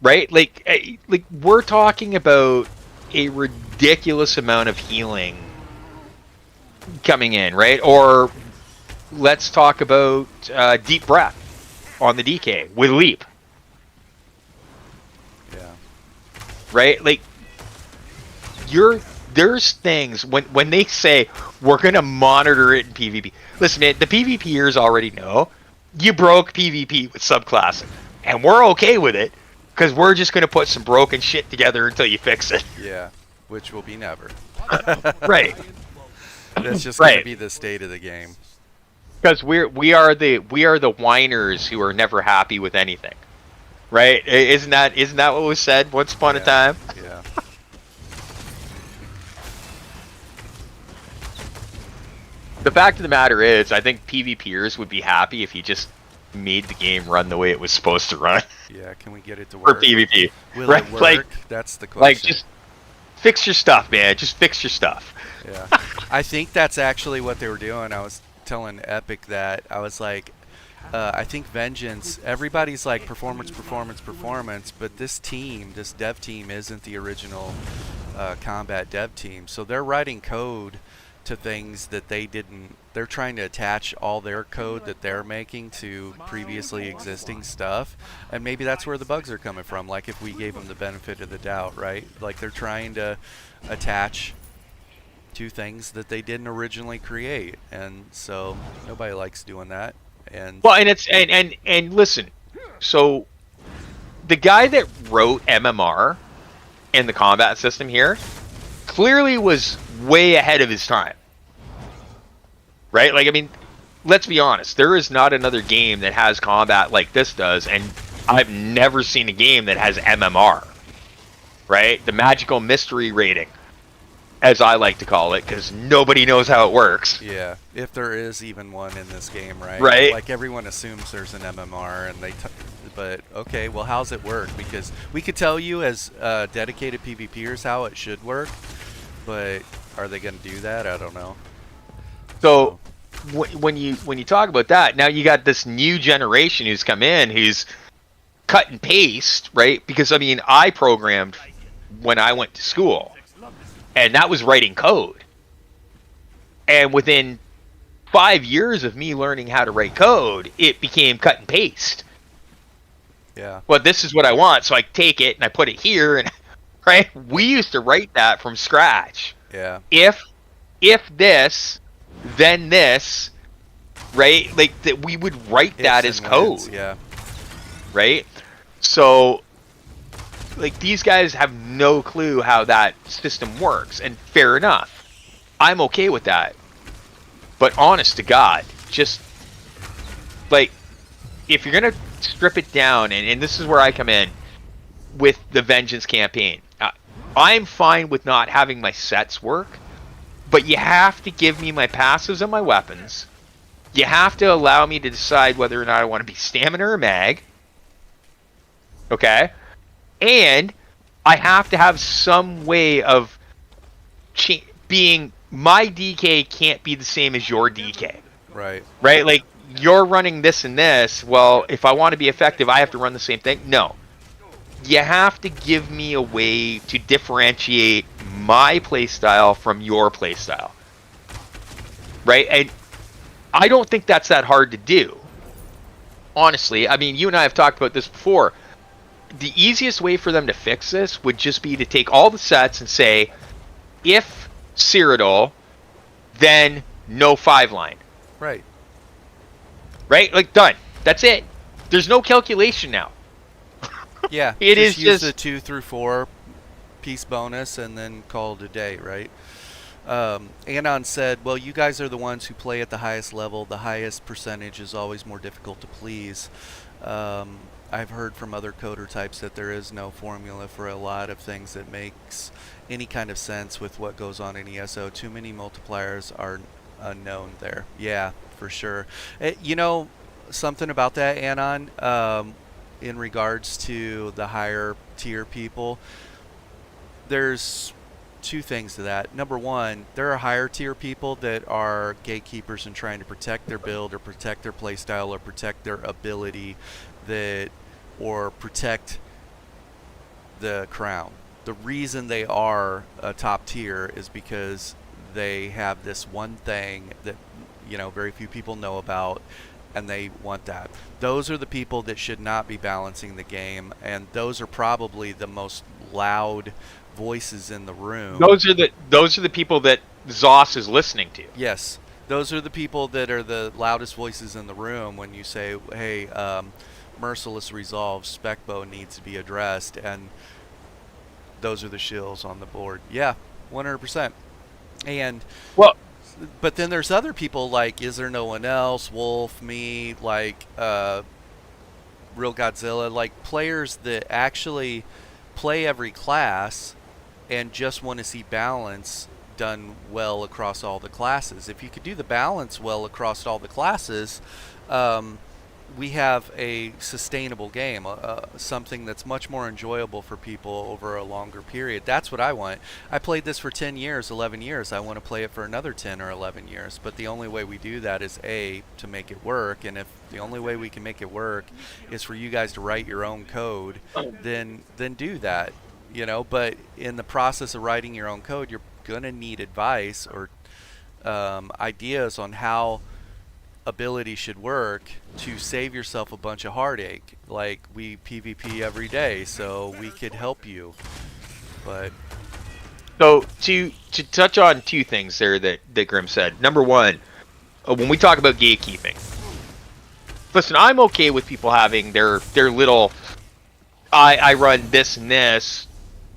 S3: Right? Like we're talking about a ridiculous amount of healing coming in, right? Or let's talk about Deep Breath on the DK with Leap.
S4: Yeah.
S3: Right? Like, there's things, when they say, we're going to monitor it in PvP. Listen, man, the PvPers already know you broke PvP with subclassing. And we're okay with it, because we're just going to put some broken shit together until you fix it.
S4: Yeah, which will be never.
S3: Right.
S4: That's just going to be the state of the game.
S3: Because we are the whiners who are never happy with anything, right? Isn't that what was said once upon a time?
S4: Yeah.
S3: The fact of the matter is, I think PvPers would be happy if you just made the game run the way it was supposed to run.
S4: Yeah. Can we get it to
S3: For
S4: work?
S3: PvP,
S4: Will
S3: right?
S4: it work?
S3: Like,
S4: that's the question.
S3: like, just fix your stuff, man. Just fix your stuff.
S4: Yeah. I think that's actually what they were doing. I was telling Epic that I was like, I think Vengeance, everybody's like performance, but this dev team isn't the original combat dev team. So they're writing code to things that they didn't. They're trying to attach all their code that they're making to previously existing stuff, and maybe that's where the bugs are coming from. Like if we gave them the benefit of the doubt, right? Like they're trying to attach to things that they didn't originally create, and so nobody likes doing that. And
S3: Well, and it's and listen, so the guy that wrote MMR and the combat system here clearly was way ahead of his time. Right? Like, I mean, let's be honest. There is not another game that has combat like this does, and I've never seen a game that has MMR. Right? The magical mystery rating, as I like to call it, because nobody knows how it works.
S4: yeah, if there is even one in this game, right?
S3: Right.
S4: Like everyone assumes there's an MMR, and but okay, well, how's it work? Because we could tell you as dedicated PvPers how it should work, but are they going to do that? I don't know.
S3: So when you talk about that, now you got this new generation who's come in, who's cut and paste, right? Because I mean, I programmed when I went to school, and that was writing code. And within 5 years of me learning how to write code, it became cut and paste.
S4: Yeah.
S3: Well, this is what I want, so I take it and I put it here, and right? We used to write that from scratch.
S4: Yeah.
S3: If this, then this, right? Like that, we would write that as
S4: Ifs and
S3: code,
S4: whens, yeah.
S3: right? So, like, these guys have no clue how that system works, and fair enough. I'm okay with that. But honest to God, just like, if you're gonna strip it down, and this is where I come in with the Vengeance campaign. I'm fine with not having my sets work, but you have to give me my passives and my weapons. You have to allow me to decide whether or not I want to be stamina or mag. Okay? And I have to have some way of being, my DK can't be the same as your DK.
S4: Right.
S3: Right? Like, you're running this and this. Well, if I want to be effective, I have to run the same thing. No. You have to give me a way to differentiate my playstyle from your playstyle. Right? And I don't think that's that hard to do. Honestly, I mean, you and I have talked about this before. The easiest way for them to fix this would just be to take all the sets and say, if Cyrodiil, then no 5-line.
S4: Right.
S3: Right? Like, done. That's it. There's no calculation now.
S4: Yeah.
S3: It is
S4: use
S3: just
S4: the 2 through 4 piece bonus and then call it a day, right? Anon said, well, you guys are the ones who play at the highest level. The highest percentage is always more difficult to please. I've heard from other coder types that there is no formula for a lot of things that makes any kind of sense with what goes on in ESO. Too many multipliers are unknown there. Yeah, for sure. You know, something about that, Anon, in regards to the higher tier people, there's two things to that. Number one, there are higher tier people that are gatekeepers and trying to protect their build or protect their playstyle or protect their ability or protect the crown. The reason they are a top tier is because they have this one thing that, you know, very few people know about, and they want that. Those are the people that should not be balancing the game, and those are probably the most loud voices in the room.
S3: those are the people that Zoss is listening to.
S4: Yes, those are the people that are the loudest voices in the room when you say, hey, Merciless Resolve, Specbo needs to be addressed, and those are the shills on the board. Yeah, 100%. And
S3: Well,
S4: but then there's other people like Is There No One Else, Wolf, me, like Real Godzilla, like players that actually play every class and just want to see balance done well across all the classes. If you could do the balance well across all the classes, we have a sustainable game, something that's much more enjoyable for people over a longer period. That's what I want. I played this for 10 years, 11 years. I want to play it for another 10 or 11 years. But the only way we do that is to make it work. And if the only way we can make it work is for you guys to write your own code, then do that. But in the process of writing your own code, you're gonna need advice or ideas on how ability should work to save yourself a bunch of heartache. Like, we PvP every day, so we could help you. But
S3: So to touch on two things there that Grim said. Number one, when we talk about gatekeeping, listen, I'm okay with people having their little. I run this and this,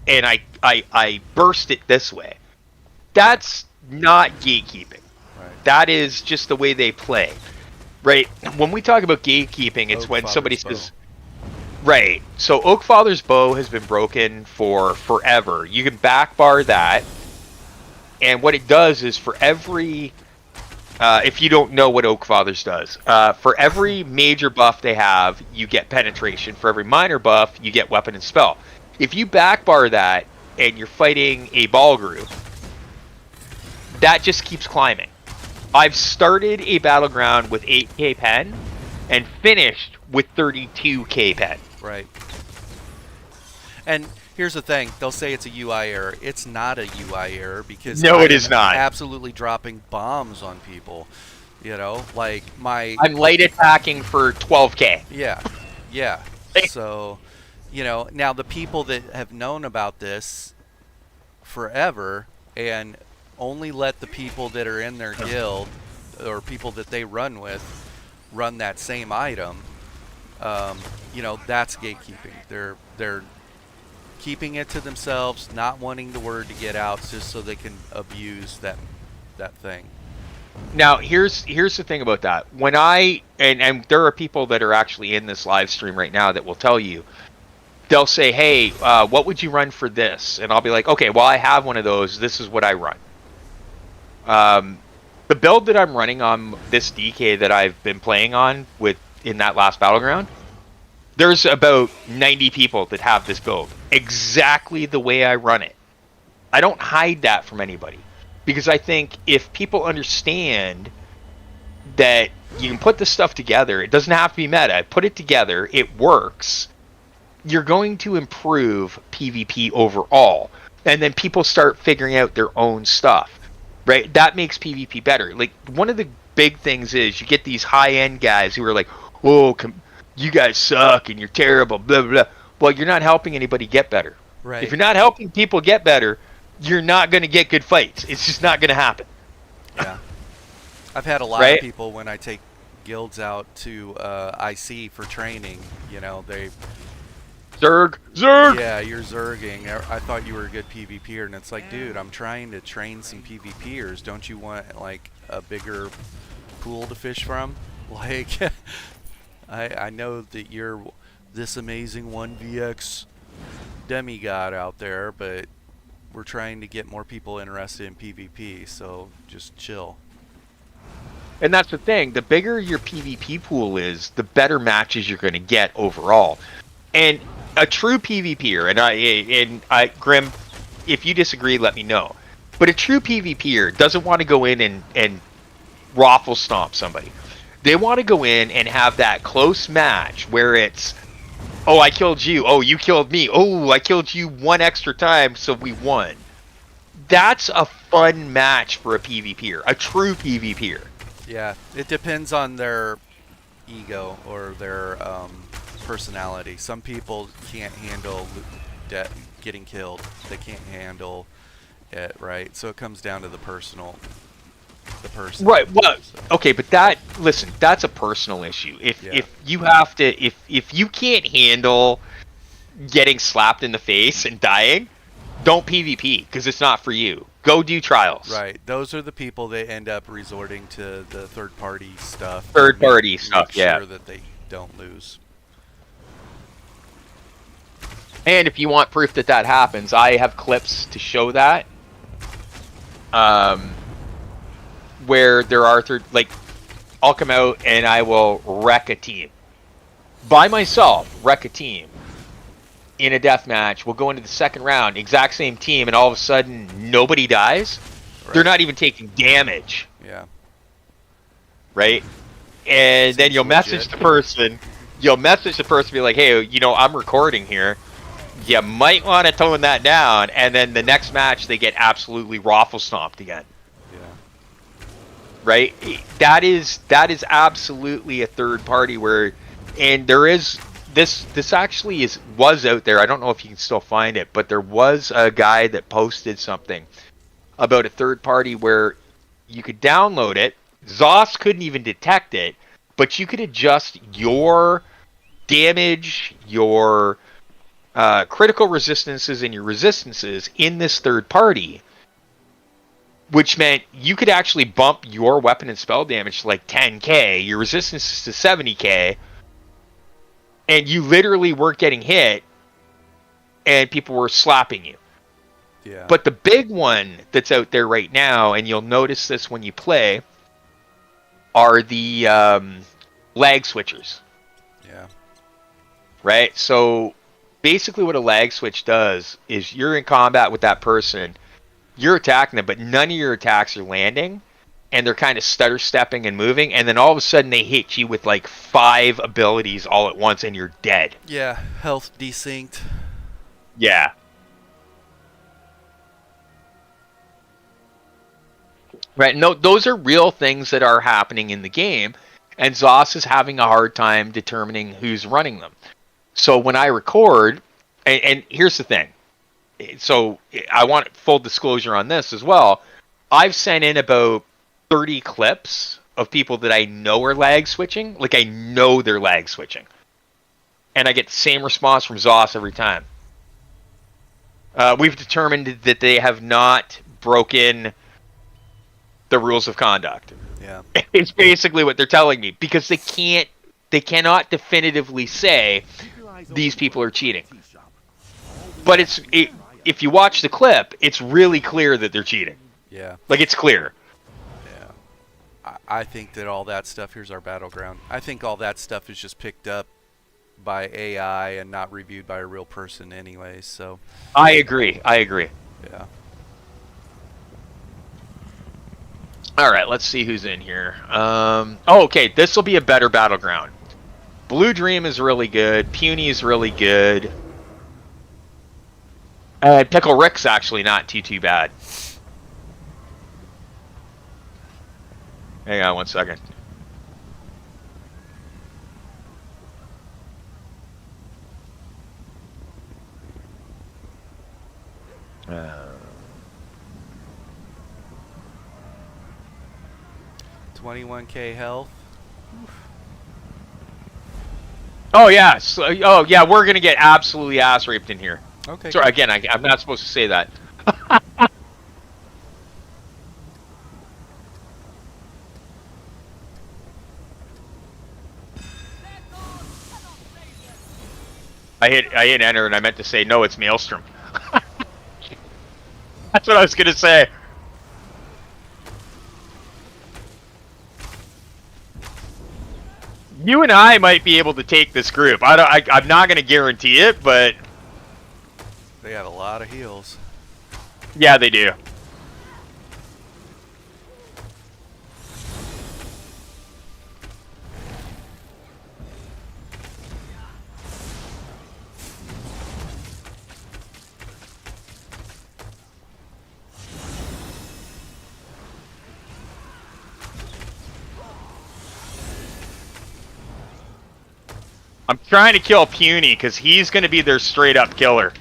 S3: and I burst it this way. That's not gatekeeping. That is just the way they play, right? When we talk about gatekeeping, it's when somebody says, right. So Oakfather's bow has been broken for forever. You can backbar that, and what it does is for every, if you don't know what Oakfather's does, for every major buff they have, you get penetration. For every minor buff, you get weapon and spell. If you backbar that and you're fighting a ball group, that just keeps climbing. I've started a battleground with 8k pen and finished with 32k pen.
S4: Right. And here's the thing, they'll say it's a UI error. It's not a UI error because
S3: it is not.
S4: Absolutely dropping bombs on people. Like
S3: I'm light attacking for 12k.
S4: Yeah. So, now the people that have known about this forever and only let the people that are in their guild or people that they run with run that same item, that's gatekeeping. They're keeping it to themselves, not wanting the word to get out just so they can abuse that thing.
S3: Now, here's the thing about that. When and there are people that are actually in this live stream right now that will tell you, they'll say, hey, what would you run for this? And I'll be like, okay, well, I have one of those. This is what I run. The build that I'm running on this DK that I've been playing on in that last battleground, there's about 90 people that have this build exactly the way I run it. I don't hide that from anybody because I think if people understand that you can put this stuff together, it doesn't have to be meta. Put it together, it works. You're going to improve PvP overall, and then people start figuring out their own stuff. Right, that makes PvP better. Like, one of the big things is you get these high-end guys who are like, "Oh, you guys suck and you're terrible." Blah blah blah. Well, you're not helping anybody get better.
S4: Right.
S3: If you're not helping people get better, you're not going to get good fights. It's just not going to happen.
S4: Yeah, I've had a lot of people when I take guilds out to IC for training. They.
S3: Zerg!
S4: Yeah, you're zerging. I thought you were a good PvPer, and it's like, dude, I'm trying to train some PvPers. Don't you want, like, a bigger pool to fish from? Like, I know that you're this amazing 1vx demigod out there, but we're trying to get more people interested in PvP, so just chill.
S3: And that's the thing. The bigger your PvP pool is, the better matches you're going to get overall. And a true PvPer, and I, Grim, if you disagree, let me know. But a true PvPer doesn't want to go in and raffle stomp somebody. They want to go in and have that close match where it's, oh, I killed you. Oh, you killed me. Oh, I killed you one extra time, so we won. That's a fun match for a PvPer, a true PvPer.
S4: Yeah, it depends on their ego or their personality. Some people can't handle getting killed. They can't handle it, right? So it comes down to the person.
S3: Right. Well, okay, but that's a personal issue. If you have to, if you can't handle getting slapped in the face and dying, don't PvP because it's not for you. Go do trials.
S4: Right. Those are the people that end up resorting to the third-party stuff.
S3: Third-party stuff,
S4: yeah. Make sure that they don't lose.
S3: And if you want proof that happens, I have clips to show that. Where there are I'll come out and I will wreck a team. by myself, wreck a team in a death match, we'll go into the second round, exact same team, and all of a sudden nobody dies.
S4: Right.
S3: They're not even taking damage,
S4: Yeah.
S3: right? And then
S4: Seems
S3: you'll message
S4: legit.
S3: the person. You'll message the person, be like, "Hey, you know, I'm recording here. You might want to tone that down." And then the next match, they get absolutely raffle stomped again.
S4: Yeah.
S3: Right? That is absolutely a third party where, and there is this actually was out there. I don't know if you can still find it, but there was a guy that posted something about a third party where you could download it. ZOS couldn't even detect it, but you could adjust your damage, your critical resistances, and your resistances in this third party, which meant you could actually bump your weapon and spell damage to like 10k, your resistance to 70k, and you literally weren't getting hit, and people were slapping you.
S4: Yeah.
S3: But the big one that's out there right now, and you'll notice this when you play, are the lag switchers.
S4: Yeah.
S3: Right? So basically what a lag switch does is you're in combat with that person, you're attacking them, but none of your attacks are landing, and they're kind of stutter stepping and moving, and then all of a sudden they hit you with like 5 abilities all at once and you're dead.
S4: Yeah. Health desynced.
S3: Yeah. Right, no, those are real things that are happening in the game, and ZOS is having a hard time determining who's running them. So when I record, and here's the thing, so I want full disclosure on this as well, I've sent in about 30 clips of people that I know are lag switching, like I know they're lag switching, and I get the same response from ZOS every time. We've determined that they have not broken the rules of conduct.
S4: Yeah.
S3: It's basically what they're telling me, because they cannot definitively say these people are cheating. But if you watch the clip, it's really clear that they're cheating.
S4: Yeah.
S3: Like, it's clear.
S4: Yeah. I think that all that stuff, here's our battleground. I think all that stuff is just picked up by AI and not reviewed by a real person anyway, so.
S3: I agree.
S4: Yeah.
S3: All right, let's see who's in here. Okay, this will be a better battleground. Blue Dream is really good. Puny is really good. Pickle Rick's actually not too bad. Hang on one second. Uh,
S4: 21k health.
S3: Oh yeah, we're gonna get absolutely ass raped in here.
S4: Okay.
S3: Sorry,
S4: good.
S3: again, I'm not supposed to say that. I hit enter and I meant to say no, it's Maelstrom. That's what I was gonna say. You and I might be able to take this group. I'm not gonna guarantee it, but
S4: They have a lot of heals.
S3: yeah, they do. I'm trying to kill Puny because he's going to be their straight up killer.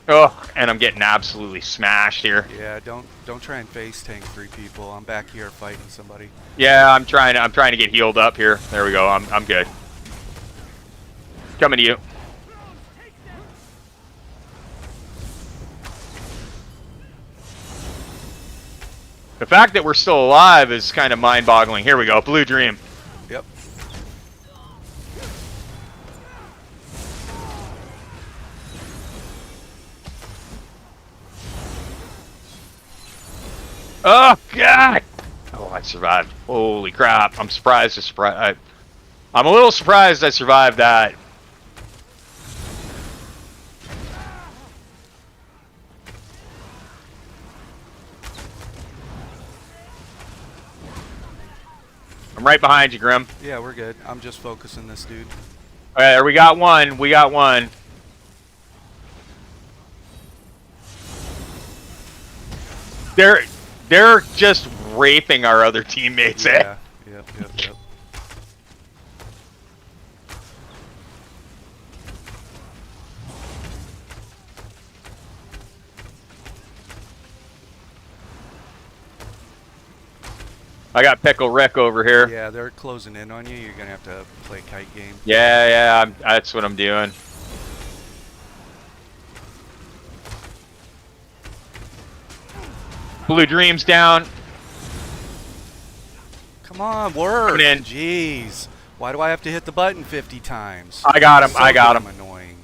S3: Oh, and I'm getting absolutely smashed here.
S4: Yeah, don't try and face tank 3 people. I'm back here fighting somebody.
S3: Yeah, I'm trying to get healed up here. There we go. I'm good. Coming to you. The fact that we're still alive is kind of mind-boggling. Here we go. Blue Dream.
S4: Yep.
S3: Oh, God! Oh, I survived. Holy crap. I'm surprised. I'm a little surprised I survived that. I'm right behind you, Grim.
S4: Yeah, we're good. I'm just focusing this dude.
S3: All right, we got one. We got one. They're just raping our other teammates, eh?
S4: Yeah. Yep.
S3: I got Pickle Rick over here.
S4: Yeah, they're closing in on you. You're gonna have to play kite game.
S3: Yeah, that's what I'm doing. Blue Dreams down.
S4: Come on, work.
S3: Coming in.
S4: Jeez. Why do I have to hit the button 50 times?
S3: I got him.
S4: So
S3: I got him.
S4: damn annoying.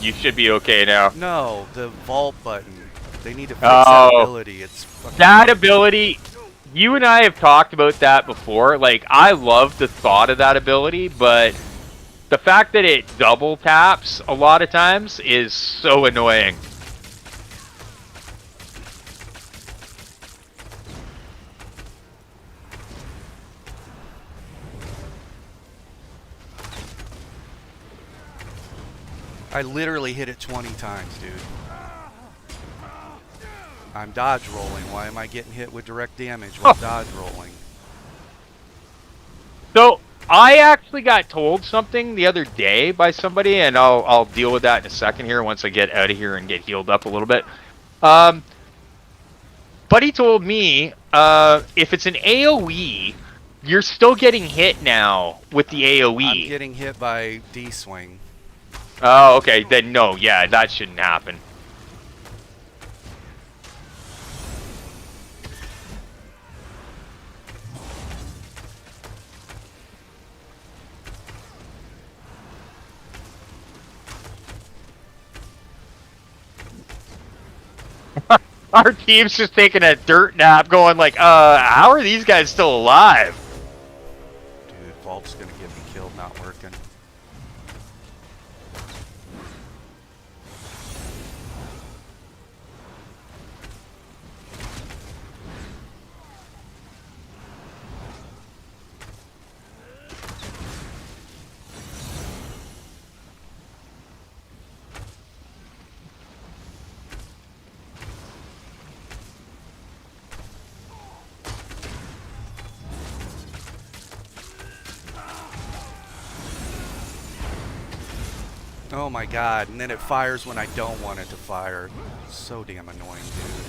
S3: You should be okay now.
S4: No, the vault button. They need to fix
S3: Oh.
S4: that ability. It's fucking
S3: That ability, you and I have talked about that before. Like, I love the thought of that ability, but the fact that it double taps a lot of times is so annoying.
S4: I literally hit it 20 times, dude. I'm dodge rolling. Why am I getting hit with direct damage while dodge rolling?
S3: So, I actually got told something the other day by somebody, and I'll deal with that in a second here once I get out of here and get healed up a little bit. Buddy told me, if it's an AoE, you're still getting hit now with the AoE.
S4: I'm getting hit by D-swing.
S3: Oh, okay. Then no, yeah, that shouldn't happen. Our team's just taking a dirt nap going like, how are these guys still alive?
S4: Dude, vault's gonna get me killed not working. Oh my god, and then it fires when I don't want it to fire. So damn annoying, dude.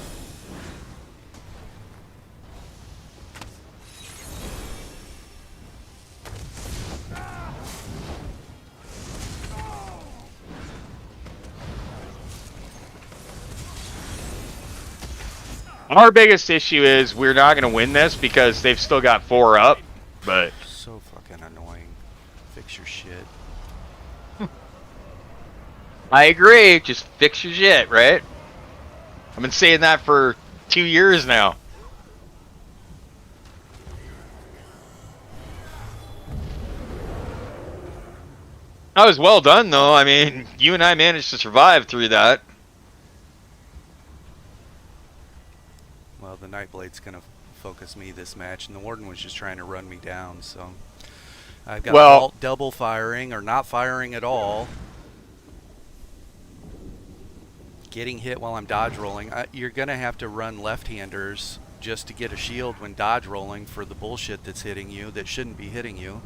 S3: Our biggest issue is we're not going to win this because they've still got 4 up, but...
S4: So fucking annoying. Fix your shit.
S3: I agree, just fix your shit, right? I've been saying that for 2 years now. That was well done, though. I mean, you and I managed to survive through that.
S4: Well, the Nightblade's gonna focus me this match, and the Warden was just trying to run me down, so... I've got vault double firing, or not firing at all. Getting hit while I'm dodge rolling. You're gonna have to run left-handers just to get a shield when dodge rolling for the bullshit that's hitting you that shouldn't be hitting you.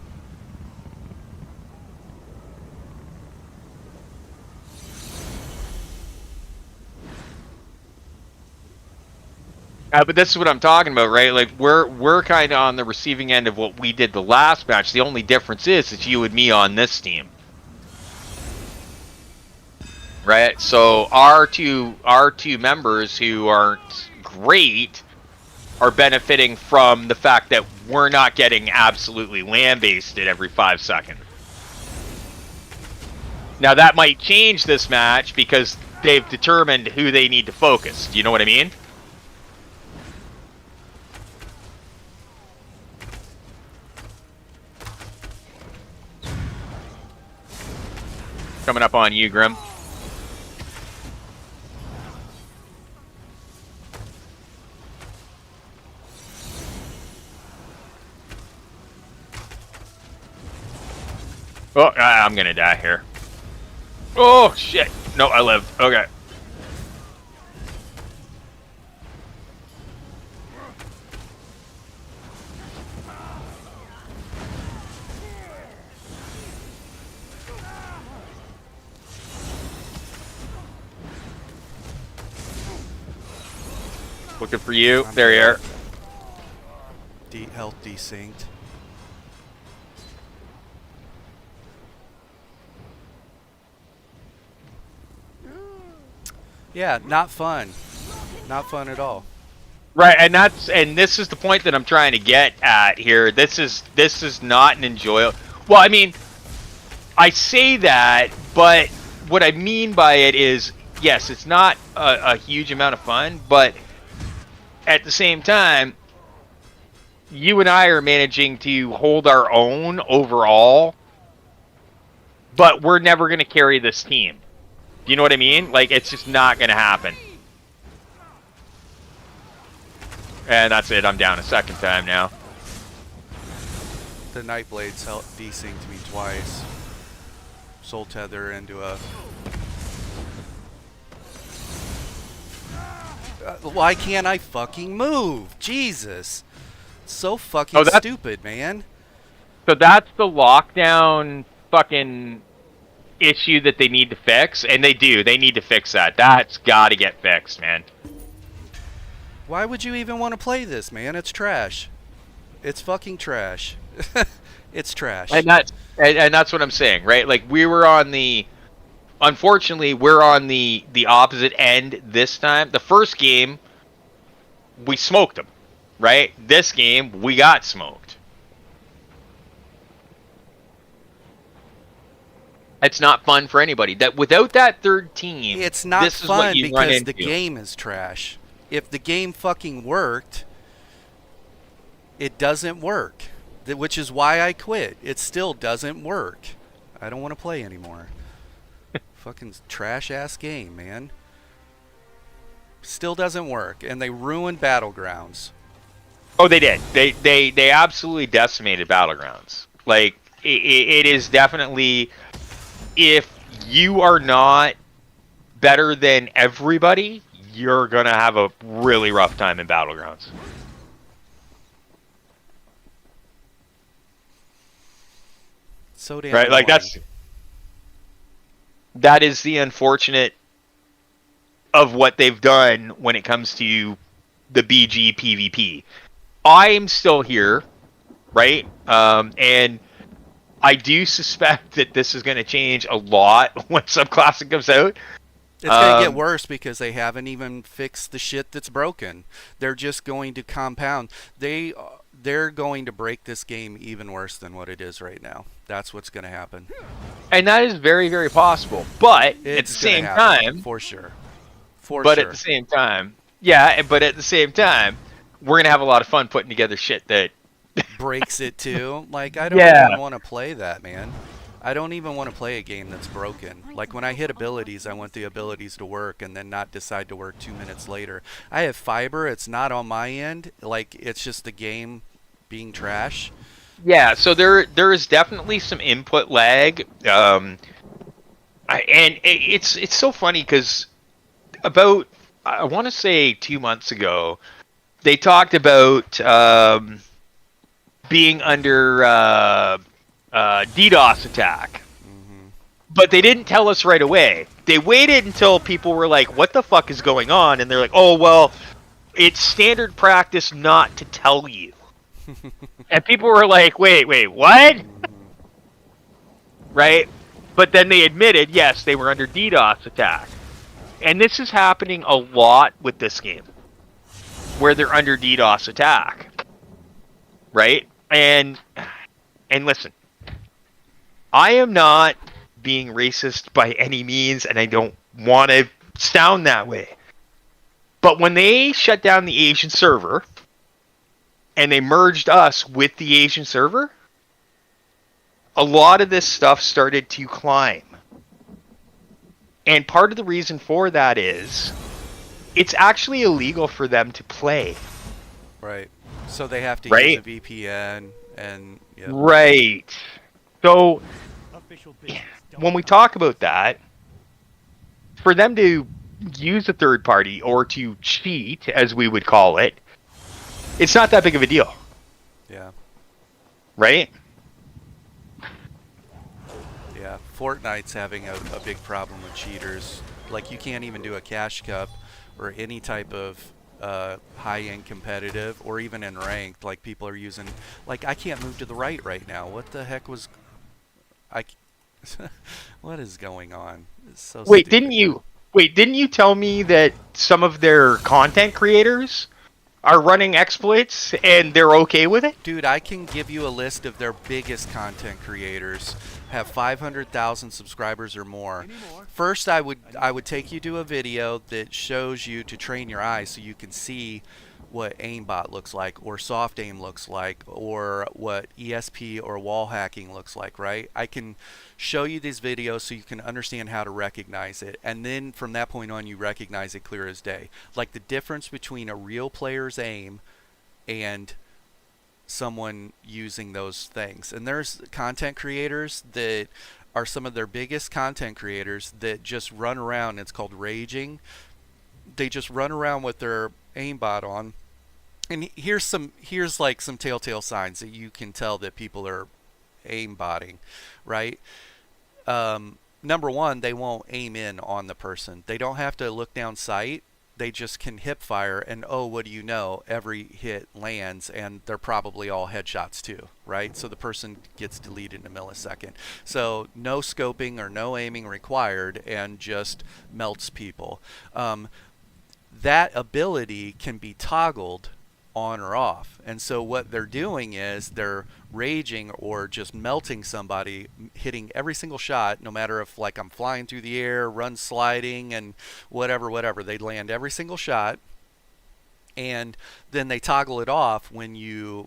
S3: But this is what I'm talking about, right? Like, we're kind of on the receiving end of what we did the last match. The only difference is it's you and me on this team. Right? So our two members who aren't great are benefiting from the fact that we're not getting absolutely lambasted every 5 seconds. Now that might change this match because they've determined who they need to focus. Do you know what I mean? Coming up on you, Grim. Oh, I'm gonna die here. Oh, shit. No, I live. Okay. Looking for you. There you are.
S4: Health desynced. Yeah, not fun. Not fun at all.
S3: Right, and this is the point that I'm trying to get at here. This is not an enjoyable. Well, I mean, I say that, but what I mean by it is, yes, it's not a huge amount of fun, but at the same time, you and I are managing to hold our own overall, but we're never going to carry this team. Do you know what I mean? Like, it's just not going to happen. And that's it. I'm down a second time now.
S4: The Nightblade's desynced me twice. Soul Tether into a... why can't I fucking move? Jesus. It's so fucking stupid, man.
S3: So that's the lockdown fucking issue that they need to fix, and they do. They need to fix that. That's got to get fixed, man.
S4: Why would you even want to play this, man? It's trash. It's fucking trash. It's trash.
S3: And that's what I'm saying, right? Like, we were on the... Unfortunately, we're on the opposite end this time. The first game, we smoked them, right? This game, we got smoked. It's not fun for anybody. That without that third team,
S4: it's not
S3: this
S4: fun
S3: is what you run
S4: because
S3: into.
S4: the game is trash. If the game fucking worked, it doesn't work. Which is why I quit. It still doesn't work. I don't want to play anymore. Fucking trash ass game, man. Still doesn't work, and they ruined Battlegrounds.
S3: Oh, they did. They absolutely decimated Battlegrounds. Like, it is definitely, if you are not better than everybody, you're gonna have a really rough time in Battlegrounds.
S4: So damn
S3: right. Like,
S4: annoying.
S3: that is the unfortunate of what they've done when it comes to the BG PvP. I'm still here, right? And I do suspect that this is going to change a lot when Subclassic comes out.
S4: It's going to get worse because they haven't even fixed the shit that's broken. They're just going to compound. They're going to break this game even worse than what it is right now. That's what's going to happen.
S3: And that is very, very possible. But at the same time,
S4: for sure.
S3: At the same time, yeah, but at the same time, we're going to have a lot of fun putting together shit that
S4: breaks it too. Like, I don't even want to play that, man. I don't even want to play a game that's broken. Like, when I hit abilities, I want the abilities to work and then not decide to work 2 minutes later. I have fiber. It's not on my end. Like, it's just the game being trash.
S3: Yeah, so there is definitely some input lag. And it's so funny because about, I want to say 2 months ago, they talked about being under DDoS attack.
S4: Mm-hmm.
S3: But they didn't tell us right away. They waited until people were like, what the fuck is going on? And they're like, oh, well, it's standard practice not to tell you. And people were like, wait, what? Right? But then they admitted, yes, they were under DDoS attack. And this is happening a lot with this game, where they're under DDoS attack. Right? And listen, I am not being racist by any means, and I don't want to sound that way. But when they shut down the Asian server, and they merged us with the Asian server, a lot of this stuff started to climb. And part of the reason for that is it's actually illegal for them to play.
S4: Right. So they have to
S3: Right?
S4: use a VPN and yep.
S3: Right. So
S6: Official business.
S3: when we talk about that, for them to use a third party or to cheat, as we would call it, it's not that big of a deal.
S4: Yeah.
S3: Right?
S4: Yeah. Fortnite's having a big problem with cheaters. Like, you can't even do a cash cup or any type of high-end competitive or even in ranked. Like, people are using... Like, I can't move to the right now. What the heck was... What is going on? It's so
S3: Wait,
S4: stupid.
S3: didn't you tell me that some of their content creators are running exploits and they're okay with it?
S4: Dude, I can give you a list of their biggest content creators have 500,000 subscribers or more. First, I would take you to a video that shows you to train your eyes so you can see what aimbot looks like, or soft aim looks like, or what ESP or wall hacking looks like, right? I can show you these videos so you can understand how to recognize it, and then from that point on you recognize it clear as day. Like the difference between a real player's aim and someone using those things. And there's content creators that are some of their biggest content creators that just run around. It's called raging. They just run around with their aimbot on. And here's like some telltale signs that you can tell that people are aimbotting, right? Number one, they won't aim in on the person. They don't have to look down sight. They just can hip fire, and oh, what do you know? Every hit lands, and they're probably all headshots too, right? So the person gets deleted in a millisecond. So no scoping or no aiming required, and just melts people. That ability can be toggled on or off. And so what they're doing is they're raging or just melting somebody, hitting every single shot, no matter if like I'm flying through the air, run sliding, and whatever. They land every single shot, and then they toggle it off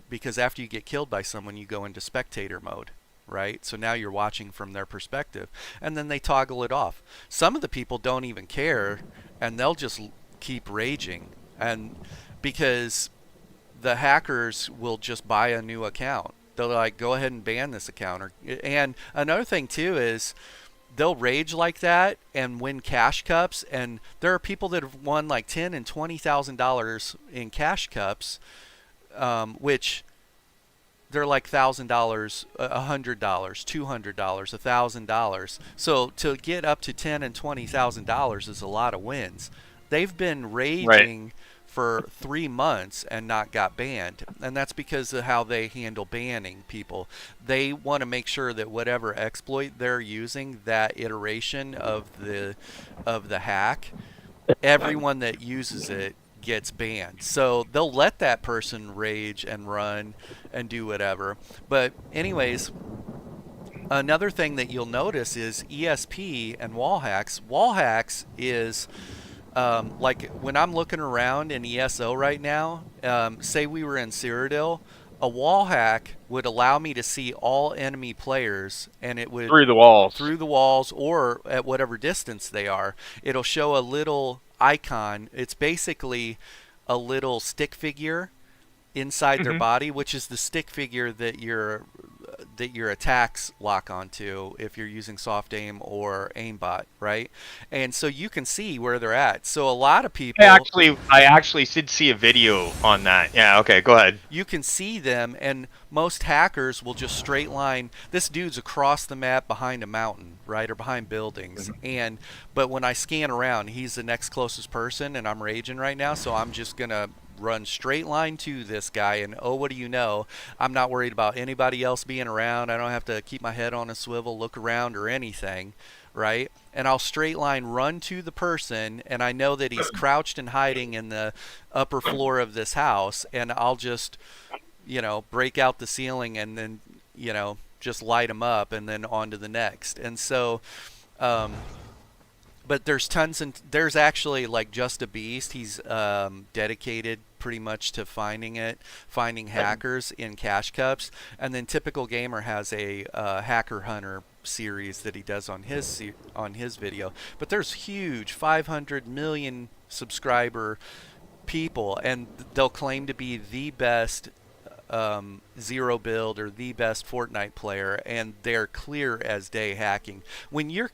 S4: because after you get killed by someone, you go into spectator mode. Right? So now you're watching from their perspective, and then they toggle it off. Some of the people don't even care, and they'll just keep raging, and because the hackers will just buy a new account. They'll like, go ahead and ban this account. And another thing too is they'll rage like that and win cash cups, and there are people that have won like $10,000 and $20,000 in cash cups, which they're like $1,000, $100, $200, $1,000. So to get up to $10,000 and $20,000 is a lot of wins. They've been raging for 3 months and not got banned, and that's because of how they handle banning people. They want to make sure that whatever exploit they're using, that iteration of the hack, everyone that uses it gets banned. So they'll let that person rage and run and do whatever. But anyways, another thing that you'll notice is ESP and wall hacks. Wall hacks is like when I'm looking around in ESO right now, say we were in Cyrodiil, a wall hack would allow me to see all enemy players, and it would
S3: Through the walls
S4: or at whatever distance they are. It'll show a little icon. It's basically a little stick figure inside their body, which is the stick figure that your attacks lock onto if you're using soft aim or aimbot, right? And so you can see where they're at. So a lot of people
S3: I actually did see a video on that. Yeah, okay, go ahead.
S4: You can see them, and most hackers will just straight line. This dude's across the map behind a mountain, right, or behind buildings. But when I scan around, he's the next closest person, and I'm raging right now, so I'm just gonna run straight line to this guy, and oh, what do you know, I'm not worried about anybody else being around. I don't have to keep my head on a swivel, look around, or anything, right? And I'll straight line run to the person, and I know that he's crouched and hiding in the upper floor of this house, and I'll just, break out the ceiling and then, just light him up, and then on to the next. And so but there's actually like Just a Beast. He's dedicated pretty much to finding hackers in cache cups, and then Typical Gamer has a hacker hunter series that he does on his video. But there's huge 500 million subscriber people, and they'll claim to be the best zero build or the best Fortnite player, and they're clear as day hacking. When you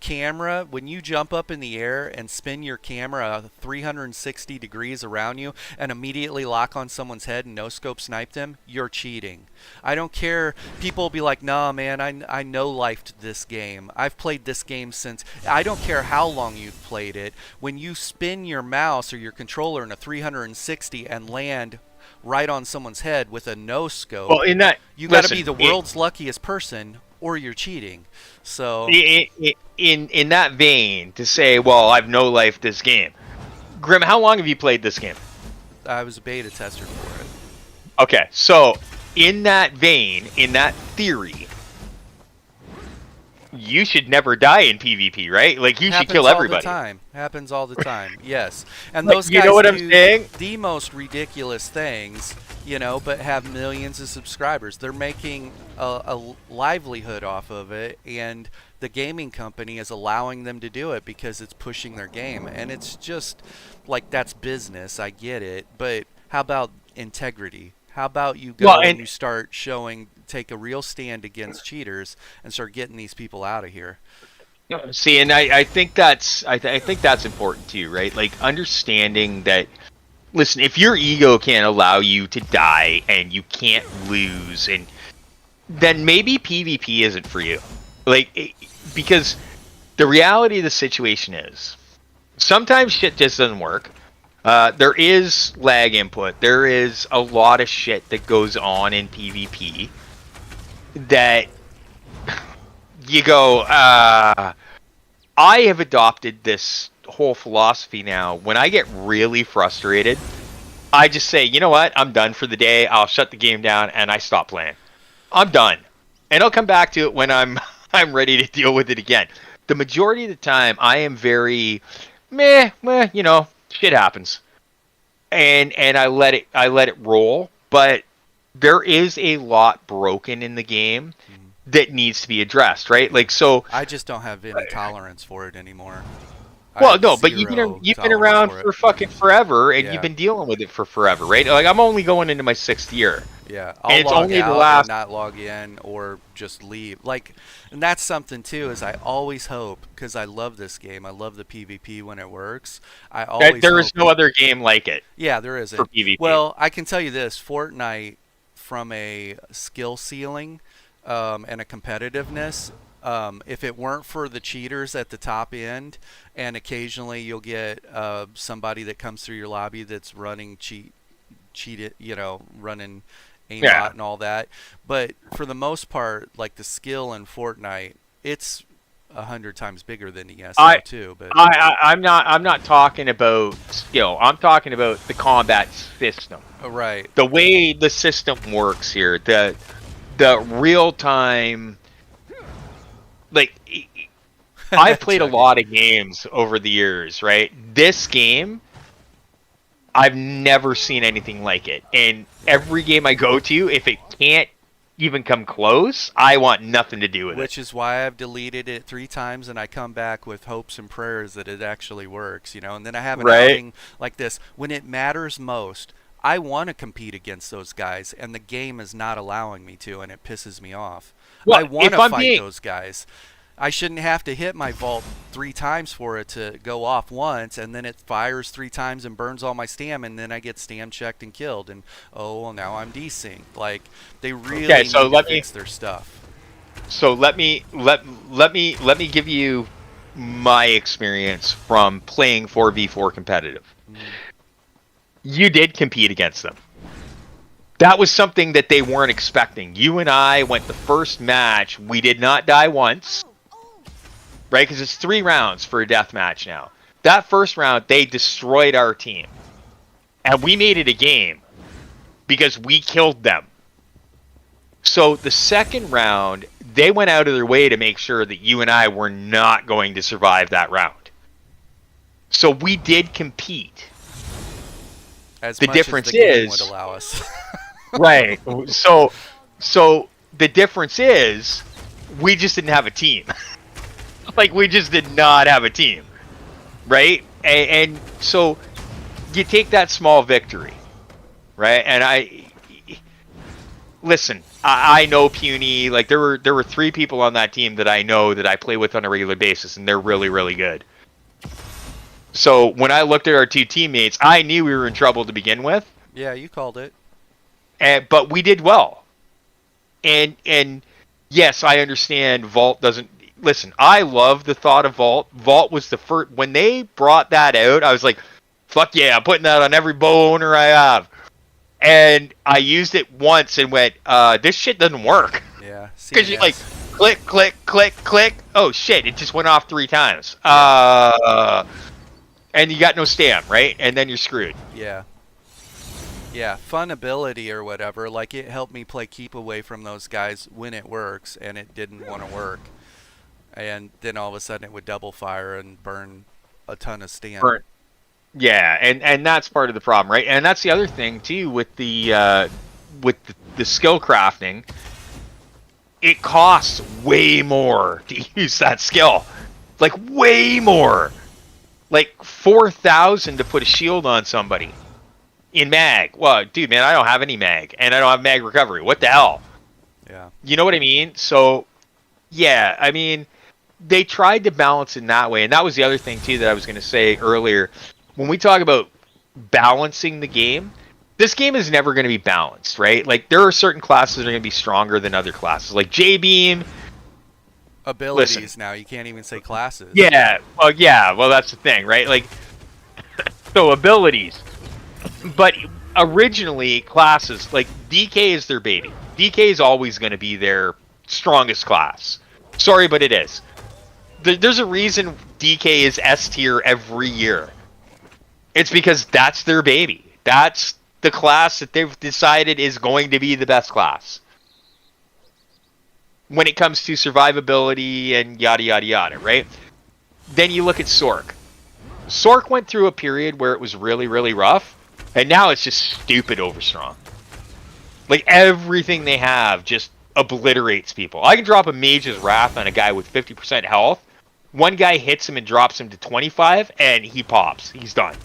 S4: jump up in the air and spin your camera 360 degrees around you and immediately lock on someone's head and no scope snipe them, you're cheating. I don't care. People will be like, nah, man, I no-lifed this game. I've played this game since. I don't care how long you've played it. When you spin your mouse or your controller in a 360 and land right on someone's head with a no scope,
S3: Well, in that,
S4: you got to be the world's luckiest person, or you're cheating. So
S3: in that vein, to say, well, I've no life this game. Grim, how long have you played this game?
S4: I was a beta tester for it.
S3: Okay, so in that vein, in that theory, you should never die in PvP, right? Like, you should kill everybody.
S4: Happens all the time. Yes. And
S3: Like,
S4: those guys
S3: you know what I'm
S4: do
S3: saying?
S4: the most ridiculous things, but have millions of subscribers. They're making a livelihood off of it, and the gaming company is allowing them to do it because it's pushing their game. And it's just like, that's business. I get it. But how about integrity? How about you go and you start take a real stand against cheaters and start getting these people out of here?
S3: See, and I think that's important too, right? Like, understanding that, listen, if your ego can't allow you to die and you can't lose, and then maybe PvP isn't for you. Like, because the reality of the situation is, sometimes shit just doesn't work. There is lag input. There is a lot of shit that goes on in PvP that you go, I have adopted this whole philosophy now. When I get really frustrated, I just say, you know what? I'm done for the day. I'll shut the game down and I stop playing. I'm done. And I'll come back to it when I'm ready to deal with it again. The majority of the time, I am very meh, shit happens. And I let it roll, but there is a lot broken in the game that needs to be addressed, right? Like, so
S4: I just don't have any tolerance for it anymore.
S3: Well, no, but you've been around for fucking forever, and you've been dealing with it for forever, right? Like, I'm only going into my 6th year.
S4: Yeah,
S3: I'll
S4: log out and not log in or just leave. Like, and that's something too, is I always hope, because I love this game, I love the PvP when it works. There is no other game like it. Yeah, there isn't.
S3: For PvP.
S4: Well, I can tell you this, Fortnite, from a skill ceiling and a competitiveness, if it weren't for the cheaters at the top end, and occasionally you'll get somebody that comes through your lobby that's running running aimbot and all that, but for the most part, like, the skill in Fortnite, it's 100 times bigger than ESO too. But
S3: I'm not talking about skill. I'm talking about the combat system.
S4: Right.
S3: The way the system works here, the real time. Like, I've played a lot of games over the years, right? This game, I've never seen anything like it. And every game I go to, if it can't even come close, I want nothing to do with it.
S4: Which is why I've deleted it 3 times, and I come back with hopes and prayers that it actually works, And then I have an outing like this. When it matters most, I want to compete against those guys, and the game is not allowing me to, and it pisses me off. Well, I want to fight those guys. I shouldn't have to hit my vault 3 times for it to go off once, and then it fires 3 times and burns all my stam, and then I get stam checked and killed, and now I'm desynced. Like, they really need to fix their stuff.
S3: So let me give you my experience from playing 4v4 competitive. You did compete against them. That was something that they weren't expecting. You and I went the first match. We did not die once. Right? Because it's 3 rounds for a death match now. That first round, they destroyed our team. And we made it a game. Because we killed them. So the second round, they went out of their way to make sure that you and I were not going to survive that round. So we did compete.
S4: As
S3: The
S4: much
S3: difference
S4: as the game
S3: is
S4: would allow us.
S3: right. So the difference is we just didn't have a team. Like we just did not have a team, right? And so you take that small victory, right? And listen. I know Puny. Like there were 3 people on that team that I know that I play with on a regular basis, and they're really really good. So when I looked at our 2 teammates, I knew we were in trouble to begin with.
S4: Yeah, you called it.
S3: But we did well. And yes, I understand Vault doesn't listen. I love the thought of Vault. Vault was the first when they brought that out. I was like, "Fuck yeah, I'm putting that on every bow owner I have." And I used it once and went, "This shit doesn't work."
S4: Yeah,
S3: Because you like
S4: CNS.
S3: click, click, click, click. Oh shit! It just went off 3 times. And you got no stam, right? And then you're screwed.
S4: Yeah. Yeah, fun ability or whatever. Like, it helped me play keep away from those guys when it works, and it didn't want to work. And then all of a sudden it would double fire and burn a ton of stam.
S3: Burn. Yeah, and that's part of the problem, right? And that's the other thing too with the skill crafting. It costs way more to use that skill, like way more, like 4,000 to put a shield on somebody in mag. Well, dude, man, I don't have any mag, and I don't have mag recovery. What the hell?
S4: Yeah.
S3: You know what I mean? So, yeah, I mean, they tried to balance in that way, and that was the other thing too that I was going to say earlier. When we talk about balancing the game, this game is never going to be balanced, right? Like, there are certain classes that are going to be stronger than other classes. Like, J-Beam...
S4: Abilities
S3: Listen.
S4: now. You can't even say classes.
S3: Yeah, well, that's the thing, right? Like, so abilities. But originally, classes, like, DK is their baby. DK is always going to be their strongest class. Sorry, but it is. There's a reason DK is S tier every year. It's because that's their baby. That's the class that they've decided is going to be the best class. When it comes to survivability and yada, yada, yada, right? Then you look at Sork. Sork went through a period where it was really, really rough, and now it's just stupid overstrong. Like, everything they have just obliterates people. I can drop a Mage's Wrath on a guy with 50% health. One guy hits him and drops him to 25, and he pops. He's done.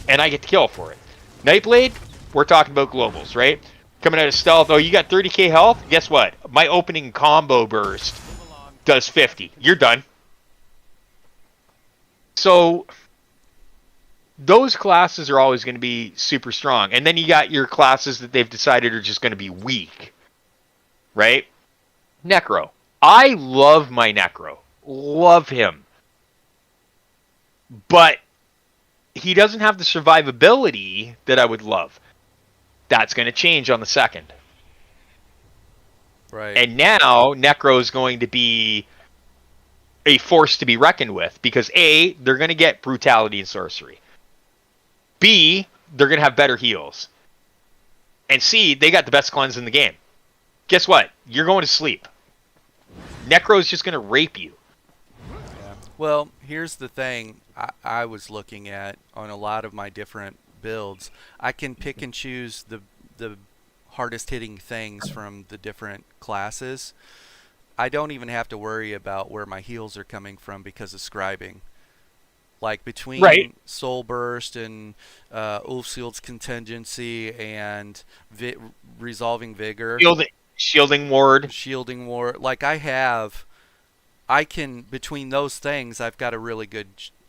S3: And I get the kill for it. Nightblade, we're talking about globals, right? Coming out of stealth, oh, you got 30k health? Guess what? My opening combo burst does 50. You're done. So, those classes are always going to be super strong. And then you got your classes that they've decided are just going to be weak. Right? Necro. I love my Necro. Love him. But he doesn't have the survivability that I would love. That's going to change on the 2nd.
S4: Right.
S3: And now Necro is going to be a force to be reckoned with because A, they're going to get brutality and sorcery. B, they're going to have better heals. And C, they got the best cleanse in the game. Guess what? You're going to sleep. Necro's just going to rape you.
S4: Yeah. Well, here's the thing I was looking at on a lot of my different builds. I can pick and choose the hardest hitting things from the different classes. I don't even have to worry about where my heals are coming from because of scribing. Like between
S3: Right.
S4: Soul Burst and Ulfshield's Contingency and Resolving Vigor.
S3: Shielding Ward.
S4: Shielding Ward. Like between those things, I've got a really good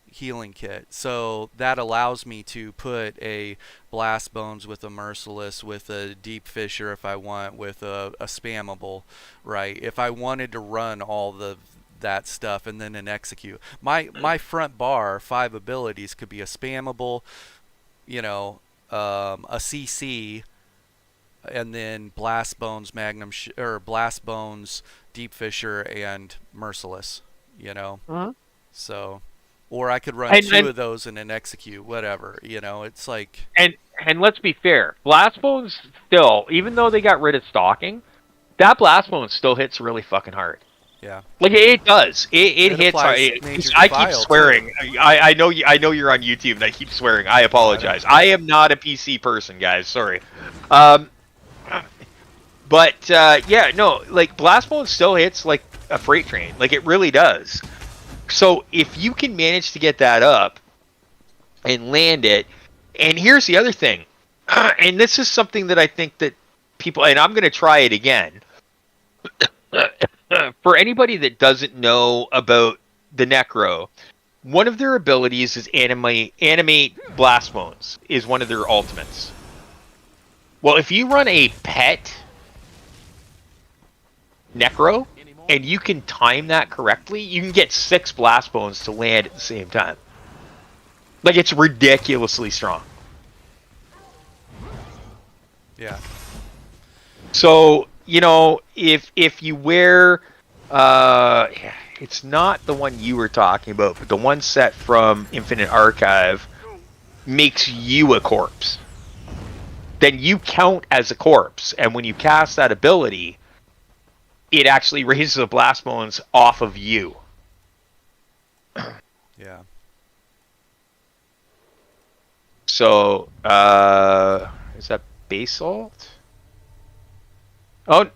S4: healing kit. So that allows me to put a Blast Bones with a Merciless, with a Deep Fissure if I want, with a spammable, right? If I wanted to run all that stuff and then an execute. My front bar, 5 abilities, could be a spammable, a CC, and then Blast Bones, or Blast Bones, Deep Fissure, and Merciless, So, or I could run two of those and then execute, whatever, it's like...
S3: And let's be fair, Blast Bones still, even though they got rid of stalking, that Blast Bone still hits really fucking hard.
S4: Yeah.
S3: Like it does. It hits hard.
S4: applies major to
S3: I keep
S4: file,
S3: swearing. I know you. I know you're on YouTube, and I keep swearing. I apologize. I am not a PC person, guys. Sorry. But yeah, no. Like blast mode still hits like a freight train. Like it really does. So if you can manage to get that up and land it, and here's the other thing, and this is something that I think that people, and I'm going to try it again. For anybody that doesn't know about the Necro, one of their abilities is animate blast modes, is one of their ultimates. Well, if you run a pet Necro, and you can time that correctly, you can get 6 blast bones to land at the same time. Like, it's ridiculously strong.
S4: Yeah.
S3: So, you know, if you wear, it's not the one you were talking about, but the one set from Infinite Archive makes you a corpse. Then you count as a corpse, and when you cast that ability, it actually raises the blast bones off of you.
S4: Yeah.
S3: So, is that basalt? Oh,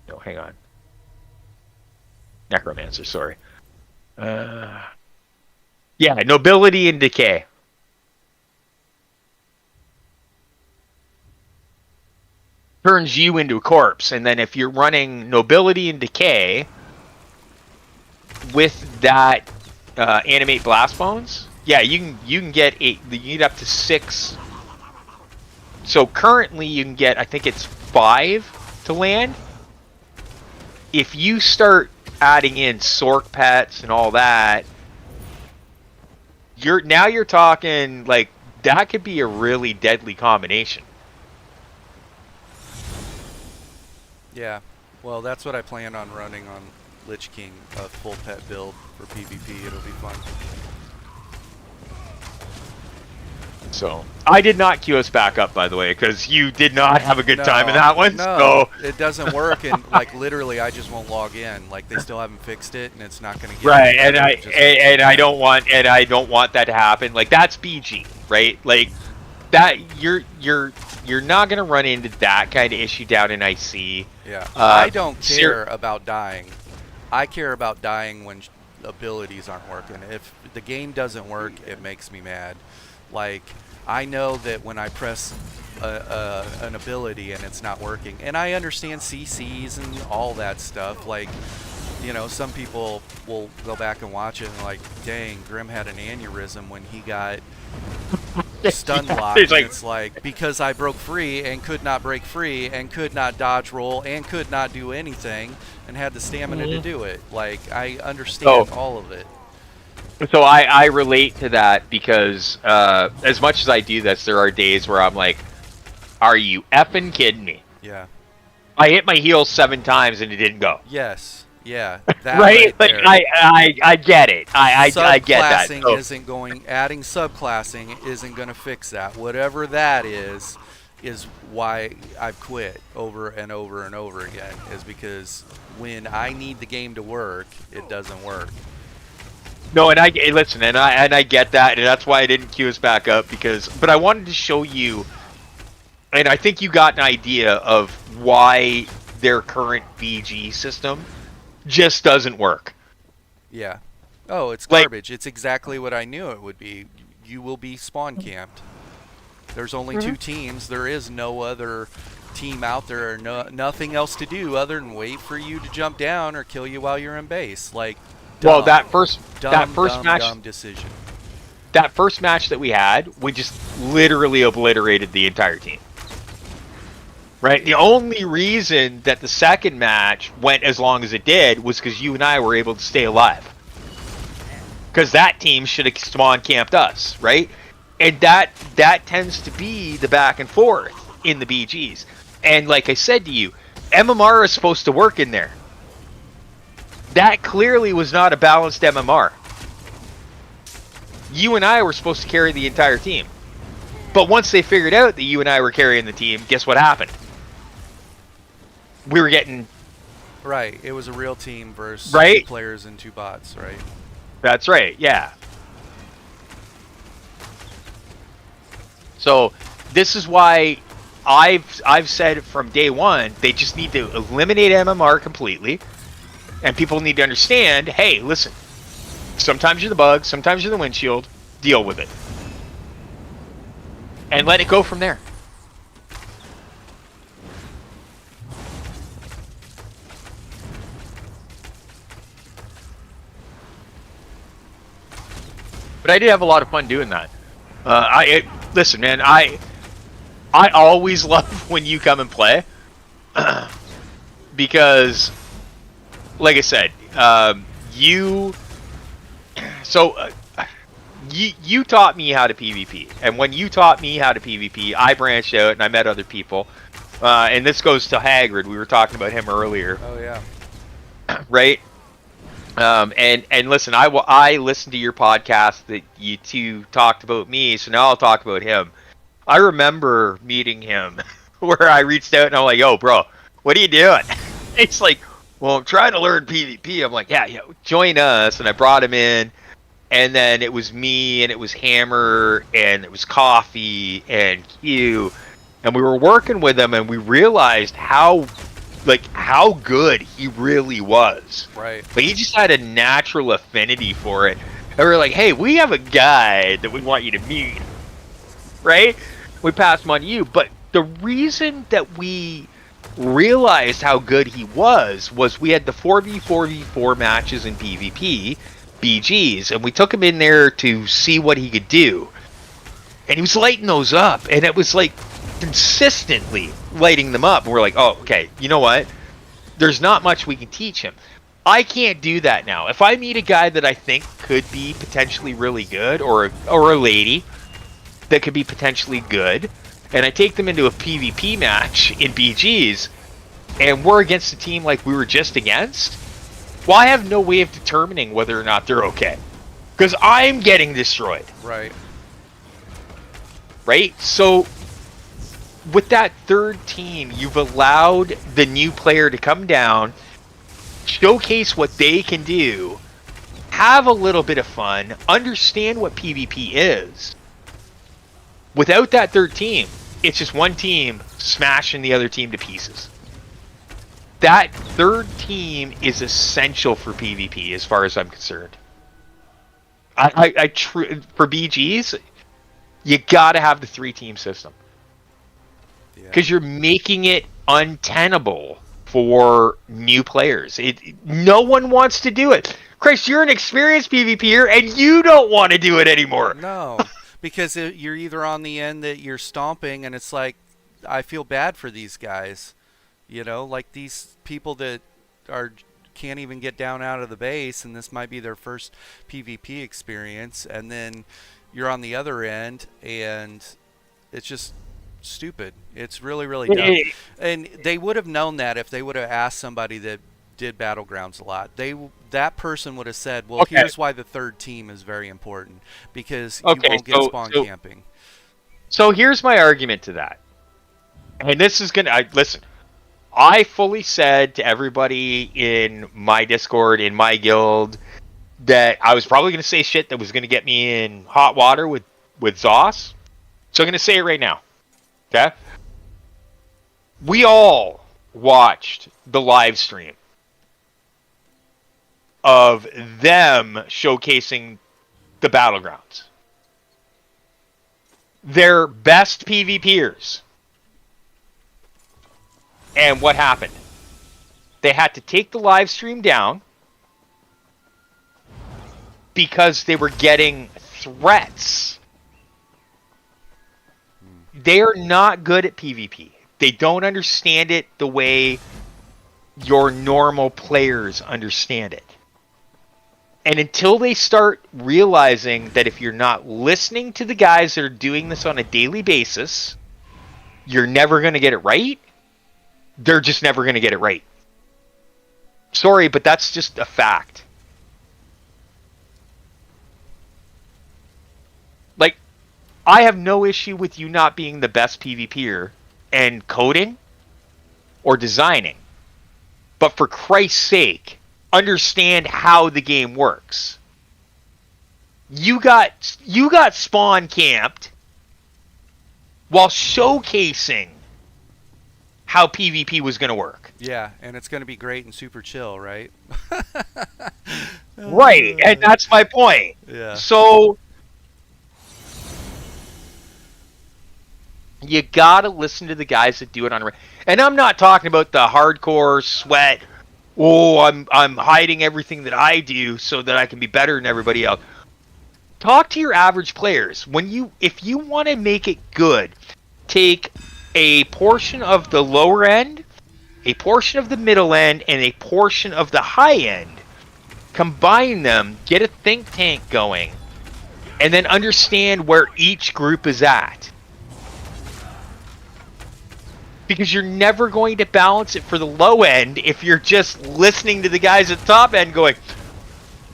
S3: no, hang on. Necromancer, sorry. Yeah, nobility and decay. Turns you into a corpse, and then if you're running nobility and decay with that animate blast bones, yeah, you can get you get up to 6. So currently you can get, I think it's 5 to land. If you start adding in Sork pets and all that, you're talking like that could be a really deadly combination.
S4: Yeah. Well, that's what I plan on running on Lich King, a full pet build for PvP. It'll be fun.
S3: So I did not queue us back up, by the way, because you did not have a good time in that one.
S4: No,
S3: So.
S4: it doesn't work, and like literally, I just won't log in. Like they still haven't fixed it, and it's not going to get
S3: Right,
S4: it.
S3: and I don't want that to happen. Like that's BG, right? Like that you're not going to run into that kind of issue down in IC.
S4: Yeah, I don't care about dying. I care about dying when abilities aren't working. If the game doesn't work, it makes me mad. Like, I know that when I press an ability and it's not working, and I understand CCs and all that stuff, like, you know, some people will go back and watch it and like, dang, Grim had an aneurysm when he got stun locked. It's like, because I broke free and could not break free and could not dodge roll and could not do anything and had the stamina to do it. Like, I understand all of it.
S3: So I relate to that because as much as I do this, there are days where I'm like, are you effing kidding me?
S4: Yeah.
S3: I hit my heels 7 times and it didn't go.
S4: Yes. Yeah. That
S3: right? Like
S4: there.
S3: I get it. I get that.
S4: Subclassing isn't going. Adding subclassing isn't going to fix that. Whatever that is why I've quit over and over and over again. Is because when I need the game to work, it doesn't work.
S3: No, and I listen, and I get that, and that's why I didn't queue us back up but I wanted to show you, and I think you got an idea of why their current BG system just doesn't work.
S4: Yeah. Oh, it's garbage. It's exactly what I knew it would be. You will be spawn camped. There's only 2 teams. There is no other team out there, or nothing else to do other than wait for you to jump down or kill you while you're in base. Like, dumb.
S3: Well, that first match,
S4: dumb decision.
S3: That first match that we had, we just literally obliterated the entire team. Right? The only reason that the second match went as long as it did was because you and I were able to stay alive. Because that team should have spawn camped us, right? And that tends to be the back and forth in the BGs. And like I said to you, MMR is supposed to work in there. That clearly was not a balanced MMR. You and I were supposed to carry the entire team. But once they figured out that you and I were carrying the team, guess what happened? We were getting
S4: Right. It was a real team versus
S3: Right?
S4: 2 players and 2 bots, right?
S3: That's right, yeah. So this is why I've said from day one, they just need to eliminate MMR completely, and people need to understand, hey, listen, sometimes you're the bug, sometimes you're the windshield, deal with it. And let it go from there. But I did have a lot of fun doing that. Listen, man. I always love when you come and play because, like I said, you taught me how to PvP, and when you taught me how to PvP, I branched out and I met other people. And this goes to Hagrid. We were talking about him earlier.
S4: Oh yeah.
S3: Right? And listen, I listened to your podcast that you two talked about me, so now I'll talk about him. I remember meeting him where I reached out and I'm like, yo, bro, what are you doing? It's like, well, I'm trying to learn PvP. I'm like, yeah, join us. And I brought him in, and then it was me, and it was Hammer, and it was Coffee, and Q, and we were working with him, and we realized how good he really was.
S4: Right.
S3: Like, he just had a natural affinity for it. And we were like, hey, we have a guy that we want you to meet. Right? We passed him on to you. But the reason that we realized how good he was we had the 4v4v4 matches in PvP, BGs, and we took him in there to see what he could do. And he was lighting those up, and it was like consistently lighting them up. And we're like, oh, okay, you know what? There's not much we can teach him. I can't do that now. If I meet a guy that I think could be potentially really good, or a lady that could be potentially good, and I take them into a PvP match in BGs, and we're against a team like we were just against, well, I have no way of determining whether or not they're okay. Because I'm getting destroyed.
S4: Right.
S3: Right? So, with that third team, you've allowed the new player to come down, showcase what they can do, have a little bit of fun, understand what PvP is. Without that third team, it's just one team smashing the other team to pieces. That third team is essential for PvP as far as I'm concerned. For BGs, you gotta have the 3-team system. Because you're making it untenable for new players. No one wants to do it. Chris, you're an experienced PvPer, and you don't want to do it anymore.
S4: No, because you're either on the end that you're stomping, and it's like, I feel bad for these guys. You know, like these people that can't even get down out of the base, and this might be their first PvP experience, and then you're on the other end, and it's just stupid. It's really, really dumb. And they would have known that if they would have asked somebody that did Battlegrounds a lot. That person would have said, well, here's why the third team is very important, because you won't get spawn camping.
S3: So here's my argument to that. And this is listen, I fully said to everybody in my Discord, in my guild, that I was probably going to say shit that was going to get me in hot water with Zoss. So I'm going to say it right now. Okay? We all watched the live stream of them showcasing the Battlegrounds. Their best PvPers. And what happened? They had to take the live stream down because they were getting threats. They are not good at PvP. They don't understand it the way your normal players understand it. And until they start realizing that if you're not listening to the guys that are doing this on a daily basis, you're never going to get it right, they're just never going to get it right. Sorry, but that's just a fact. Like, I have no issue with you not being the best PvPer and coding or designing. But for Christ's sake, understand how the game works. You got spawn camped while showcasing how PvP was going to work.
S4: Yeah, and it's going to be great and super chill, right?
S3: Right, and that's my point.
S4: Yeah.
S3: So you gotta listen to the guys that do it on. And I'm not talking about the hardcore sweat. Oh, I'm hiding everything that I do so that I can be better than everybody else. Talk to your average players. If you want to make it good, take a portion of the lower end, a portion of the middle end, and a portion of the high end. Combine them, get a think tank going, and then understand where each group is at. Because you're never going to balance it for the low end if you're just listening to the guys at the top end going,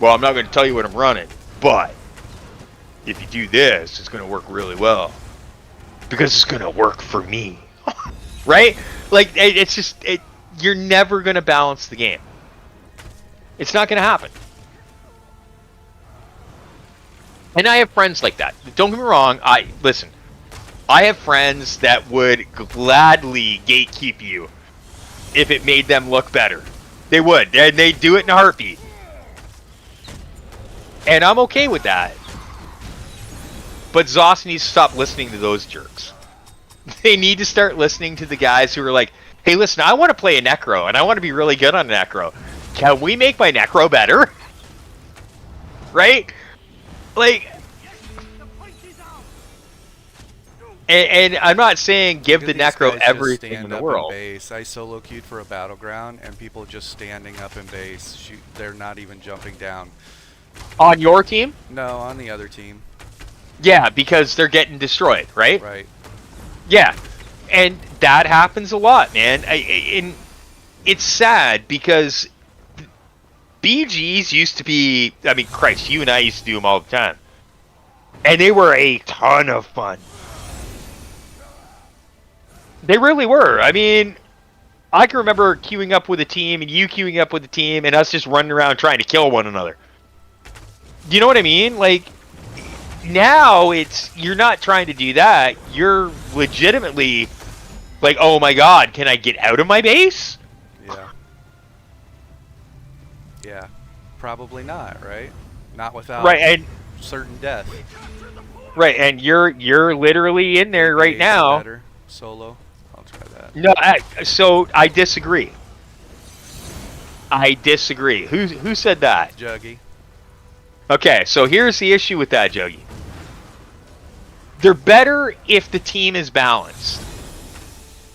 S3: well, I'm not going to tell you what I'm running, but if you do this, it's going to work really well. Because it's going to work for me. Right? Like, it's just, you're never going to balance the game. It's not going to happen. And I have friends like that. Don't get me wrong. Listen, I have friends that would gladly gatekeep you if it made them look better. They would. And they'd do it in a heartbeat. And I'm okay with that. But Zoss needs to stop listening to those jerks. They need to start listening to the guys who are like, hey, listen, I want to play a Necro, and I want to be really good on a Necro. Can we make my Necro better? Right? Like, and I'm not saying give the Necro everything in the world.
S4: Base. I solo queued for a battleground, and people just standing up in base. They're not even jumping down.
S3: On your team?
S4: No, on the other team.
S3: Yeah, because they're getting destroyed, right?
S4: Right.
S3: Yeah, and that happens a lot, man. And it's sad because BGs used to be, I mean, Christ, you and I used to do them all the time. And they were a ton of fun. They really were. I mean, I can remember queuing up with a team and you queuing up with a team and us just running around trying to kill one another. Do you know what I mean? Like, now you're not trying to do that. You're legitimately like, oh my god, can I get out of my base?
S4: Yeah. Yeah. Probably not, right? Not without certain death.
S3: Right, and you're literally in there right now.
S4: Better. Solo. I'll try that.
S3: No, so I disagree. I disagree. Who said that?
S4: Juggy.
S3: Okay, so here's the issue with that, Juggy. They're better if the team is balanced.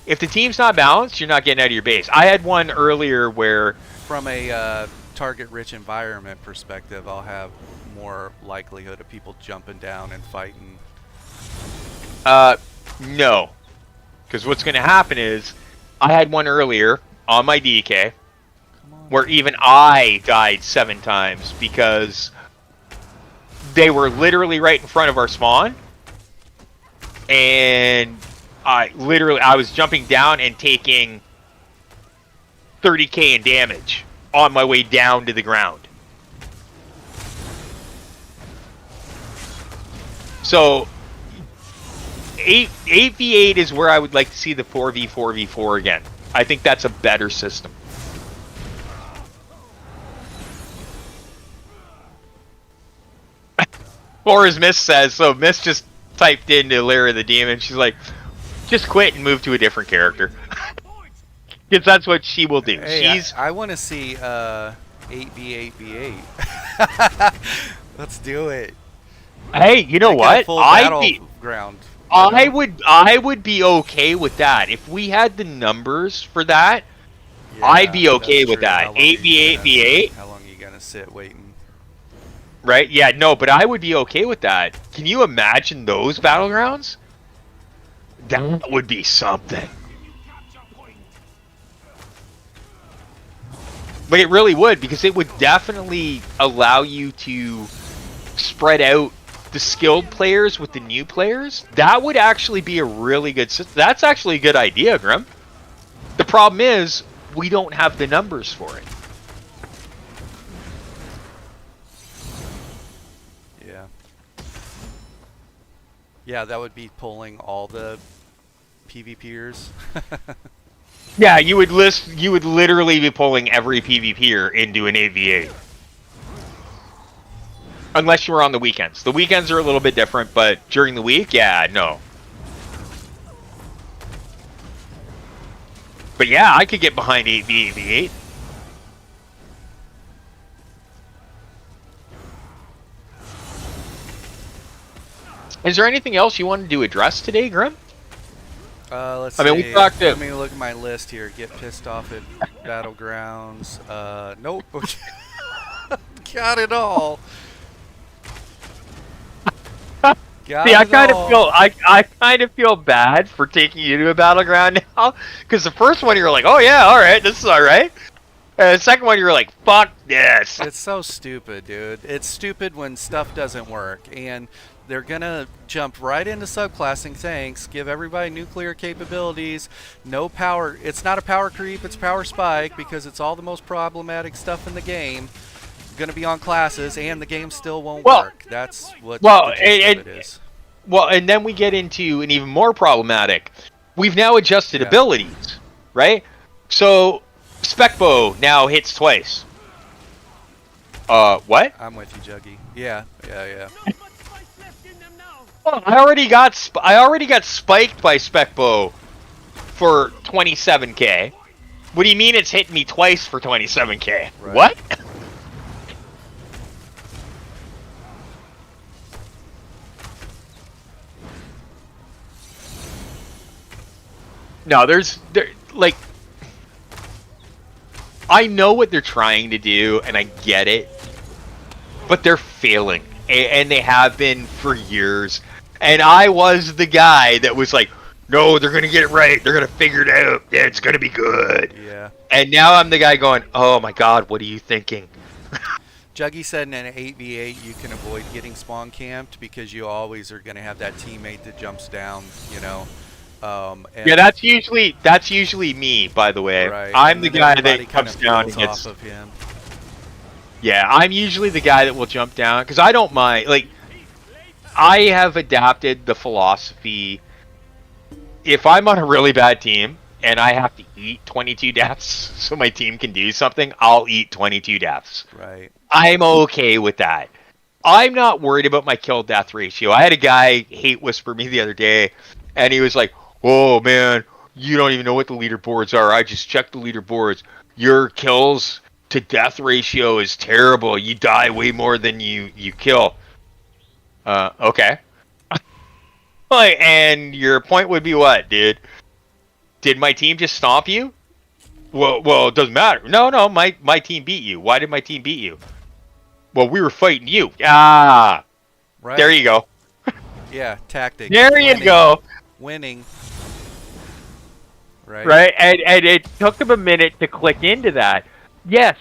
S3: If the team's not balanced, you're not getting out of your base. I had one earlier where...
S4: From a target-rich environment perspective, I'll have more likelihood of people jumping down and fighting.
S3: No. Because what's going to happen is, I had one earlier on my DK where even I died 7 times because they were literally right in front of our spawn. And I was jumping down and taking 30k in damage on my way down to the ground. So 8v8 is where I would like to see the 4v4v4 again. I think that's a better system. Or as Miss says, so Miss just typed into Lyra the Demon, she's like, just quit and move to a different character. Because that's what she will do.
S4: Hey, I want to see 8v8v8. Let's do it.
S3: Hey, you know what? I would be okay with that. If we had the numbers for that, yeah, I'd be okay with that. 8v8v8.
S4: How long are you gonna sit waiting?
S3: Right? Yeah, no, but I would be okay with that. Can you imagine those battlegrounds? That would be something. But it really would, because it would definitely allow you to spread out the skilled players with the new players. That would actually be a really good system. That's actually a good idea, Grim. The problem is, we don't have the numbers for it.
S4: Yeah. Yeah, that would be pulling all the PvPers.
S3: Yeah, you would literally be pulling every PvPer into an 8v8. Unless you were on the weekends. The weekends are a little bit different, but during the week, yeah, no. But yeah, I could get behind 8v8. Is there anything else you wanted to address today, Grim?
S4: Let's
S3: I mean, we
S4: see.
S3: talked to-
S4: Let me look at my list here. Get pissed off at Battlegrounds. Nope. Got it all. Got
S3: See, I
S4: it
S3: kind
S4: all.
S3: of feel I kind of feel bad for taking you to a battleground now, because the first one you were like, oh yeah, all right, this is all right, and the second one you were like, fuck this.
S4: It's so stupid, dude. It's stupid when stuff doesn't work, and they're gonna jump right into subclassing tanks, give everybody nuclear capabilities, no power. It's not a power creep, it's power spike, because it's all the most problematic stuff in the game. Gonna be on classes, and the game still won't work. That's what the gist of it is.
S3: Well, and then we get into an even more problematic. We've now adjusted abilities, right? So spec bow now hits twice. What?
S4: I'm with you, Juggy. Yeah.
S3: Oh, I already got spiked by spec bow for 27k. What do you mean it's hitting me twice for 27k?
S4: Right.
S3: What? No, like, I know what they're trying to do, and I get it, but they're failing, and they have been for years. And I was the guy that was like, no, they're gonna get it right, they're gonna figure it out, yeah, it's gonna be good.
S4: Yeah.
S3: And now I'm the guy going, oh my god, what are you thinking?
S4: Juggy said in an 8v8 you can avoid getting spawn camped because you always are gonna have that teammate that jumps down, you know.
S3: Yeah, that's usually me, by the way.
S4: Right.
S3: I'm
S4: And
S3: the
S4: then
S3: guy
S4: everybody
S3: that comes
S4: kinda
S3: down and
S4: feels
S3: gets.
S4: off of him.
S3: Yeah, I'm usually the guy that will jump down because I don't mind. Like, I have adapted the philosophy. If I'm on a really bad team and I have to eat 22 deaths so my team can do something, I'll eat 22 deaths.
S4: Right.
S3: I'm okay with that. I'm not worried about my kill death ratio. I had a guy hate whisper me the other day, and he was like, "Oh man, you don't even know what the leaderboards are. I just checked the leaderboards. Your kills to death ratio is terrible. You die way more than you kill." Okay. And your point would be what, dude? Did my team just stomp you? Well, it doesn't matter. No, my team beat you. Why did my team beat you? Well, we were fighting you. Ah,
S4: Right.
S3: there you go.
S4: Yeah, tactic.
S3: There you go.
S4: Winning. Right.
S3: Right, and it took them a minute to click into that. Yes,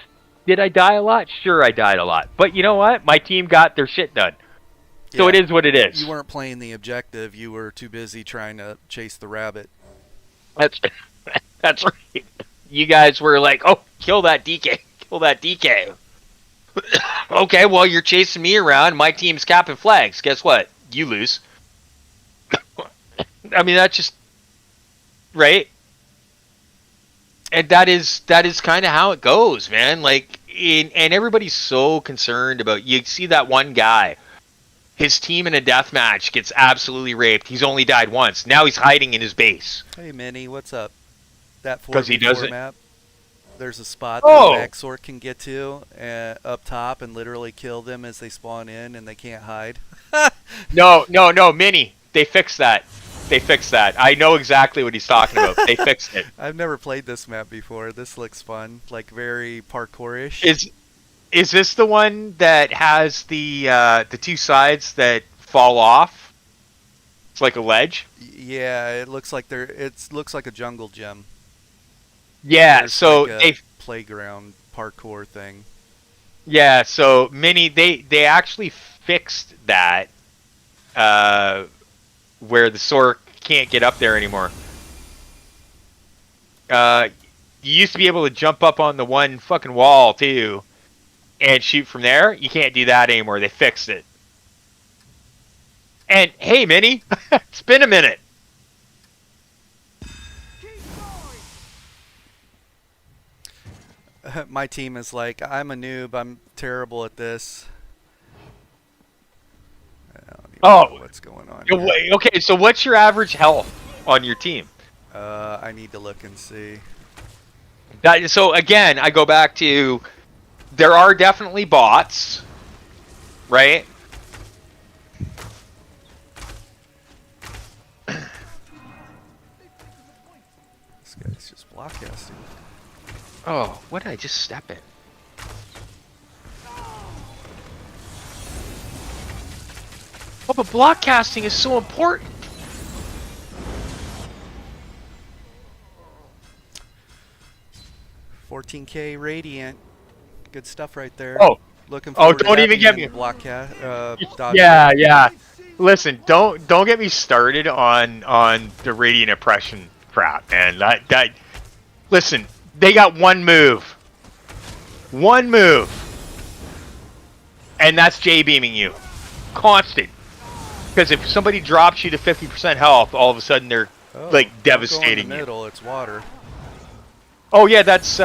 S3: did I die a lot? Sure, I died a lot. But you know what? My team got their shit done. So
S4: Yeah.
S3: it is what it is.
S4: You weren't playing the objective. You were too busy trying to chase the rabbit.
S3: That's right. You guys were like, oh, kill that DK. Kill that DK. Okay, well, you're chasing me around. My team's capping flags. Guess what? You lose. I mean, that's just... Right? And that is kind of how it goes, man. Like, and everybody's so concerned about... You see that one guy. His team in a death match gets absolutely raped. He's only died once. Now he's hiding in his base.
S4: Hey, Minnie, what's up? That
S3: 'Cause he
S4: 4v4
S3: doesn't-
S4: map. There's a spot
S3: Oh!
S4: that Maxor can get to up top and literally kill them as they spawn in and they can't hide.
S3: No, Mini. They fixed that. I know exactly what he's talking about. They fixed it.
S4: I've never played this map before. This looks fun. Like very parkourish.
S3: Is this the one that has the two sides that fall off? It's like a ledge.
S4: Yeah, it looks like looks like a jungle gym.
S3: Yeah,
S4: There's
S3: so
S4: like a
S3: they
S4: playground parkour thing.
S3: yeah, so Mini they actually fixed that where the Sork can't get up there anymore. Yeah, you used to be able to jump up on the one fucking wall too, and shoot from there. You can't do that anymore. They fixed it. And hey, Minnie, it's been a minute.
S4: My team is like, I'm a noob. I'm terrible at this. I don't even know what's going on here.
S3: Wait, okay, so what's your average health on your team?
S4: I need to look and see.
S3: So again, I go back to there are definitely bots, right?
S4: This guy's just blockcasting.
S3: Oh, what did I just step in? Oh, but blockcasting is so important.
S4: $14K Radiant. Good stuff right there.
S3: Oh.
S4: Looking forward to
S3: Don't
S4: that
S3: even get
S4: being
S3: me.
S4: dodge.
S3: Yeah. Listen, don't get me started on the radiant oppression crap, man. That listen, they got one move, and that's J beaming you, constant. Because if somebody drops you to 50% health, all of a sudden they're like devastating
S4: in the middle, it's water.
S3: Oh yeah, that's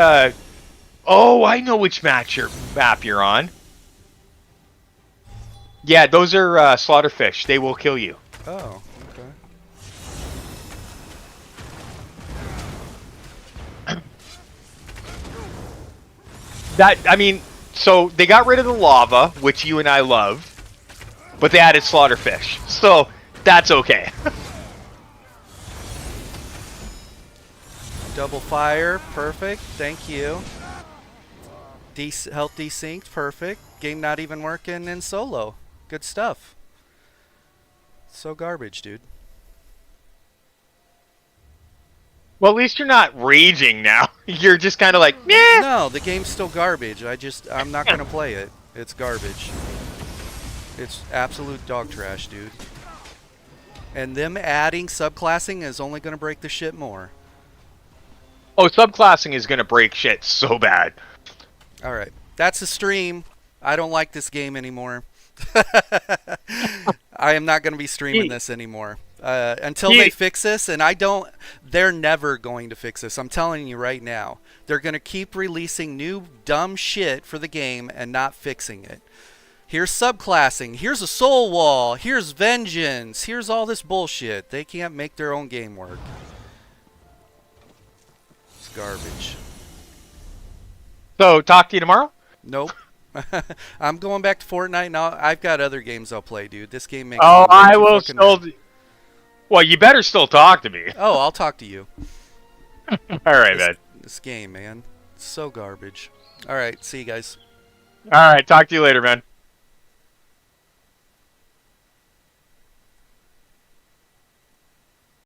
S3: oh, I know which map you're on. Yeah, those are slaughterfish. They will kill you.
S4: Oh, okay.
S3: So they got rid of the lava, which you and I loved, but they added slaughterfish. So that's okay.
S4: Double fire, perfect. Thank you. Health desynced, perfect. Game not even working in solo. Good stuff. So garbage, dude.
S3: Well, at least you're not raging now. You're just kind of like, meh.
S4: No, the game's still garbage. I'm not gonna play it. It's garbage. It's absolute dog trash, dude. And them adding subclassing is only gonna break the shit more.
S3: Oh, subclassing is gonna break shit so bad.
S4: All right, that's the stream. I don't like this game anymore. I am not going to be streaming this anymore until they fix this, and they're never going to fix this. I'm telling you right now. They're going to keep releasing new dumb shit for the game and not fixing it. Here's subclassing. Here's a soul wall. Here's vengeance. Here's all this bullshit. They can't make their own game work. It's garbage.
S3: So, talk to you tomorrow?
S4: Nope. I'm going back to Fortnite now. I've got other games I'll play, dude. This game makes
S3: Oh,
S4: me
S3: I will still. Well, you better still talk to me.
S4: Oh, I'll talk to you.
S3: All right, man.
S4: This game, man. It's so garbage. All right, see you guys.
S3: All right, talk to you later, man.